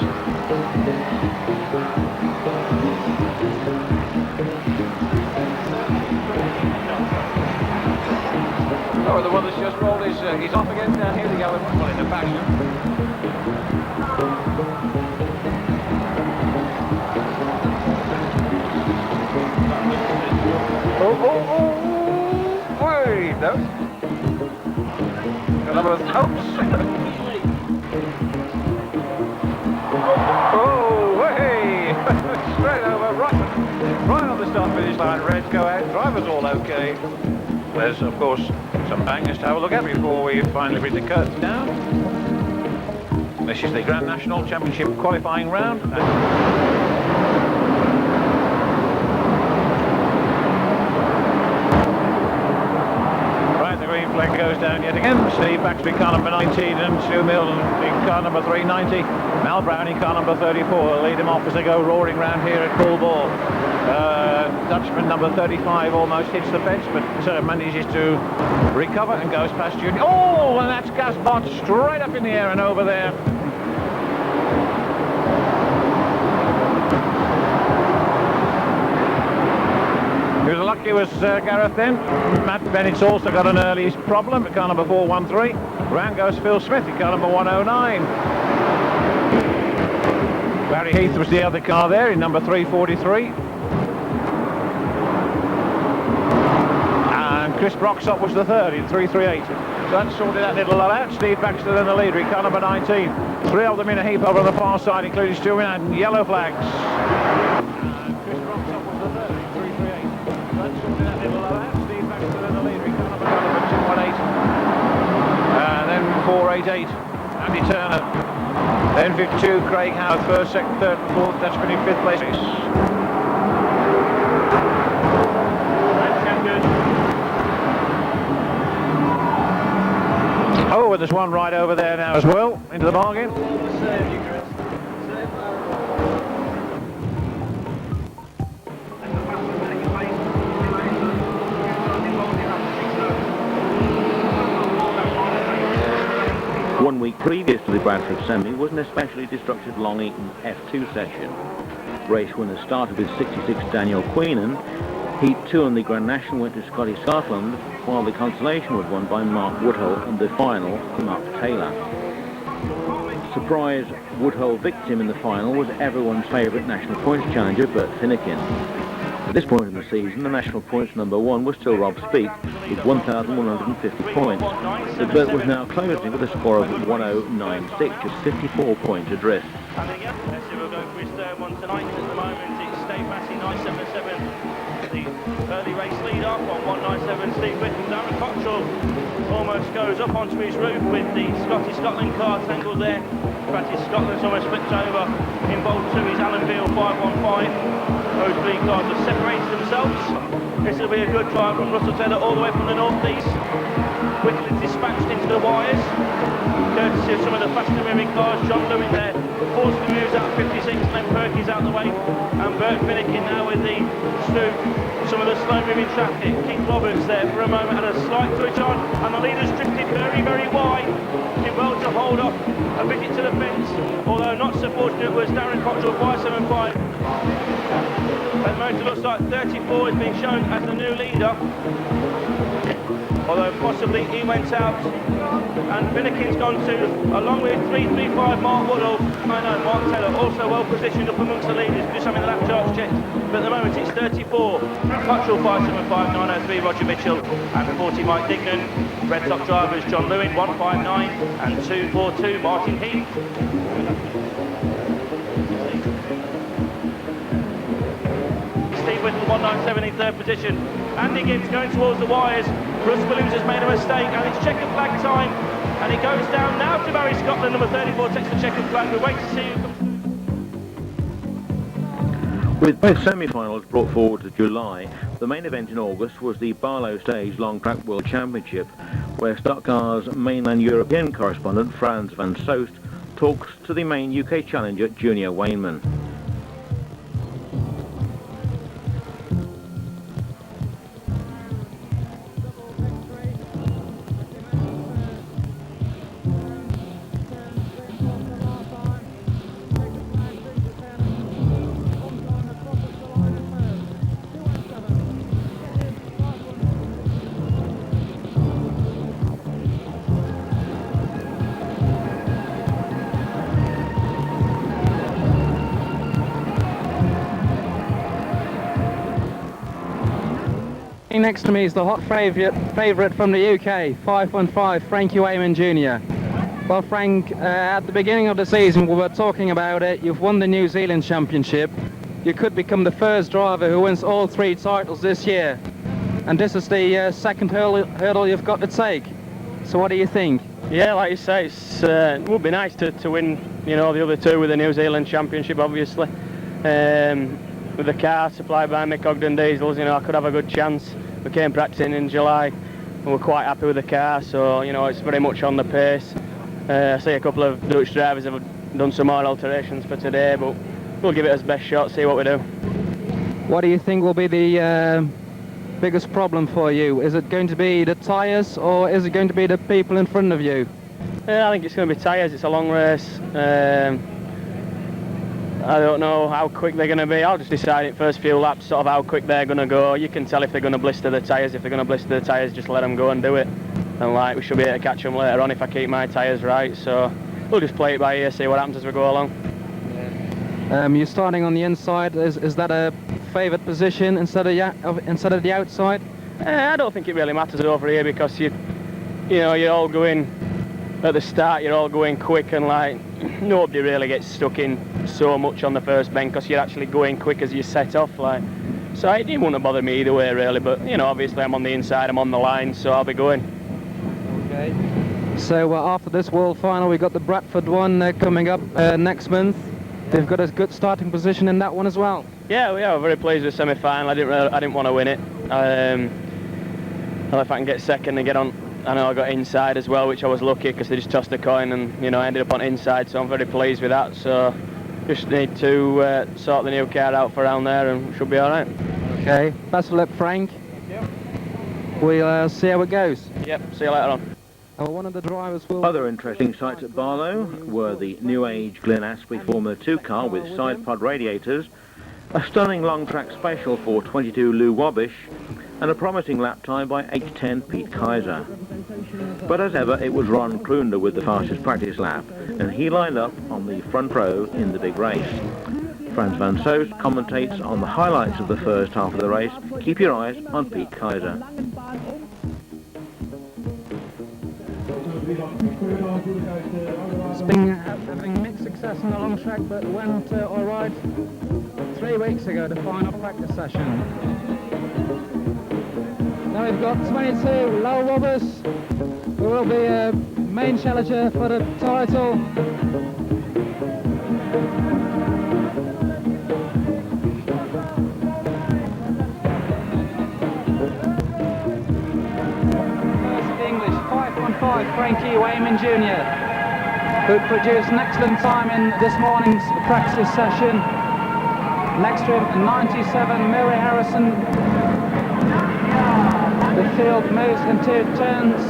Oh, the one that's just rolled is he's off again down here. The yellow one, well, in a fashion. Oh, wait, no. Another one, oh, hey, straight over, right on the start finish line. Reds go out, drivers all okay. There's, of course, some bangers to have a look at before we finally bring the curtains down. This is the Grand National Championship qualifying round. Right, the green flag goes down. down yet again. Steve Baxby, car number 19, and Stu Mills in car number 390. Mal Brown in car number 34 lead him off as they go roaring round here at full ball. Dutchman number 35 almost hits the fence, but manages to recover and goes past Junior. Oh, and that's Gasbot straight up in the air and over there. He was lucky, was Gareth then. Matt Bennett's also got an early problem at car number 413. Round goes Phil Smith in car number 109. Barry Heath was the other car there in number 343. And Chris Broxop was the third in 338. So that sorted that little lot out. Steve Baxter then the leader in car number 19. Three of them in a heap over on the far side, including Stu and yellow flags. And then 488, Andy Turner. Then 52, Craig Howard, first, second, third, and fourth. That's been in fifth place. Oh, and there's one right over there now as well, into the bargain. One week previous to the Bradford Semi was an especially destructive Long Eaton F2 session. Race winners started with 66 Daniel Queenan. Heat 2 on the Grand National went to Scotty Scotland, while the consolation was won by Mark Woodhull and the final Mark Taylor. Surprise Woodhull victim in the final was everyone's favourite national points challenger Bert Finnegan. At this point in the season, the national points number one was still Rob Speake with 1,150 points, but Bert was now closing with a score of 1096, just 54 points adrift. We'll go for his third one tonight. At the moment, it's Dave Massey, 977. The early race lead off on 197. Steve Whitton, Darren Cottrell almost goes up onto his roof with the Scotty Scotland car tangled there. British Scotland's almost flipped over. Involved too is Alan Beale, 515. Those three cars have separated themselves. This will be a good drive from Russell Taylor all the way from the northeast. Quickly dispatched into the wires. Courtesy of some of the faster moving cars. John Lewin there forcibly moves out 56 and then Perky's out the way. And Bert Finnegan now with the Stu. Some of the slow moving traffic. Keith Roberts there for a moment had a slight twitch on and the leader's drifted very, very wide. Did well to hold off a visit to the fence, although not so fortunate was Darren Cottrell, 575. At the moment it looks like 34 has been shown as the new leader, although possibly he went out and Finnegan's gone to, along with 335 Mark Woodall. I know Mark Taylor also well positioned up amongst the leaders, just having the lap charts checked, but at the moment it's 34 Cottrell, 575, 903 Roger Mitchell and 40 Mike Dignan. Red top drivers John Lewin, 159 and 242 Martin Heath. Steve Whittle, 197 in third position. Andy Gibbs going towards the wires. Russ Williams has made a mistake and it's checkered flag time. And he goes down now to Barry Scotland, number 34 takes the checkered flag. We'll wait to see who comes. With both semi-finals brought forward to July, the main event in August was the Barlow Stage Long Track World Championship, where Stock Car's mainland European correspondent Frans van Soest talks to the main UK challenger Junior Wayneman. Next to me is the hot favourite from the UK, 515, Frankie Wayman Jr. Well, Frank, at the beginning of the season we were talking about it. You've won the New Zealand Championship. You could become the first driver who wins all three titles this year. And this is the second hurdle you've got to take. So what do you think? Yeah, like you say, it would be nice to win, you know, the other two with the New Zealand Championship, obviously. With the car supplied by Mick Ogden Diesels, you know, I could have a good chance. We came practicing in July we're quite happy with the car, so you know it's very much on the pace. I see a couple of Dutch drivers have done some more alterations for today, but we'll give it our best shot, see what we do. What do you think will be the biggest problem for you? Is it going to be the tyres, or is it going to be the people in front of you? I think it's going to be tyres. It's a long race. I don't know how quick they're going to be. I'll just decide in first few laps sort of how quick they're going to go. You can tell if they're going to blister the tyres. If they're going to blister the tyres, just let them go and do it. And like, we should be able to catch them later on if I keep my tyres right. So we'll just play it by ear, see what happens as we go along. You're starting on the inside. Is that a favoured position instead of the outside? I don't think it really matters over here because you know you're all going at the start. You're all going quick, and like nobody really gets stuck in so much on the first bend because you're actually going quick as you set off. Like, so it wouldn't bother me either way really. But you know, obviously I'm on the inside. I'm on the line, so I'll be going. Okay. So after this World Final, we got the Bradford one coming up next month. They've got a good starting position in that one as well. Yeah, we're very pleased with the semi-final. I didn't want to win it. Well, if I can get second and get on, I know I got inside as well, which I was lucky because they just tossed a coin and you know I ended up on inside. So I'm very pleased with that. So just need to sort the new car out for around there, and should be all right. Okay. Best of luck, Frank. Yep. We'll see how it goes. Yep. See you later on. One of the drivers will... Other interesting sights at Barlow were the new age Glen Asprey Formula 2 car with side pod radiators, a stunning long track special for 22 Lou Wabish, and a promising lap time by 8:10 Pete Kaiser. But as ever, it was Ron Klunder with the fastest practice lap, and he lined up on the front row in the big race. Frans van Soest commentates on the highlights of the first half of the race. Keep your eyes on Pete Kaiser. It's been having mixed success on the long track, but went all right 3 weeks ago, the final practice session. Now we've got 22 low wobbers, who will be a main challenger for the title. Frankie Wayman Jr., who produced an excellent time in this morning's practice session. Next to him, 97, Mary Harrison. The field moves in 2 turns.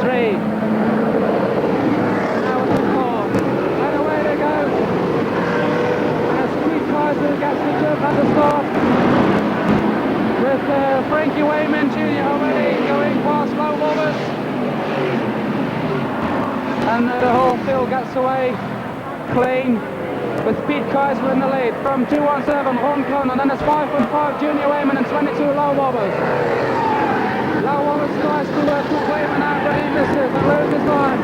3. Now it's 4. And away they go. As Pete Kaiser gets the jump at the start. With Frankie Wayman Jr. already going past low wobbers. And the whole field gets away clean with Pete Kaiser in the lead from 217 Ron Clun, and then it's 5.5 Junior Wayman and 22 low wobbers. Low wobbers tries to put Wayman out, but he misses and loses line.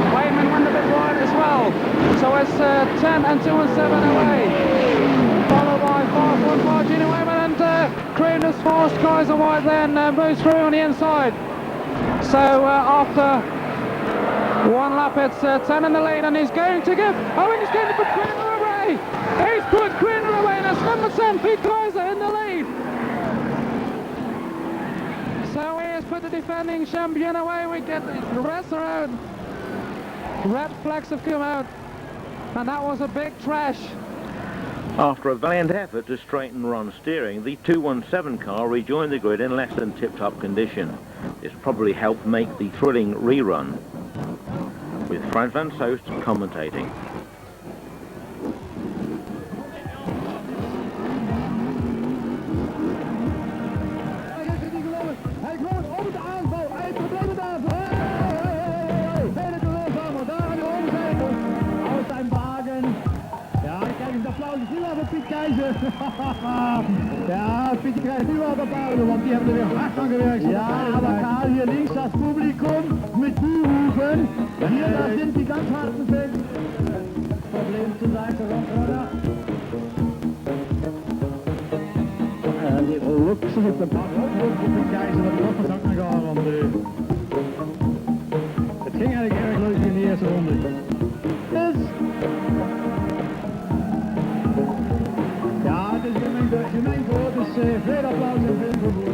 Wayman went a bit wide as well, so it's 10 and 2 and 7 away. Followed by 5.5 Junior Wayman, and Cream is fast. Kaiser wide then moves through on the inside. So after one lap, it's 10 in the lead, and he's going to give... Oh, and he's going to put Quinner away! He's put Quinner away, and it's number 10, Pete Kaiser, in the lead. So he has put the defending champion away. We get the rest around. Red flags have come out, and that was a big trash. After a valiant effort to straighten Ron's steering, the 217 car rejoined the grid in less than tip-top condition. This probably helped make the thrilling rerun, with Frans van Soest commentating. Piet Keizer. Ja, Piet krijgt nu al applaus, want die hebben er weer hard aan gewerkt. Ja, dan gaat hier links das Publikum mit Buhrufen. Hier, da sind die ganz harten Fans. Problem zur Seite, Ron. Die looks op de bak, ook voor Piet Keizer, dat was ook nog aan, want het ging eigenlijk erg leuk in de eerste ronde. Dus... Ja, het is gemengd hoor, dus veel applaus en veel vervoer.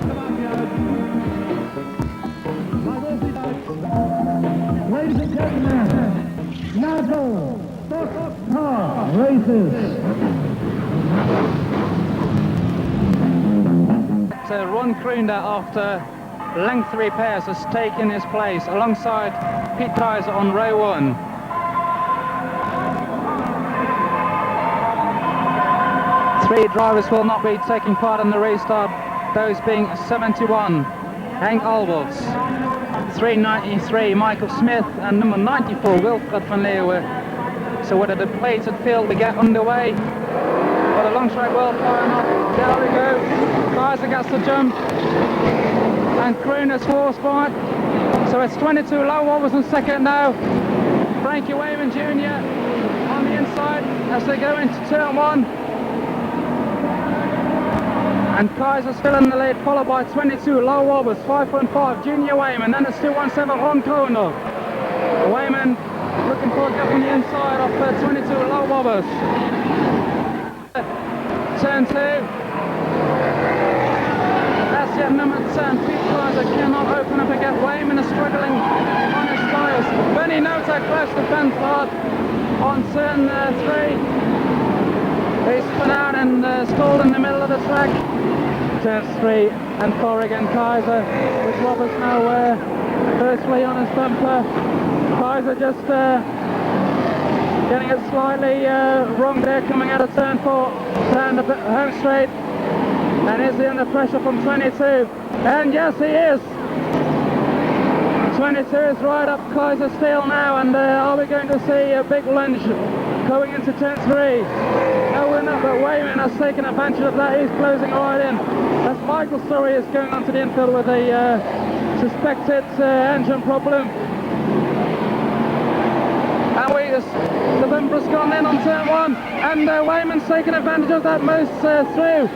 Dat maakt niet uit. races. Ron Kroender, after length repairs, has taken his place alongside Pete Kaiser on row 1. Three drivers will not be taking part in the restart, those being 71, Henk Alberts, 393, Michael Smith, and number 94, Wilfred van Leeuwen. So with a depleted field, we get underway. But the long track will fire up. There we go. Kaiser gets the jump. And Kroender's force by. So it's 22 low wobbles in second now. Frankie Wayman Jr. on the inside as they go into turn 1. And Kaiser still in the lead, followed by 22 low wobbles, 5.5 Junior Wayman, then it's 217 Ron Kroender. Wayman looking for a gap on the inside of 22 low wobbles. Turn 2. That's yet number 10. Pete Kaiser cannot open up again. Wayman is struggling on his tyres. Benny Notek close to fence hard on turn 3. They spun out and stalled in the middle of the track. Turns 3 and 4 again. Kaiser with Roberts now firstly on his bumper. Kaiser just getting it slightly wrong there, coming out of turn 4, down the home straight. And is he under pressure from 22? And yes, he is. 22 is right up Kaiser's tail now, and are we going to see a big lunge going into turn 3? No, we're not, but Wayman has taken advantage of that. He's closing right in. As Michael Surrey is going onto the infield with a suspected engine problem. And the bumper's gone in on turn 1, and Wayman's taken advantage of that, moves through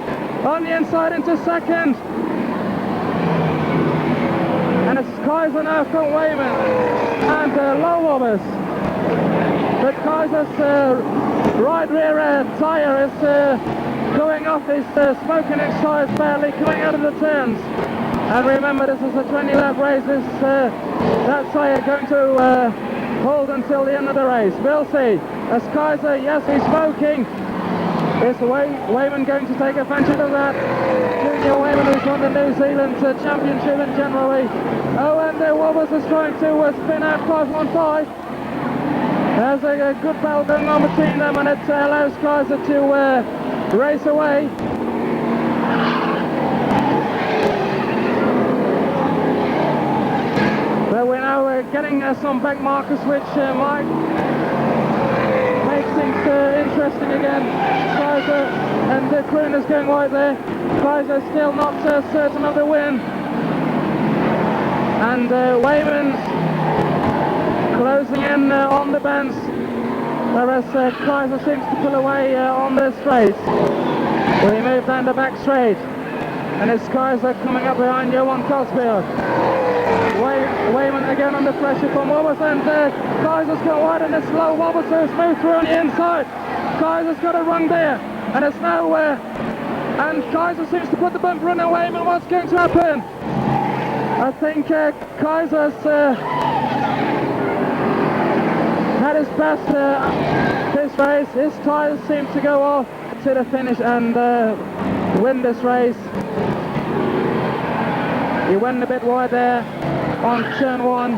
on the inside into second. And it's Kaiser now from Wayman, and low wobbers. But Kaiser's right rear tyre is going off, he's smoking his tyres badly coming out of the turns. And remember, this is a 20-lap race, that tyre going to hold until the end of the race. We'll see. As Kaiser, yes, he's smoking. Is Wayman going to take advantage of that? Junior Wayman, who's won the New Zealand Championship and generally. Oh, and Wobbles is trying to spin out 515. There's a good battle going on between them, and it allows Kaiser to race away. But we're now getting some back markers, which might make things interesting again. Kaiser and Kroender's going wide there. Kaiser still not certain of the win. And Wayman's closing in on the bends, whereas Kaiser seems to pull away on the straight. We move down the back straight, and it's Kaiser coming up behind Johan Cosfield. Wayman again under pressure from Wobbles, and Kaiser's got wide and it's low. Wobbles so smooth through on the inside. Kaiser's got a run there, and it's now and Kaiser seems to put the bumper in, and Wayman, what's going to happen? I think Kaiser's had his best this race. His tyres seem to go off to the finish and win this race. He went a bit wide there on turn 1.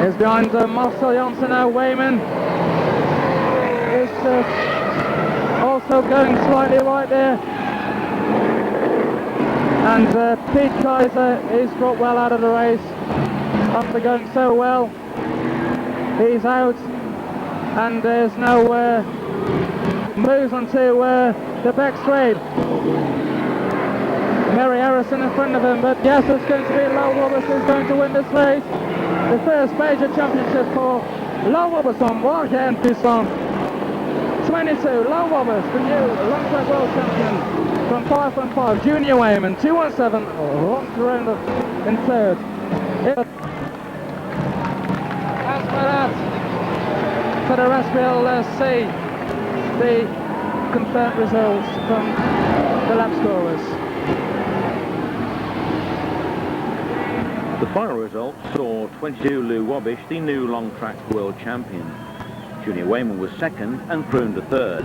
He's behind Marcel Janssen now. Wayman is also going slightly right there. And Pete Kaiser is dropped well out of the race after going so well. He's out, and there's no moves onto the back straight. Mary Harrison in front of him, but yes, it's going to be Low Wobbers who's going to win this race. The first major championship for Low Wobbers on Warke and Puissant. 22, Low Wobbers, the new long track world champion from 5.5, Junior Wayman, 217, Ron Kroender in third. As for the rest, we'll see the confirmed results from the lap scorers. The final results saw 22 Lou Wabish, the new long track world champion, Junior Wayman was second and Kroon the third.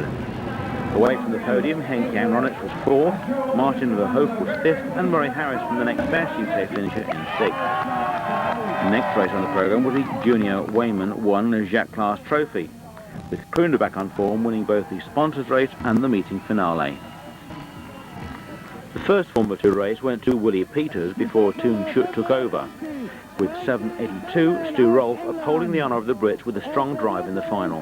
Away from the podium, Henk Jan Ronitz was fourth, Martin Verhoef was fifth, and Murray Harris from the next best UK finisher in sixth. The next race on the programme was the Junior Wayman won Jacques Class Trophy, with Kroon back on form, winning both the sponsors race and the meeting finale. The first Formula 2 race went to Willie Peters before Toon Schut took over, with 7.82 Stu Rolfe upholding the honour of the Brits with a strong drive in the final.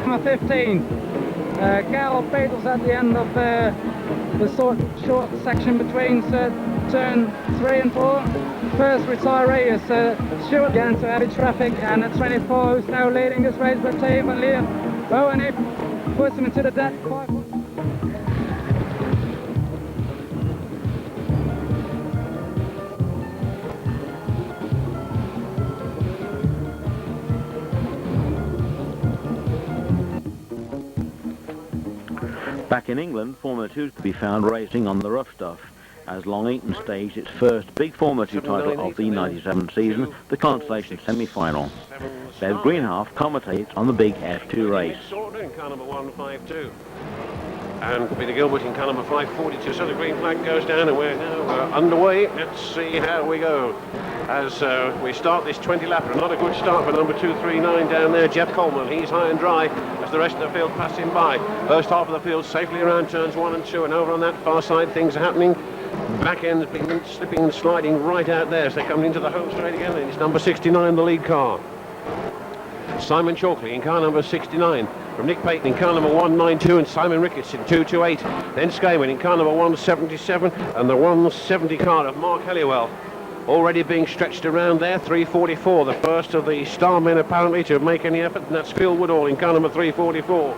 Number 15, Karel Peters at the end of the short section between turn 3 and 4. First retiree is Stuart again to heavy traffic, and at 24 who's now leading this race by Team and Liam. Oh, and he puts him into the deck. Back in England, Formula 2 could be found racing on the rough stuff, as Long Eaton staged its first big Formula 2 title of the 97 season, the Constellation semi-final. Bev Greenhalgh commentates on the big F2 race. In car number 152. And Peter Gilbert in car number 542. So the green flag goes down and we're now underway. Let's see how we go. As we start this 20 lapper. Not a good start for number 239 down there, Jeff Coleman. He's high and dry as the rest of the field pass him by. First half of the field safely around turns 1 and 2, and over on that far side things are happening. Back end's been slipping and sliding right out there as they come into the home straight again, and it's number 69, the lead car. Simon Chalkley in car number 69, from Nick Payton in car number 192, and Simon Ricketts in 228. Then Skayman in car number 177, and the 170 car of Mark Helliwell already being stretched around there. 344, the first of the star men apparently to make any effort, and that's Phil Woodall in car number 344.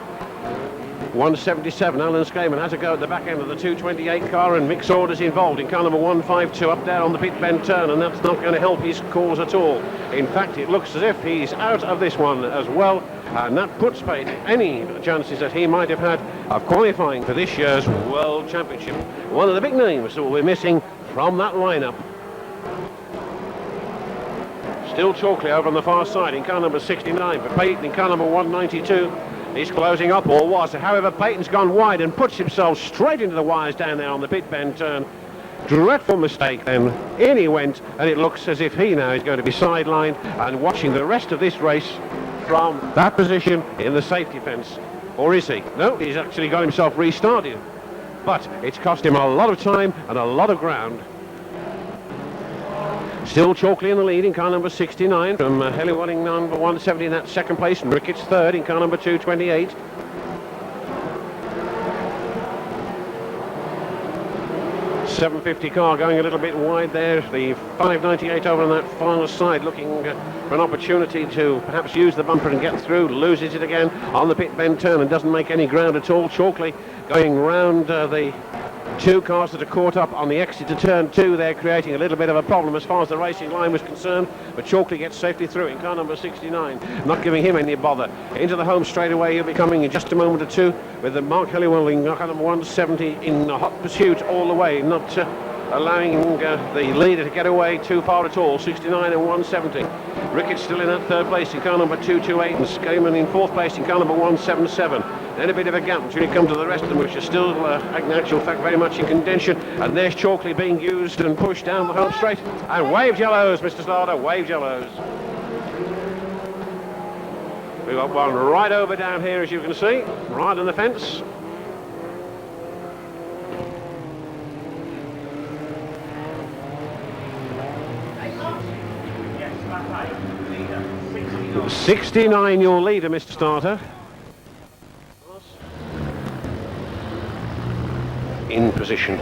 177, Alan Skayman has a go at the back end of the 228 car, and Mick Saunders involved in car number 152 up there on the pit bend turn, and that's not going to help his cause at all. In fact, it looks as if he's out of this one as well, and that puts paid any chances that he might have had of qualifying for this year's World Championship. One of the big names that we're missing from that lineup. Still Chalkley over on the far side in car number 69, but Payton in car number 192. He's closing up, or was. However, Payton's gone wide and puts himself straight into the wires down there on the pit bend turn. Dreadful mistake then. In he went, and it looks as if he now is going to be sidelined and watching the rest of this race from that position in the safety fence. Or is he? No, he's actually got himself restarted. But it's cost him a lot of time and a lot of ground. Still Chalkley in the lead in car number 69, from Helliwell in number 170 in that second place, and Ricketts third in car number 228. .750 car going a little bit wide there. The 598 over on that far side, looking for an opportunity to perhaps use the bumper and get through. Loses it again on the pit bend turn and doesn't make any ground at all. Chalkley going round the two cars that are caught up on the exit to turn 2. They're creating a little bit of a problem as far as the racing line was concerned, but Chalkley gets safely through in car number 69, not giving him any bother. Into the home straight away, he'll be coming in just a moment or two with the Mark Helliwell in car number 170 in hot pursuit all the way, not allowing the leader to get away too far at all. 69 and 170. Ricketts still in that third place in car number 228, and Skayman in fourth place in car number 177. Then a bit of a gap between it comes to the rest of them, which are still, in actual fact, very much in contention. And there's Chalkley being used and pushed down the home straight. And waved yellows, Mr. Slaughter, waved yellows. We've got one right over down here, as you can see, right on the fence. Yes, 69, your leader, Mr. Starter. In position.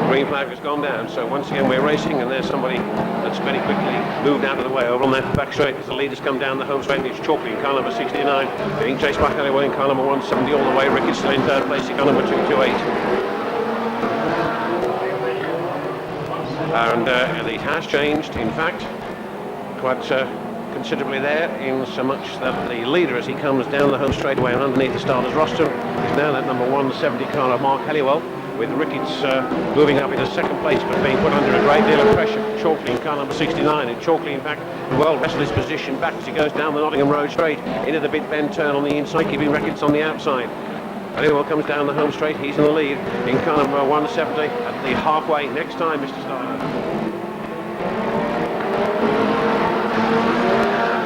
Green flag has gone down, so once again we're racing, and there's somebody that's very quickly moved out of the way over on that back straight as the leaders come down the home straight. It's Chalkley in car number 69, being chased by Helliwell in car number 170 all the way. Ricketts still in third place in car number 228. And it has changed, in fact, quite considerably there, in so much that the leader, as he comes down the home straightaway and underneath the starter's rostrum, is now that number 170 car of Mark Halliwell, with Ricketts moving up into second place but being put under a great deal of pressure from Chalkley in car number 69. And Chalkley, in fact, well wrestled his position back as he goes down the Nottingham Road straight into the bit bend turn on the inside, keeping Ricketts on the outside. Halliwell comes down the home straight, he's in the lead in car number 170 at the halfway. Next time, Mr. Starter.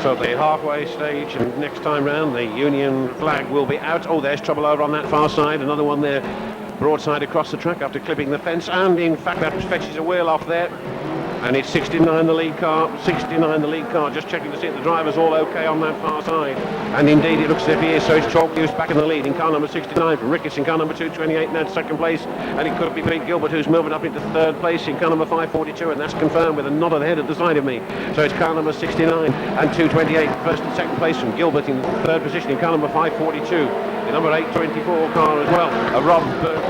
So the halfway stage, and next time round the Union flag will be out. Oh, there's trouble over on that far side, another one there broadside across the track after clipping the fence, and in fact that fetches a wheel off there. And it's 69 the lead car, just checking to see if the driver's all okay on that far side. And indeed it looks as if he is, so it's Chalkley who's back in the lead in car number 69 from Ricketts in car number 228 now second place. And it could be Pete Gilbert who's moving up into third place in car number 542, and that's confirmed with a nod of the head at the side of me. So it's car number 69 and 228, first and second place from Gilbert in third position in car number 542. The number 824 car as well, Rob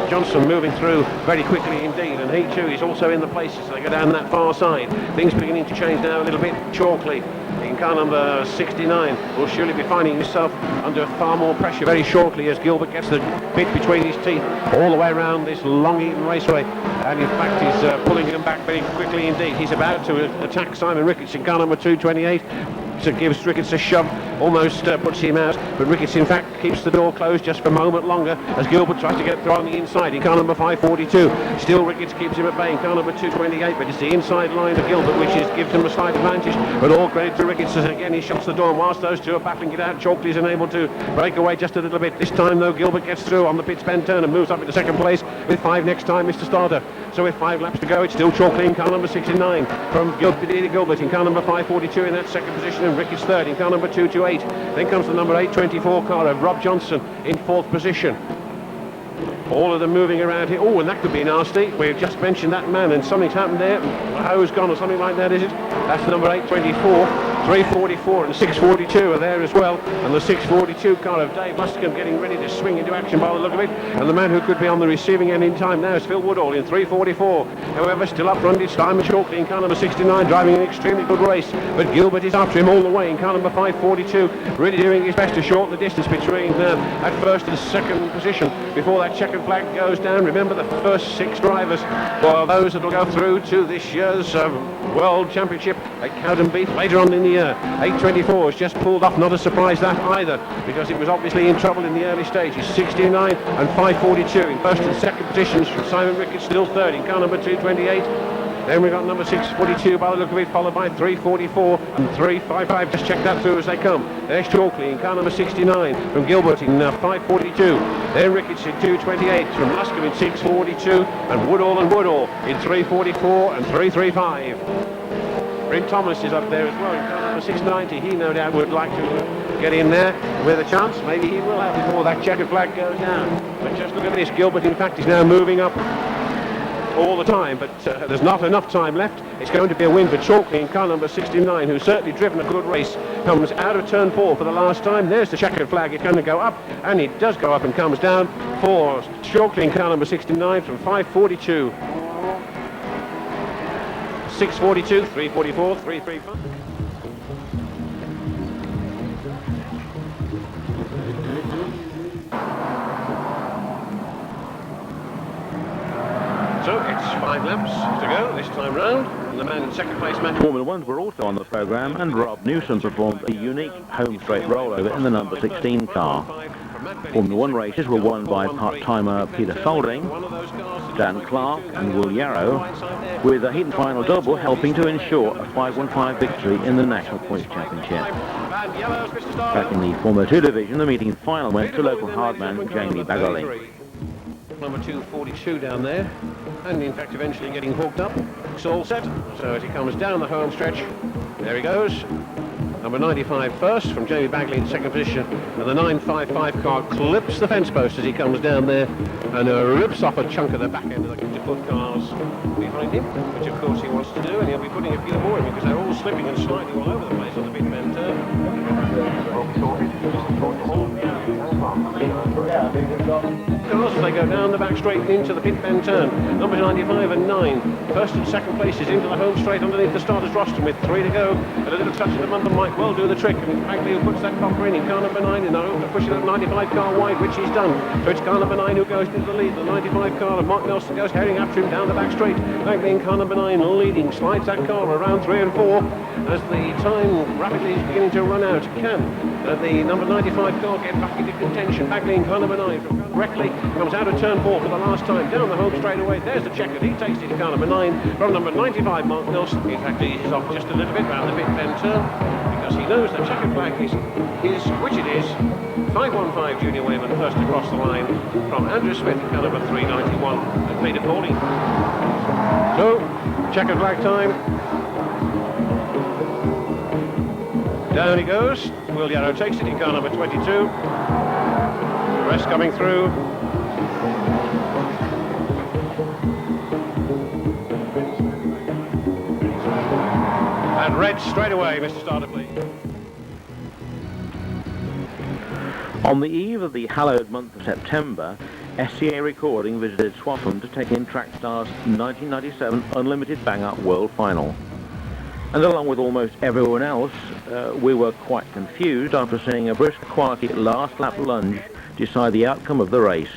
Johnson moving through very quickly indeed, and he too is also in the places as they go down that far side. Things beginning to change now a little bit. Chalkley in car number 69 will surely be finding himself under far more pressure very shortly as Gilbert gets the bit between his teeth all the way around this Long Eaton Raceway, and in fact he's pulling him back very quickly indeed. He's about to attack Simon Ricketts in car number 228. So gives Ricketts a shove, almost puts him out, but Ricketts in fact keeps the door closed just for a moment longer as Gilbert tries to get through on the inside in car number 542. Still Ricketts keeps him at bay in car number 228, but it's the inside line of Gilbert which gives him a slight advantage, but all credit to Ricketts as again he shuts the door, and whilst those two are battling it out, Chalkley is unable to break away just a little bit. This time though Gilbert gets through on the pit bend turn and moves up into second place with 5 next time, Mr. Starter. So with 5 laps to go, it's still Chalkley in car number 69 from Gilbert in car number 542 in that second position, and Ricketts third in car number 228. Then comes the number 824 car of Rob Johnson in fourth position. All of them moving around here. Oh, and that could be nasty. We've just mentioned that man, and something's happened there. A hose gone or something like that, is it? That's the number 824, 344 and 642 are there as well. And the 642 car of Dave Luscombe getting ready to swing into action by the look of it. And the man who could be on the receiving end in time now is Phil Woodall in 344. However, still up front it's Simon Chalkley in car number 69, driving an extremely good race. But Gilbert is after him all the way in car number 542, really doing his best to shorten the distance between at first and second position before that checkered flag goes down. Remember, the first 6 drivers for those that will go through to this year's World Championship at Cowdenbeath later on in the year. 824 has just pulled off, not a surprise that either, because it was obviously in trouble in the early stages. 69 and 542 in first and second positions from Simon Ricketts, still third in car number 228. Then we've got number 642 by the look of it, followed by 344 and 355. Just check that through as they come. There's Chalkley in car number 69 from Gilbert in 542. Then Ricketts in 228 from Luscombe in 642, and Woodall in 344 and 335. Bryn Thomas is up there as well in car number 690. He no doubt would like to get in there with a chance. Maybe he will have before that checkered flag goes down. But just look at this. Gilbert in fact is now moving up all the time, but there's not enough time left. It's going to be a win for Chalkley in car number 69, who's certainly driven a good race. Comes out of turn 4 for the last time. There's the checkered flag. It's going to go up, and it does go up and comes down for Chalkley in car number 69 from 542. 642, 344, 335. So it's 5 laps to go this time round. And the man in second place, Matt. Formula Ones were also on the programme, and Rob Newsom performed a unique home straight rollover in the number 16 car. Formula One races were won by part-timer Peter Folding, Dan Clark and Will Yarrow, with a heat and final double helping to ensure a 5-1-5 victory in the National Points Championship. Back in the Formula 2 division, the meeting final went to local hardman Jamie Baggerly. Number 242 down there, and in fact eventually getting hooked up. It's all set, so as he comes down the home stretch, there he goes. Number 95 first from Jamie Bagley in second position, and the 955 car clips the fence post as he comes down there and rips off a chunk of the back end of the foot cars behind him, which of course he wants to do, and he'll be putting a few more in because they're all slipping and sliding all over the place on the big bend turn. Cars as they go down the back straight into the pit bend turn. Numbers 95 and 9. First and second places into the home straight underneath the starter's rostrum with 3 to go. And a little touch of the bumper might well do the trick. And Bagley who puts that bumper in car number 9 pushing that 95 car wide, which he's done. So it's car number 9 who goes into the lead. The 95 car and Mark Nelson goes herring after him down the back straight. Bagley in car number 9 leading, slides that car around 3 and 4 as the time rapidly is beginning to run out. Can the number 95 car get back into contention? Bagley in car number 9 from correctly comes out of turn 4 for the last time down the home straight away. There's the checkered. He takes it to car number 9 from number 95 Mark Nelson. In fact, he is off just a little bit round the pit bend turn because he knows the checkered flag is which it is. 515 Junior Wayman first across the line from Andrew Smith in car number 391 and Peter Pauling. So checkered flag time. Down he goes. Will Yarrow takes it in car number 22. The rest coming through. And red straight away, Mr. Starter, please. On the eve of the hallowed month of September, SCA Recording visited Swaffham to take in Trackstar's 1997 Unlimited Bang-Up World Final. And along with almost everyone else, we were quite confused after seeing a brisk, quiet last lap lunge decide the outcome of the race.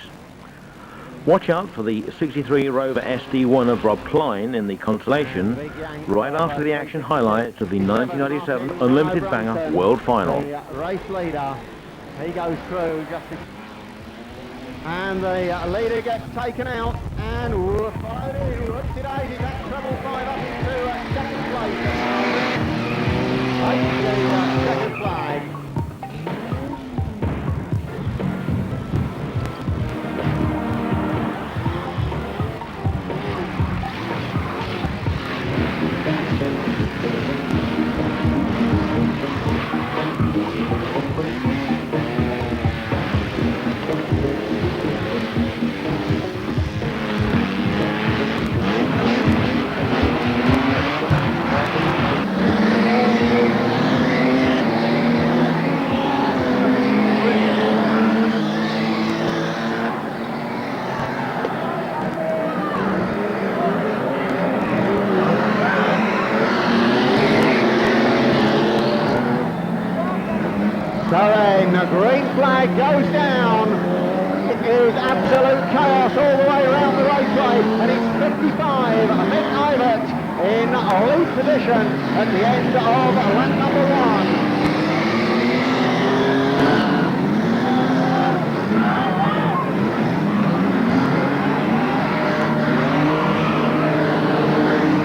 Watch out for the 63 Rover SD1 of Rob Klein in the Consolation right after the action highlights of the 1997 Unlimited Bang-Up World Final. The race leader, he goes through and the leader gets taken out and followed in. Whoopsie daisy, that's treble 5 up into second place. Takes the second flag. So then, the green flag goes down. It is absolute chaos all the way around the raceway, and it's 55, Mick Ivett in lead position at the end of lap number 1.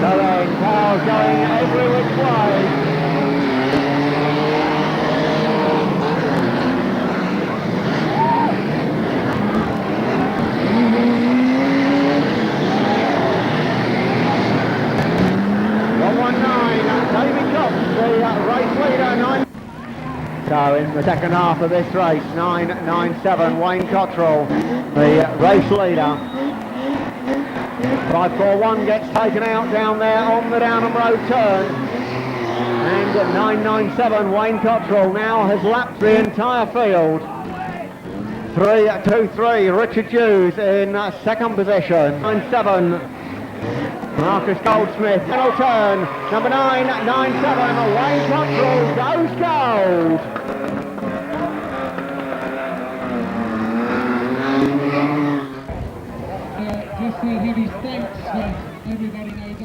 So then, cars going every which way. So in the second half of this race, 997 Wayne Cottrell, the race leader. 541 gets taken out down there on the Downham Road turn. And 997 Wayne Cottrell now has lapped the entire field. 323 Richard Hughes in second position. 97 Marcus Goldsmith, middle turn, number 997, Wayne Cottrell goes gold.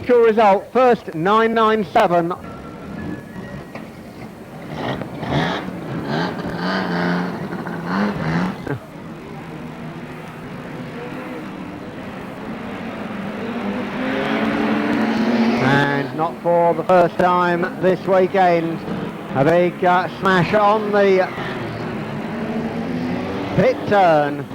True result, first 997. Not for the first time this weekend. A big smash on the pit turn.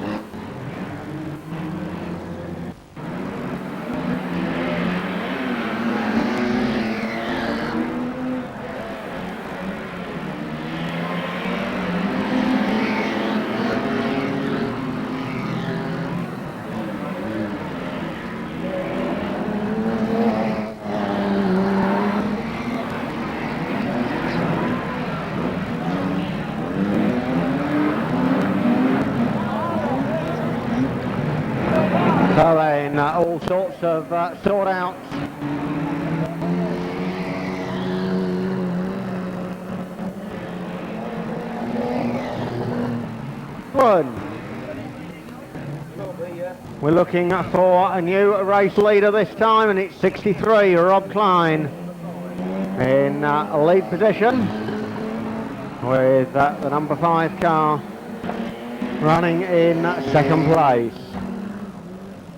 sorts of sort outs. We're looking for a new race leader this time, and it's 63, Rob Klein, in lead position with the number 5 car running in second place.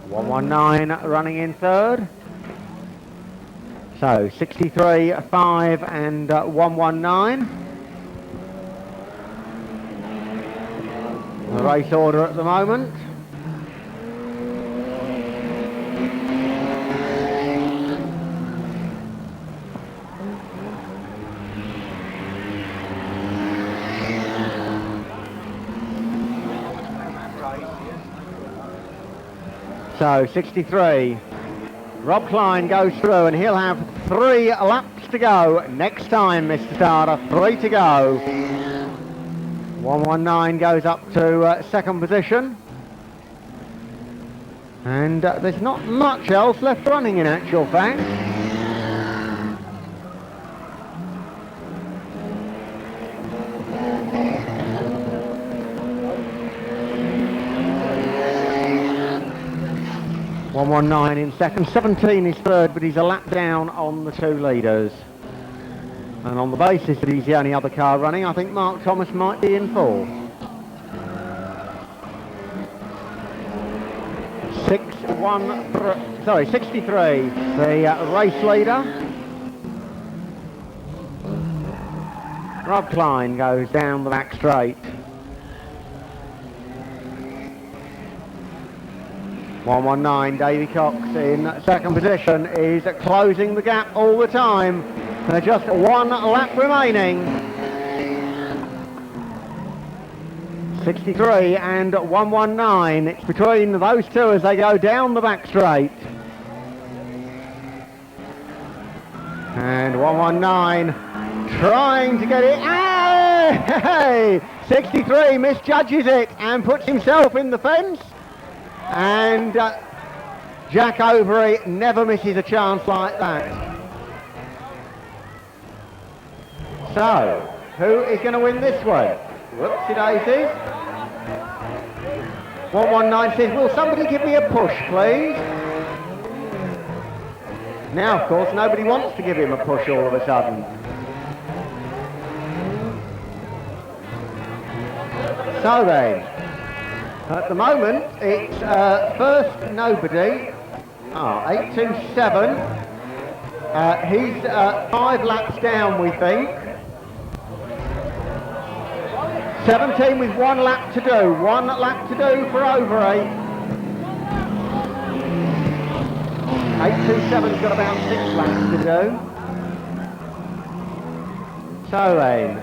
119 running in third. So 63, 5 and 119. The race order at the moment. So 63, Rob Klein goes through, and he'll have 3 laps to go next time, Mr. Starter, 3 to go. 119 goes up to second position, and there's not much else left running in actual fact. .119 in second, 17 is third, but he's a lap down on the 2 leaders. And on the basis that he's the only other car running, I think Mark Thomas might be in 4th. 63, the race leader. Rob Klein goes down the back straight. 119, Davy Cox in second position, is closing the gap all the time. There's just 1 lap remaining. 63 and 119. It's between those 2 as they go down the back straight. And 119 trying to get it. Hey! 63 misjudges it and puts himself in the fence. And Jack Overy never misses a chance like that. So, who is going to win this one? Whoopsie daisies. 119 says, will somebody give me a push, please? Now, of course, nobody wants to give him a push all of a sudden. So then, at the moment, it's first nobody. 827. He's 5 laps down, we think. 17 with 1 lap to do. 1 lap to do for Overy. 827's got about 6 laps to do. So then,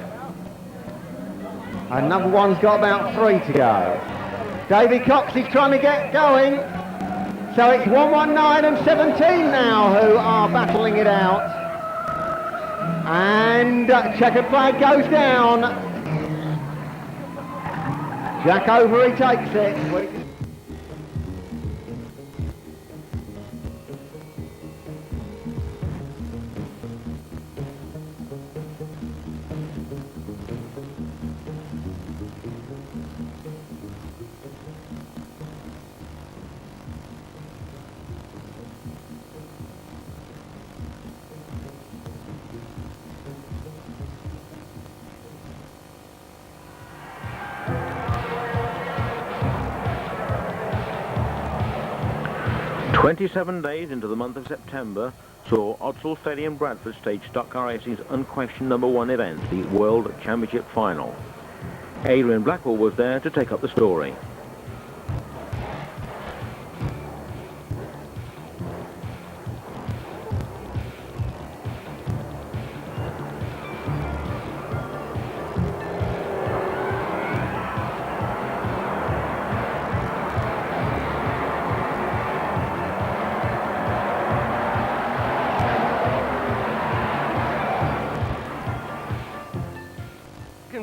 and number 1's got about 3 to go. Davy Cox is trying to get going. So it's 119 and 17 now who are battling it out. And checkered flag goes down. Jack Overy takes it. 27 days into the month of September saw Odsal Stadium Bradford stage stock car racing's unquestioned #1 event, the World Championship Final. Adrian Blackwell was there to take up the story.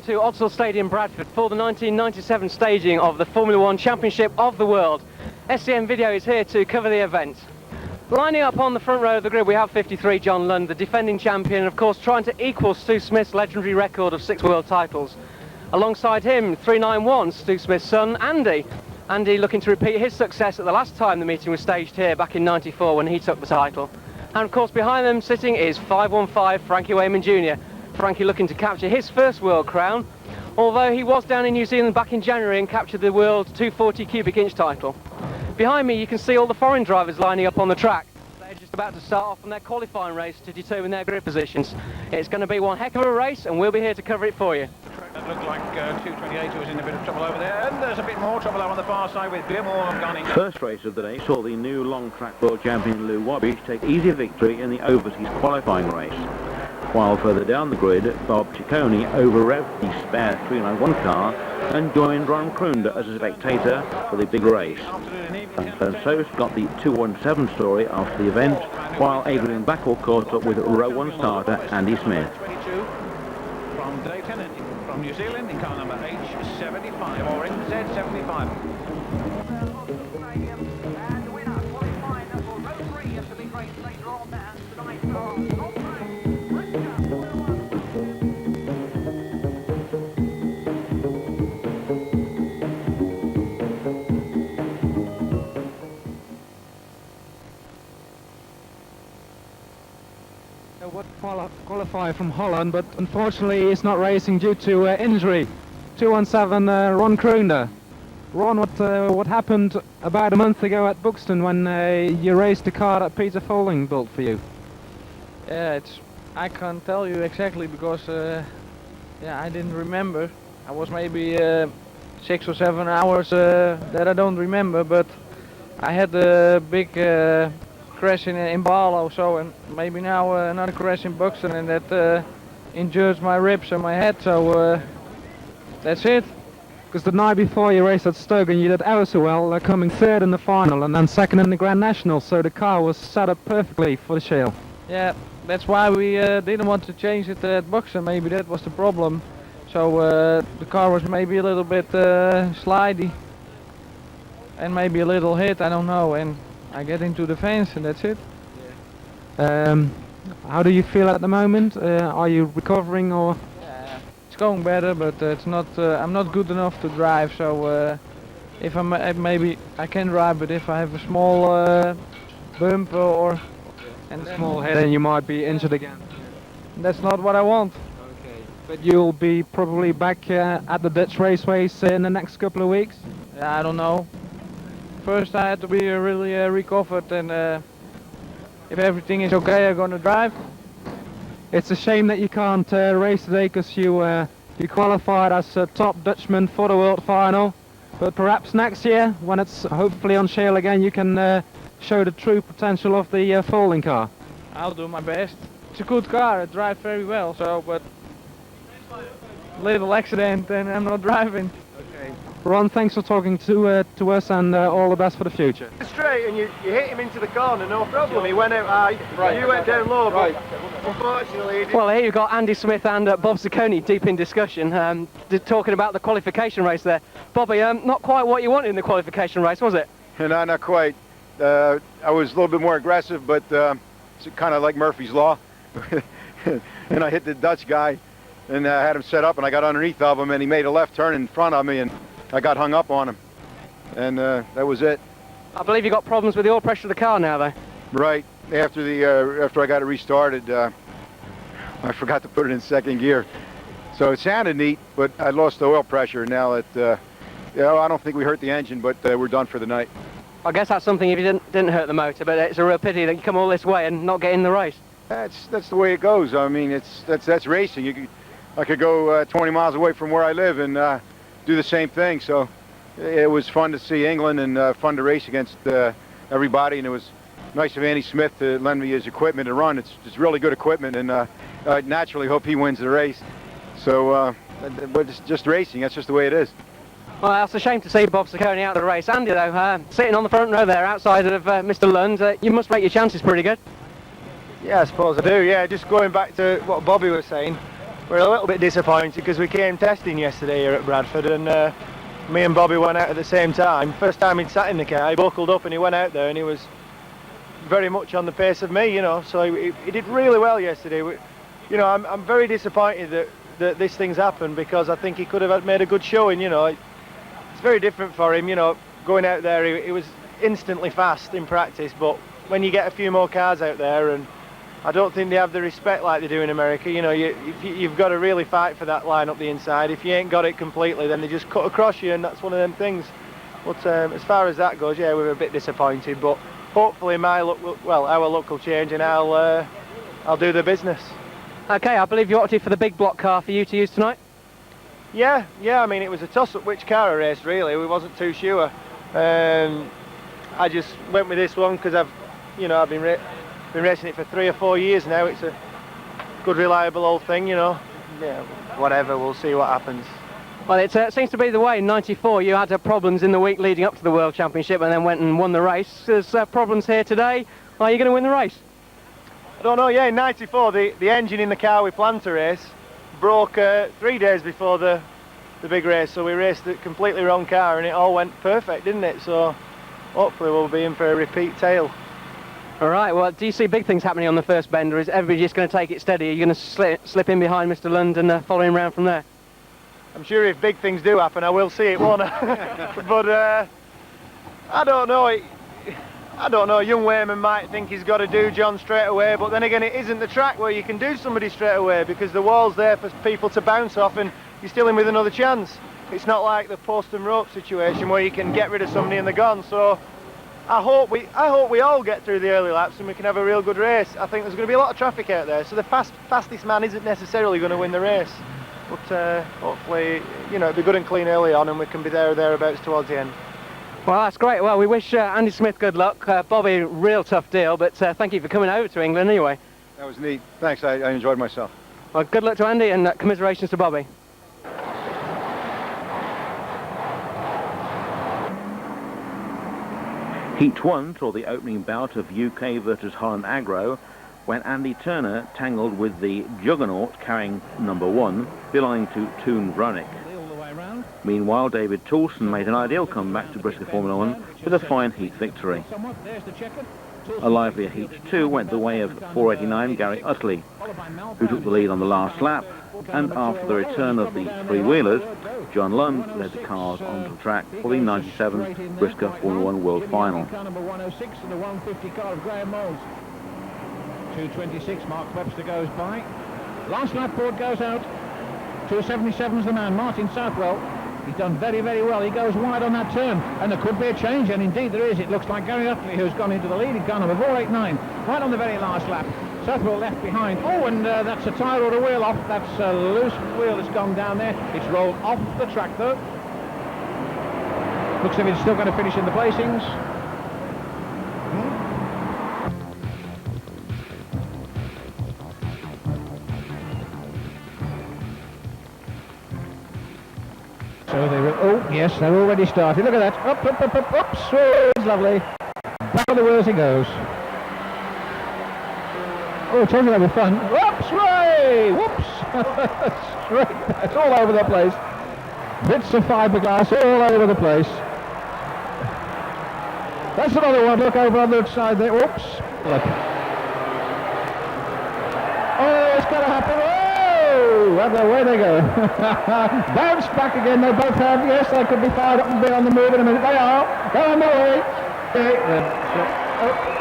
To Odsal Stadium Bradford for the 1997 staging of the Formula 1 Championship of the World. SCM Video is here to cover the event. Lining up on the front row of the grid, we have 53 John Lund, the defending champion, and of course trying to equal Stu Smith's legendary record of 6 world titles. Alongside him, 391, Stu Smith's son, Andy. Andy looking to repeat his success at the last time the meeting was staged here back in '94 when he took the title. And of course behind them sitting is 515 Frankie Wayman Jr. Frankie looking to capture his first world crown, although he was down in New Zealand back in January and captured the world 240 cubic inch title. Behind me you can see all the foreign drivers lining up on the track. They're just about to start off on their qualifying race to determine their grid positions. It's going to be one heck of a race and we'll be here to cover it for you. That looked like 228 who was in a bit of trouble over there, and there's a bit more trouble on the far side with Beermore gone in. First race of the day saw the new long track world champion Lou Wabbage take easy victory in the overseas qualifying race. While further down the grid, Bob Ciccone over-revved the spare 391 car and joined Ron Krunder as a spectator for the big race. And so got the 217 story after the event, while Adrian Backel caught up with row 1 starter Andy Smith. From Dayton, from New Zealand, in car number H75 or Z75. Qualify from Holland, but unfortunately he's not racing due to injury. 217 Ron Krunder. Ron, what happened about a month ago at Buxton when you raced the car that Peter Folding built for you? Yeah, I can't tell you exactly because I didn't remember. I was maybe 6 or 7 hours that I don't remember, but I had a big crash in Barlow, so, and maybe now another crash in Buxton, and that injured my ribs and my head, so that's it. Because the night before you raced at Stoke and you did ever so well, coming 3rd in the final and then 2nd in the Grand National, so the car was set up perfectly for the Shield. Yeah, that's why we didn't want to change it at Buxton, maybe that was the problem. So the car was maybe a little bit slidey and maybe a little hit, I don't know, and I get into the fence and that's it. How do you feel at the moment? Are you recovering or? It's going better, but it's not. I'm not good enough to drive. So if I'm maybe I can drive, but if I have a small bump or and a small hit, then you might be injured again. That's not what I want. Okay. But you'll be probably back at the Dutch raceways in the next couple of weeks. Yeah, I don't know. First I had to be really recovered, and if everything is okay, I'm gonna drive. It's a shame that you can't race today because you qualified as a top Dutchman for the World Final. But perhaps next year, when it's hopefully on shale again, you can show the true potential of the Folding car. I'll do my best. It's a good car, it drives very well, so, but little accident and I'm not driving. Okay. Ron, thanks for talking to us, and all the best for the future. Straight, and you hit him into the corner, no problem. He went out high, right. You went down low, right. But unfortunately... Well, here you've got Andy Smith and Bob Ciccone deep in discussion, talking about the qualification race there. Bobby, not quite what you wanted in the qualification race, was it? No, not quite. I was a little bit more aggressive, but it's kind of like Murphy's Law. And I hit the Dutch guy, and I had him set up, and I got underneath of him, and he made a left turn in front of me, and I got hung up on him, and that was it. I believe you got problems with the oil pressure of the car now, though. Right. After I got it restarted, I forgot to put it in second gear. So it sounded neat, but I lost the oil pressure. Now that, I don't think we hurt the engine, but we're done for the night. I guess that's something if you didn't hurt the motor, but it's a real pity that you come all this way and not get in the race. That's the way it goes. I mean, that's racing. I could go 20 miles away from where I live and do the same thing. So it was fun to see England and fun to race against everybody, and it was nice of Andy Smith to lend me his equipment to run. It's really good equipment, and I naturally hope he wins the race. So, but it's just racing. That's just the way it is. Well, that's a shame to see Bob Ciccone out of the race. Andy, though, sitting on the front row there outside of Mr. Lund, you must rate your chances pretty good. Yeah, I suppose I do. Yeah, just going back to what Bobby was saying, we're a little bit disappointed because we came testing yesterday here at Bradford, and me and Bobby went out at the same time. First time he'd sat in the car, he buckled up and he went out there, and he was very much on the pace of me, you know, so he did really well yesterday. You know, I'm very disappointed that this thing's happened, because I think he could have made a good showing, you know. It's very different for him, you know, going out there, he was instantly fast in practice, but when you get a few more cars out there, and I don't think they have the respect like they do in America, you know, you've got to really fight for that line up the inside. If you ain't got it completely, then they just cut across you, and that's one of them things. But as far as that goes, yeah, we were a bit disappointed, but hopefully our luck will change, and I'll do the business. Okay, I believe you opted for the big block car for you to use tonight? Yeah, I mean, it was a toss-up which car I raced, really. We wasn't too sure. I just went with this one because I've been racing it for 3 or 4 years now. It's a good, reliable old thing, you know. Yeah, whatever, we'll see what happens. Well, it seems to be the way. In '94, you had problems in the week leading up to the World Championship and then went and won the race. There's problems here today. Are you going to win the race? I don't know, yeah, in '94, the engine in the car we planned to race broke 3 days before the big race, so we raced the completely wrong car and it all went perfect, didn't it? So hopefully we'll be in for a repeat tale. All right, well, do you see big things happening on the first bend, or is everybody just going to take it steady? Are you going to slip in behind Mr. Lund and follow him around from there? I'm sure if big things do happen, I will see it, won't I? But I don't know. I don't know. Young Wayman might think he's got to do John straight away, but then again, it isn't the track where you can do somebody straight away, because the wall's there for people to bounce off, and you're still in with another chance. It's not like the post and rope situation where you can get rid of somebody and they're gone. So I hope we all get through the early laps and we can have a real good race. I think there's going to be a lot of traffic out there, so the fastest man isn't necessarily going to win the race. But hopefully, you know, it'll be good and clean early on and we can be there or thereabouts towards the end. Well, that's great. Well, we wish Andy Smith good luck. Bobby, real tough deal, but thank you for coming over to England anyway. That was neat. Thanks, I enjoyed myself. Well, good luck to Andy and commiserations to Bobby. Heat 1 saw the opening bout of UK versus Holland Agro, when Andy Turner tangled with the juggernaut carrying number 1, belonging to Toon Vronic. Meanwhile, David Toulson made an ideal comeback to Bristol Formula 1 with a fine heat victory. A livelier Heat 2 went the way of 489 Gary Utley, who took the lead on the last lap, and after the return of the three-wheelers, John Lund led the cars onto the track for the 97 Bristol Formula 1 World Final. Number 106 and the 150 car of Graham Moles. 226, Mark Webster goes by. Last lap board goes out. 277 is the man, Martin Southwell. He's done very, very well. He goes wide on that turn, and there could be a change, and indeed there is. It looks like Gary Utley, who's gone into the lead in car number 489, right on the very last lap. Southwell left behind. Oh, and that's a tyre or a wheel off. That's a loose wheel that's gone down there. It's rolled off the track, though. Looks as if it's still going to finish in the placings. So they were, oh yes, they're already started. Look at that. Up, up, up, up, up. It's lovely. Back on the wheels he goes. Oh, told you that was fun. Whoops, way! Whoops! Straight. It's all over the place. Bits of fiberglass all over the place. That's another one. Look over on the side there. Whoops. Look. Oh, it's going to happen. Oh! And away they go. Bounce back again. They both have. Yes, they could be fired up and be on the move in a minute. They are. Go on the way. Oh.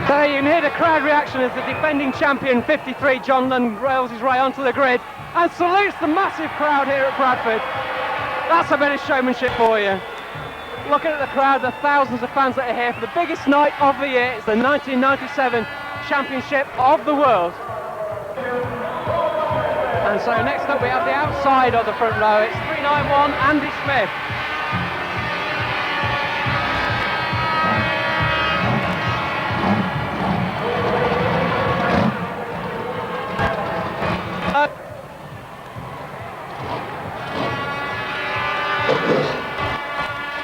So you can hear the crowd reaction as the defending champion 53 John Lund rails his way onto the grid and salutes the massive crowd here at Bradford. That's a bit of showmanship for you. Looking at the crowd, the thousands of fans that are here for the biggest night of the year. It's the 1997 Championship of the World. And so next up we have the outside of the front row. It's 391 Andy Smith.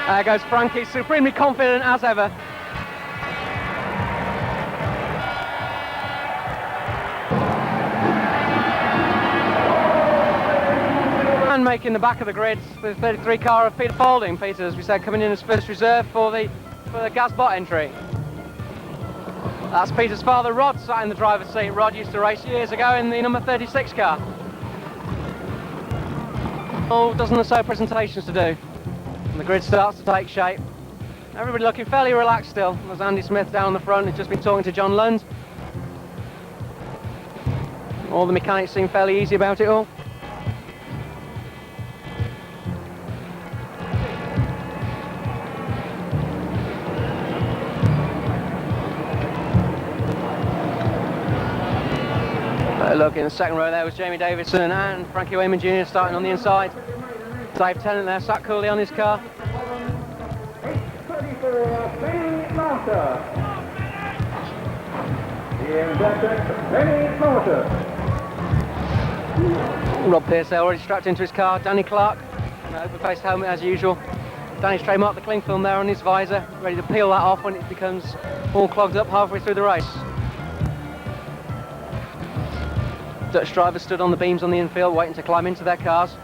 There goes Frankie, supremely confident as ever. man making the back of the grid with the 33 car of Peter Faulding. Peter, as we said, coming in as first reserve for the Gasbot entry. That's Peter's father, Rod, sat in the driver's seat. Rod used to race years ago in the number 36 car. Oh, dozen or so presentations to do. And the grid starts to take shape. Everybody looking fairly relaxed still. There's Andy Smith down the front, who's just been talking to John Lund. All the mechanics seem fairly easy about it all. Look, in the second row there was Jamie Davidson and Frankie Wayman Jr. starting on the inside. Dave Tennant there sat coolly on his car. Rob Pearce there already strapped into his car. Danny Clark, open face helmet as usual. Danny's trademarked the cling film there on his visor, ready to peel that off when it becomes all clogged up halfway through the race. Dutch drivers stood on the beams on the infield waiting to climb into their cars.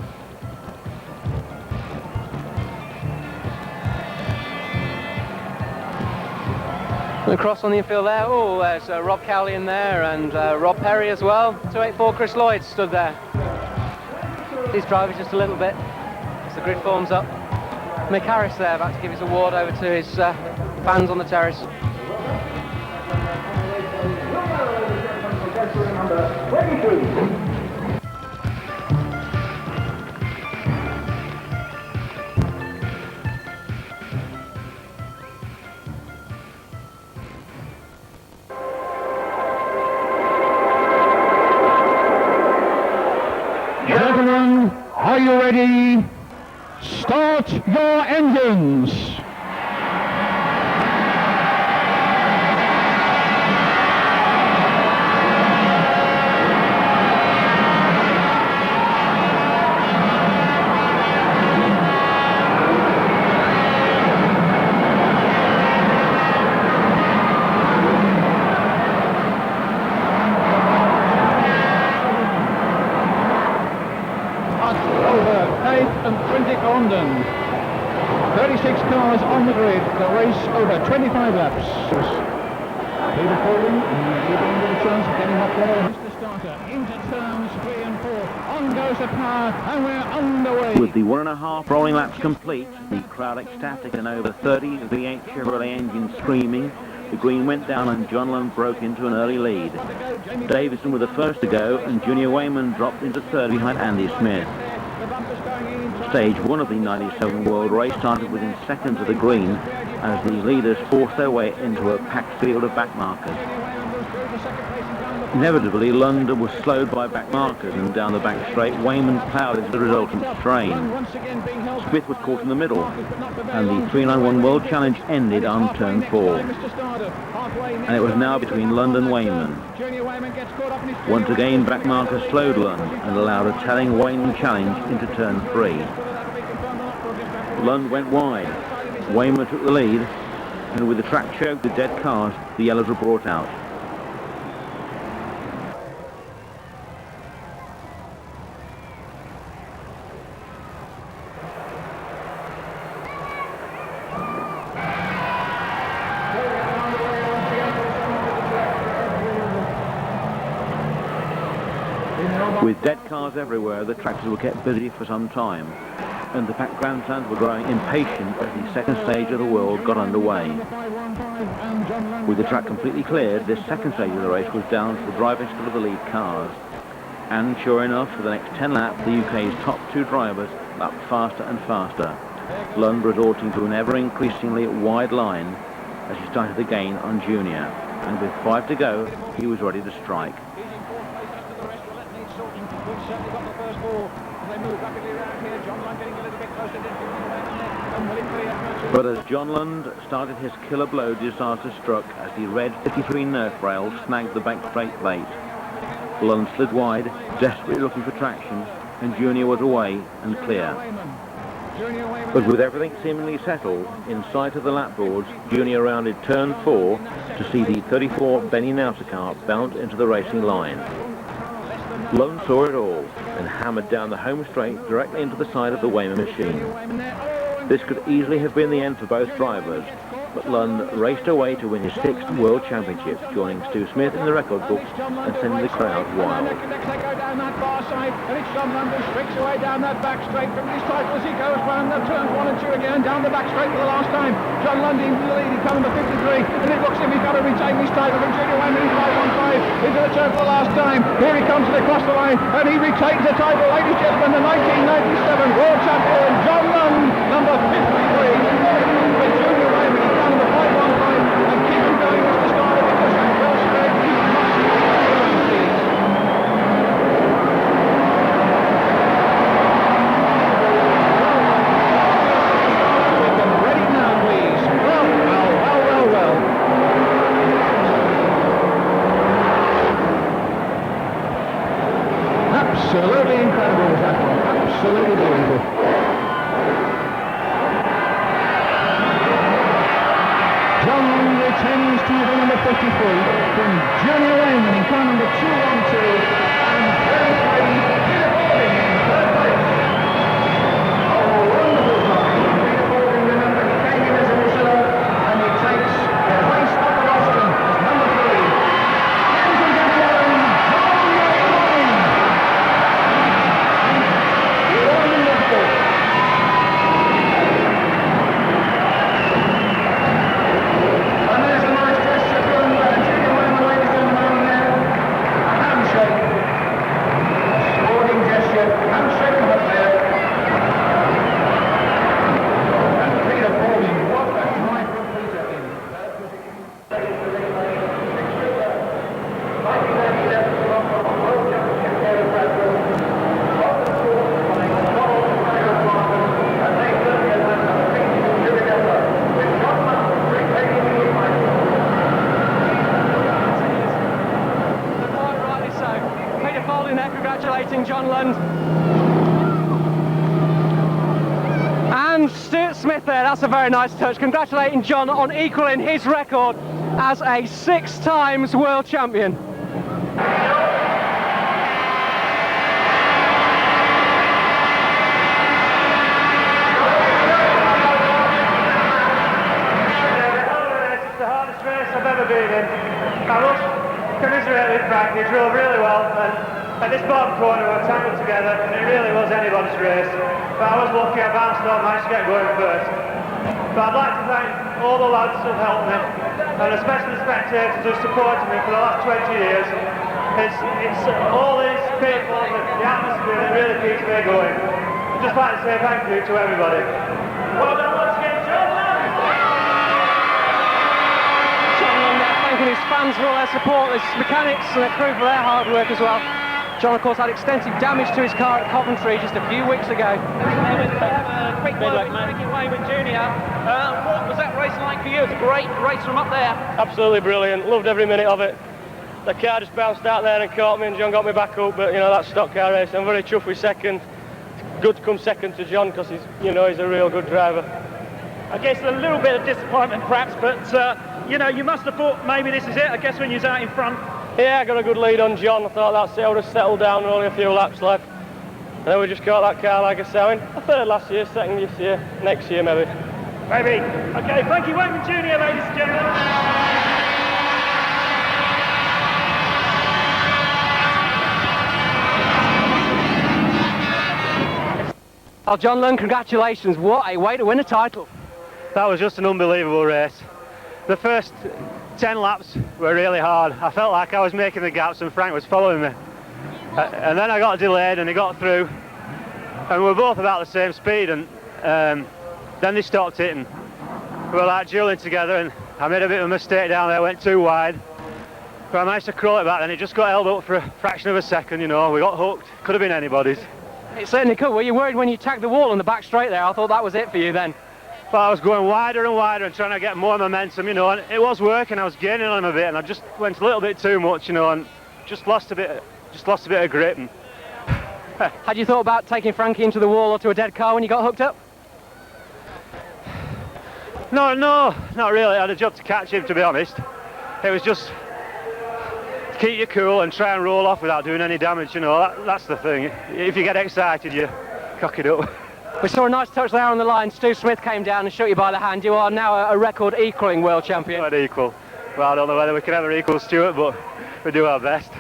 Across on the infield there, oh, there's Rob Cowley in there and Rob Perry as well. 284 Chris Lloyd stood there. These drivers just a little bit as the grid forms up. Mick Harris there about to give his award over to his fans on the terrace. Gentlemen, are you ready? Start your engines! London. 36 cars on the grid, the race over 25 laps. Peter Faulding, giving him a chance of getting up there. Mr. Starter into turns 3 and 4. On goes the car, and we're underway. With the 1.5 rolling laps complete, the crowd ecstatic and over 30 V8 Chevrolet engines screaming, the green went down and John Lund broke into an early lead. Davidson was the first to go and Junior Wayman dropped into third behind Andy Smith. Stage 1 of the 97 World Race started within seconds of the green as the leaders forced their way into a packed field of back markers. Inevitably, London was slowed by back markers and down the back straight, Wayman ploughed into the resultant strain. Smith was caught in the middle and the 391 World Challenge ended on turn 4. And it was now between Lund and Wayman. Once again, back markers slowed Lund and allowed a telling Wayman challenge into turn 3. Lund went wide. Wayman took the lead, and with the track choked with dead cars, the yellows were brought out. With dead cars everywhere, the tractors were kept busy for some time, and the packed grandstands were growing impatient as the second stage of the world got underway. With the track completely cleared, this second stage of the race was down to the driving skill of the lead cars. And sure enough, for the next 10 laps, the UK's top 2 drivers lapped faster and faster. Lund resorting to an ever-increasingly wide line as he started to gain on Junior. And with 5 to go, he was ready to strike. Certainly got the first 4. They move rapidly around here. John Lund getting a little bit closer. But as John Lund started his killer blow, disaster struck as the red 53 Nerf rail snagged the back straight plate. Lund slid wide, desperately looking for traction, and Junior was away and clear. But with everything seemingly settled, in sight of the lap boards, Junior rounded turn 4 to see the 34 Benny Nautica car bounce into the racing line. Lund saw it all and hammered down the home straight directly into the side of the Wayman machine. This could easily have been the end for both drivers, but Lund raced away to win his 6th World Championship, joining Stu Smith in the record books and sending the crowd wild. They go down that far side, and it's John Lund who streaks away down that back straight from his title as he goes round the turns 1 and 2 again, down the back straight for the last time. John Lund in the lead, he's coming to 53, and it looks as if he's got to retain his title from Junior Wayman in 515. He's going to turn for the last time. Here he comes across the line, and he retains the title. Ladies and gentlemen, the 1997 World Champion, John Lund, number 53. With Junior Wayman, he's down to 515, and keep him going as the starter because that first straight he must be ready now, please. Well. Absolutely incredible was that one. Absolutely beautiful. John retains title number 53 from Junior Wayman in car number 212 and very Peter Balding in third place. Oh, wonderful time. Peter Balding, remember, he came in as a reserve and he takes the race up at Austin as number 3. Ladies and gentlemen, John Wayman. Wonderful. And there's a nice gesture from Junior Wayman, ladies and gentlemen, there. A handshake. Sporting gesture. Handshake up there. And Peter Balding, what a drive from Peter in. Quite rightly so. Peter Balding there congratulating John Lund. And Stuart Smith there, that's a very nice touch. Congratulating John on equalling his record as a 6 times world champion. It's the hardest race I've ever been in. I must commiserate with Frank, he drove really well, and at this bottom corner we were tangled together, and it really was anybody's race. But I was lucky, I bounced off, managed to get going first. But I'd like to thank all the lads who've helped me, and especially the spectators who've supported me for the last 20 years. It's all these people, the atmosphere that really keeps me going. I'd just like to say thank you to everybody. Well done once again, John Lund! John Lund there thanking his fans for all their support, his mechanics and the crew for their hard work as well. John, of course, had extensive damage to his car at Coventry just a few weeks ago. Quick word with Ricky Wayman Jr. What was that race like for you? It's a great race from up there. Absolutely brilliant. Loved every minute of it. The car just bounced out there and caught me, and John got me back up. But you know, that's stock car race. I'm very chuffed with second. Good to come second to John because he's a real good driver. I guess a little bit of disappointment perhaps, but you must have thought maybe this is it. I guess when you was out in front. Yeah, I got a good lead on John. I thought that's it. I would have settled down and only a few laps left. And then we just caught that car, like I said, a third last year, second this year, next year maybe. Maybe. Okay, Frankie Wayman Jr., ladies and gentlemen. Well, John Lund, congratulations. What a way to win a title. That was just an unbelievable race. The first 10 laps were really hard. I felt like I was making the gaps and Frank was following me. And then I got delayed and he got through. And we were both about the same speed, and then they stopped it and we were like dueling together, and I made a bit of a mistake down there, went too wide. But I managed to crawl it back, and it just got held up for a fraction of a second, we got hooked. Could have been anybody's. It certainly could. Were you worried when you tagged the wall on the back straight there? I thought that was it for you then. But I was going wider and wider and trying to get more momentum, and it was working. I was gaining on him a bit, and I just went a little bit too much, and just lost a bit of grip. And had you thought about taking Frankie into the wall or to a dead car when you got hooked up? No, not really. I had a job to catch him, to be honest. It was just to keep you cool and try and roll off without doing any damage, you know, that's the thing. If you get excited, you cock it up. We saw a nice touch there on the line. Stu Smith came down and shook you by the hand. You are now a record equalling world champion. Not equal. Well, I don't know whether we can ever equal Stuart, but we do our best.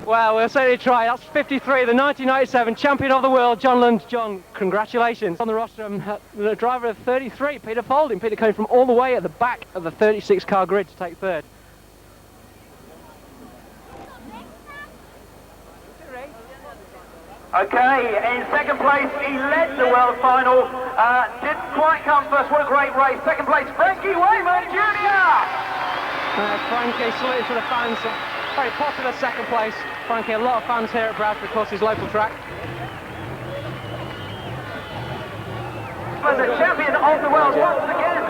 Well, we'll certainly try. That's 53, the 1997 champion of the world, John Lund. John, congratulations. On the rostrum, the driver of 33, Peter Folding. Peter came from all the way at the back of the 36-car grid to take third. Okay, in second place, he led the world final. Didn't quite come first. What a great race. Second place, Frankie Wayman Jr. Frankie saluted to the fans. Very popular second place. Frankie, a lot of fans here at Bradford, of course, his local track. But the champion of the world once again.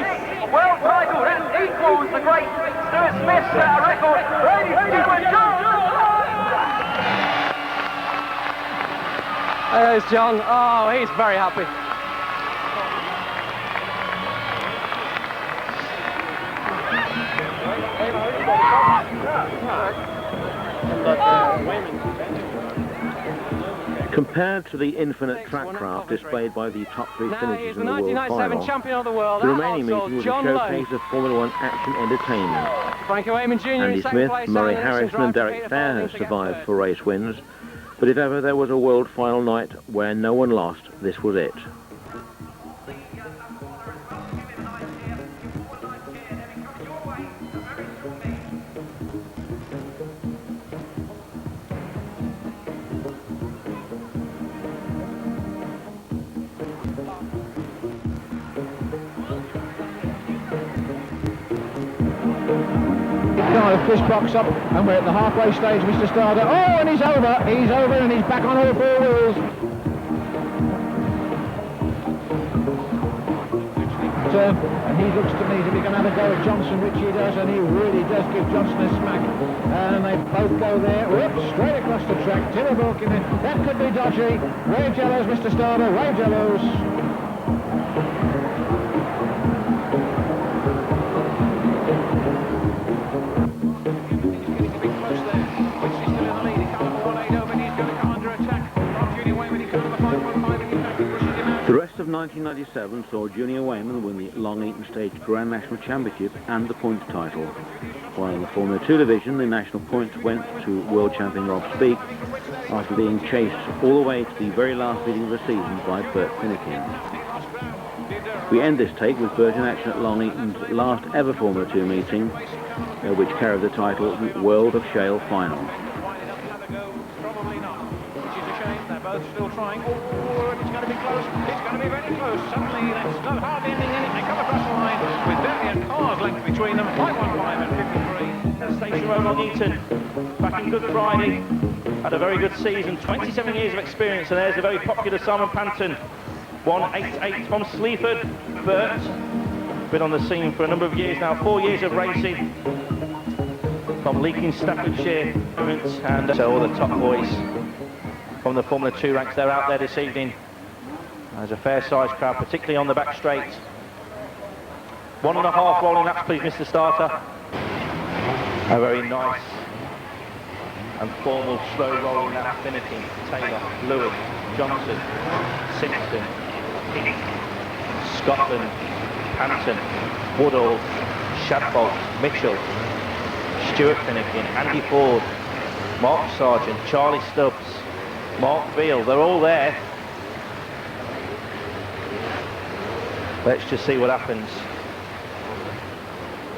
His sixth world title. That equals the great Stuart Smith's record. Ladies and gentlemen, John. There's John. Oh, he's very happy. Compared to the infinite track craft displayed by the top three finishers in the world 1997 final, champion of the world. the remaining meeting was a showcase of Formula One action entertainment. Frankie Wayman Jr. Andy Smith, Murray Harrison and Derek Fair have survived for race wins, but if ever there was a world final night where no one lost, this was it. Fist box up, and we're at the halfway stage, Mr. Starter. Oh, and he's over and he's back on all four wheels. And he looks to me to be going to have a go at Johnson, which he does, and he really does give Johnson a smack. And they both go there, whoops, straight across the track. Tiller walking in. That could be dodgy. Wave yellows, Mr. Starter, wave yellows. The rest of 1997 saw Junior Wayman win the Long Eaton Stage Grand National Championship and the points title. While in the Formula 2 division, the national points went to world champion Rob Speake after being chased all the way to the very last meeting of the season by Bert Finnegan. We end this take with Bert in action at Long Eaton's last ever Formula 2 meeting, which carried the title the World of Shale Final. Still trying. Oh, it's going to be close. It's going to be very close. Suddenly, there's no hard ending in it. They come across the line with barely a car's length between them. 5:15 and 53. Station Road on Eaton, back in Good Friday. Had a very good season. 27 years of experience, and there's the very popular Simon Panton. 188 from Sleaford. Bert, been on the scene for a number of years now. 4 years of racing from Leaking, Staffordshire, and so all the top boys from the Formula 2 ranks, they're out there this evening. There's a fair-sized crowd, particularly on the back straight. 1.5 rolling laps, please, Mr. Starter. A very nice and formal slow rolling lap finishing. Taylor, Lewis, Johnson, Simpson, Scotland, Panton, Woodall, Shadbolt, Mitchell, Stuart Finnegan, Andy Ford, Mark Sargent, Charlie Stubbs, Mark Veal, they're all there. Let's just see what happens.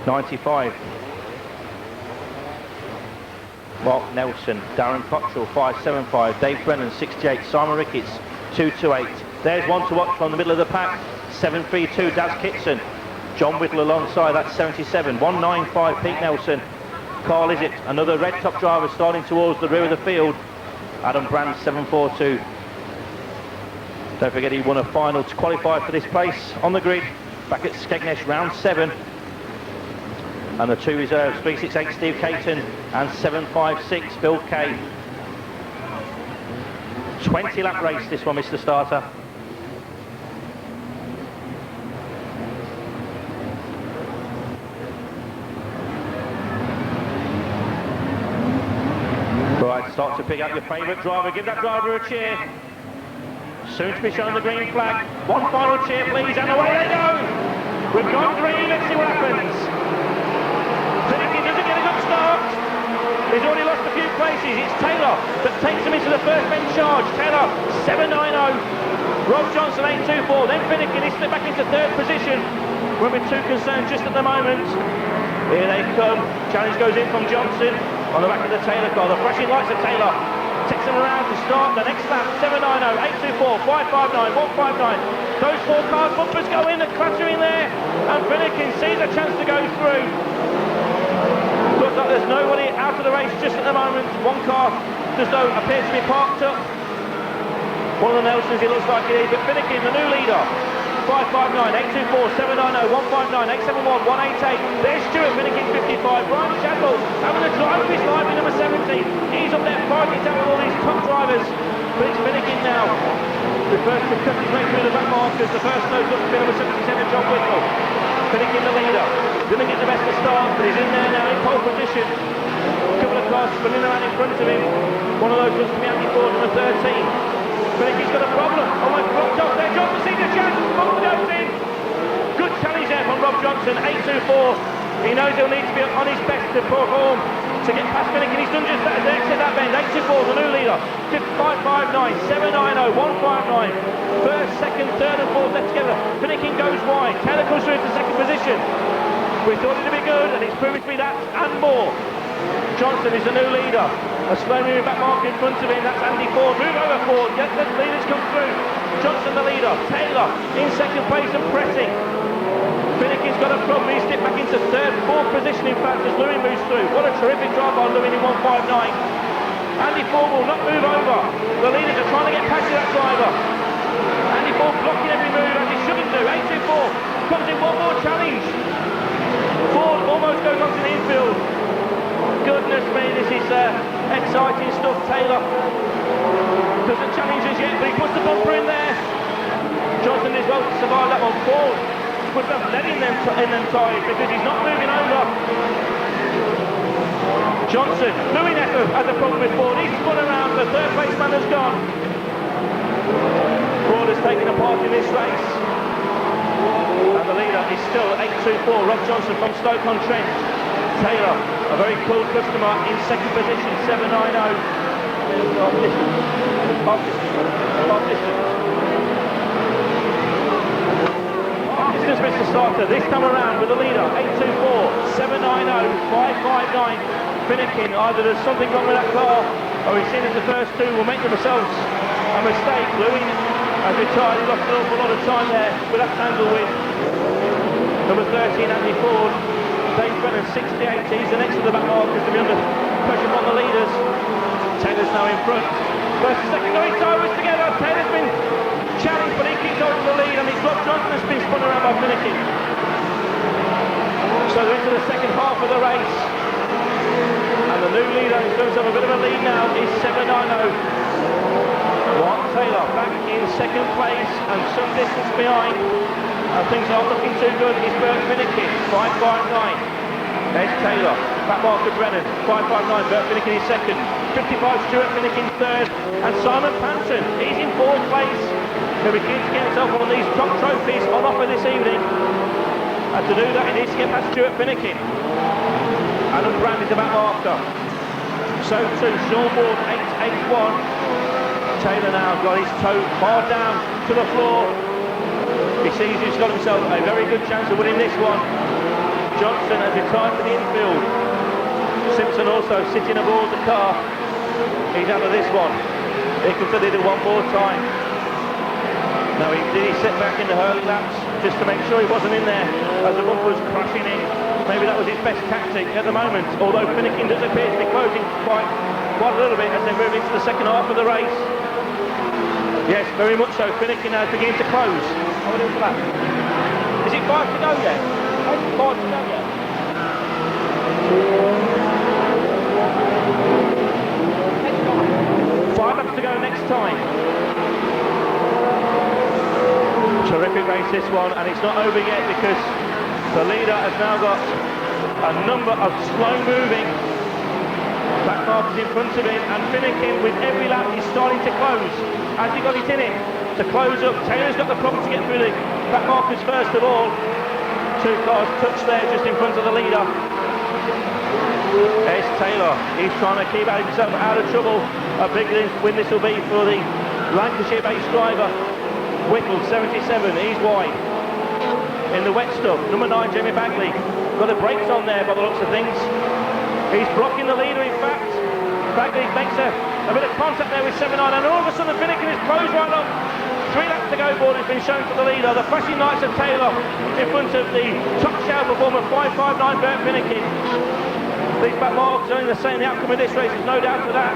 95. Mark Nelson, Darren Cottrell, 575. Dave Brennan, 68. Simon Ricketts, 228. There's one to watch from the middle of the pack. 732, Daz Kitson. John Whittle alongside, that's 77. 195, Pete Nelson. Carl Izzett, another red top driver starting towards the rear of the field. Adam Brand, 742. Don't forget he won a final to qualify for this place on the grid back at Skegness, round 7. And the two reserves, 368 Steve Caton and 756 Phil Kay. 20 lap race this one, Mr. Starter. Start to pick up your favourite driver. Give that driver a cheer. Soon to be shown the green flag. One final cheer, please, and away they go. We've gone green. Let's see what happens. Finnegan doesn't get a good start. He's already lost a few places. It's Taylor that takes him into the first bench charge. Taylor, 7.90. Rob Johnson, 8.24. Then Finnegan, he slipped back into third position. Won't be too concerned just at the moment. Here they come. Challenge goes in from Johnson on the back of the Taylor car. The flashing lights of Taylor takes them around to start the next lap. 7.90, 8.24, 5.59, 1.59. Those four cars, bumpers go in, they're clattering there. And Finnegan sees a chance to go through. Looks like there's nobody out of the race just at the moment. One car just appears to be parked up. One of the Nelsons, it looks like it is, but Finnegan, the new leader. 5.59, 8.24, 7.90, 1.59, 8.71, 1.88. There's Stuart Finnegan, 55. Brian Shadwell having the drive of his life in number 17. He's up there fighting down with all these top drivers. But it's Finnegan now. The first to cut his way through the back markers. The first nose looks to be number 77, John Whittle. Finnegan the leader. Didn't get the best of start, but he's in there now in pole position. A couple of cars spinning around in front of him. One of those looks to be Andy Ford, number 13. Finnegan's got a problem. Oh, my blocked off there. Johnson sees a chance. Bumper goes in. Good challenge there from Rob Johnson. 8.24. He knows he'll need to be on his best to perform to get past Finnegan. He's done just that as they exit that bend. 8.24, the new leader. 5.59, 7.90, 1.59. First, second, third and fourth left together. Finnegan goes wide. Taylor comes through into second position. We thought it to be good, and it's proven to be that and more. Johnson is the new leader. A slow moving back marker in front of him. That's Andy Ford. Move over Ford. Get the leaders come through. Johnson the leader. Taylor in second place and pressing. Finnegan's got a problem. He's dipped back into third, fourth position in fact as Lewin moves through. What a terrific drive by Lewin in 1.59. Andy Ford will not move over. The leaders are trying to get past that driver. Andy Ford blocking every move as he shouldn't do. 8.24 comes in one more challenge. Ford almost goes onto the infield. Goodness me, this is exciting stuff. Taylor doesn't challenge us yet, but he puts the bumper in there. Johnson is well to survive that one. Ford would have let in them tyres because he's not moving over. Johnson, Louis Neto has a problem with Ford. He's spun around, the third place man has gone. Ford has taken a part in this race. And the leader is still 8.24, Rob Johnson from Stoke-on-Trent. Taylor, a very cool customer in second position, 7.90. Off distance, Mr. Starter. This time around with the leader, 8.24, 7.90, 5.59. Finnegan, either there's something wrong with that car, or he's seen as the first two will make themselves a mistake. Louis has retired, he lost an awful lot of time there with that tangle with number 13, Andy Ford. Dave Brennan, 68, he's the next to the back markers to be under pressure from the leaders. Taylor's now in front. First and second going sideways together. Taylor's been challenged, but he keeps on to the lead, and it's Rob Johnson has been spun around by Finnegan. So they're into the second half of the race. And the new leader is going to have a bit of a lead now, is 7.90. Juan Taylor back in second place and some distance behind. Things aren't looking too good. Is Bert Finnegan, 5.59. There's Taylor, back marker Brennan, 5.59. Bert Finnegan is second. 55 Stuart Finnegan third. And Simon Panton, he's in fourth place. He'll be keen to get himself one of these top trophies on offer this evening. And to do that, he needs to get past Stuart Finnegan. Adam Brand is the back marker. So too, Sean Ward, 8.81. Taylor now got his toe far down to the floor. He sees he's got himself a very good chance of winning this one. Johnson has retired to the infield. Simpson also sitting aboard the car. He's out of this one. He considered it one more time. Now did he sit back in the hurley laps just to make sure he wasn't in there as the bumper was crashing in. Maybe that was his best tactic at the moment, although Finnegan does appear to be closing quite a little bit as they move into the second half of the race. Yes, very much so. Finnegan now beginning to close. How are we doing for that? Is it 5 to go yet? 5 to go yet? 5 laps to go next time. Terrific race this one, and it's not over yet because the leader has now got a number of slow-moving Back markers in front of him, and Finnegan with every lap is starting to close. Has he got it in him to close up? Taylor's got the problem to get through the back markers first of all. Two cars touched there just in front of the leader. There's Taylor. He's trying to keep himself out of trouble. A big win this will be for the Lancashire-based driver. Whittle, 77, he's wide. In the wet stuff, number 9, Jamie Bagley. Got the brakes on there by the looks of things. He's blocking the leader, in fact. Bagley makes a bit of contact there with 7-9, and all of a sudden Finnegan is closed right up. 3 laps to go board has been shown to the leader. The flashing lights of Taylor in front of the top show performer, 559 Bert Finnegan. These back marks are only the same. The outcome of this race is no doubt to that.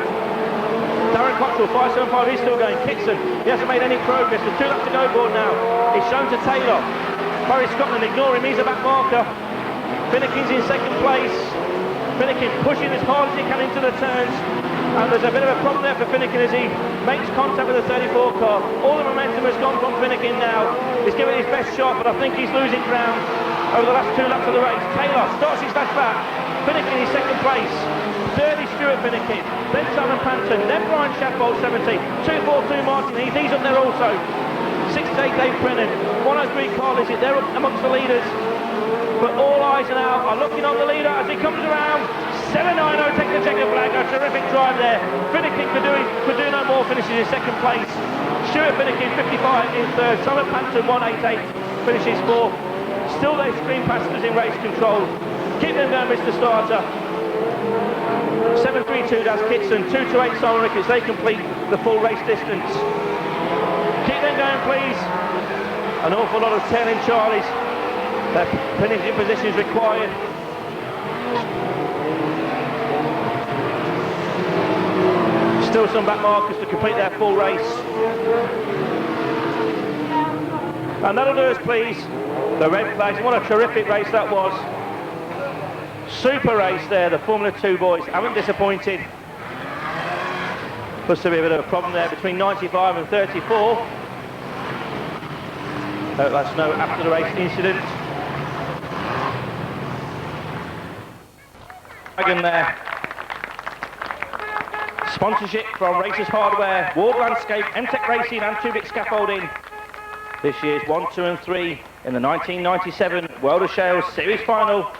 Darren Cottrell, 575, he's still going. Kitson, he hasn't made any progress. With 2 laps to go board now. He's shown to Taylor. Barry Scotland, ignore him, he's a back marker. Finnegan's in second place. Finnegan pushing as hard as he can into the turns. And there's a bit of a problem there for Finnegan as he makes contact with the 34 car. All the momentum has gone from Finnegan now. He's giving his best shot, but I think he's losing ground over the last 2 laps of the race. Taylor starts his dash back. Finnegan in second place. Third is Stuart Finnegan. Then Simon Panton. Then Brian Shaffold, 70. 242 Martin Heath. He's up there also. 68 Dave Brennan. 103 Carl Is it? They're up amongst the leaders. But all eyes now are looking on the leader as he comes around. 790 takes the checkered flag. A terrific drive there. Finnegan could do no more. Finishes in second place. Stuart Finnegan 55 in third. Simon Panton 188 finishes fourth. Still they screen passengers in race control. Keep them going, Mr. Starter. 732 Daz Kitson. 228 Simon Ricketts. They complete the full race distance. Keep them going, please. An awful lot of tailing Charlies. Their finishing position is required. Still some back markers to complete their full race. And that'll do us, please. The red flags. What a terrific race that was. Super race there. The Formula 2 boys haven't disappointed. Must be a bit of a problem there between 95 and 34. That's no after the race incident. Wagon there. Sponsorship from Racers Hardware, Ward Landscape, MTech Racing and Tubic Scaffolding. This year's 1, 2 and 3 in the 1997 World of Shales Series Final.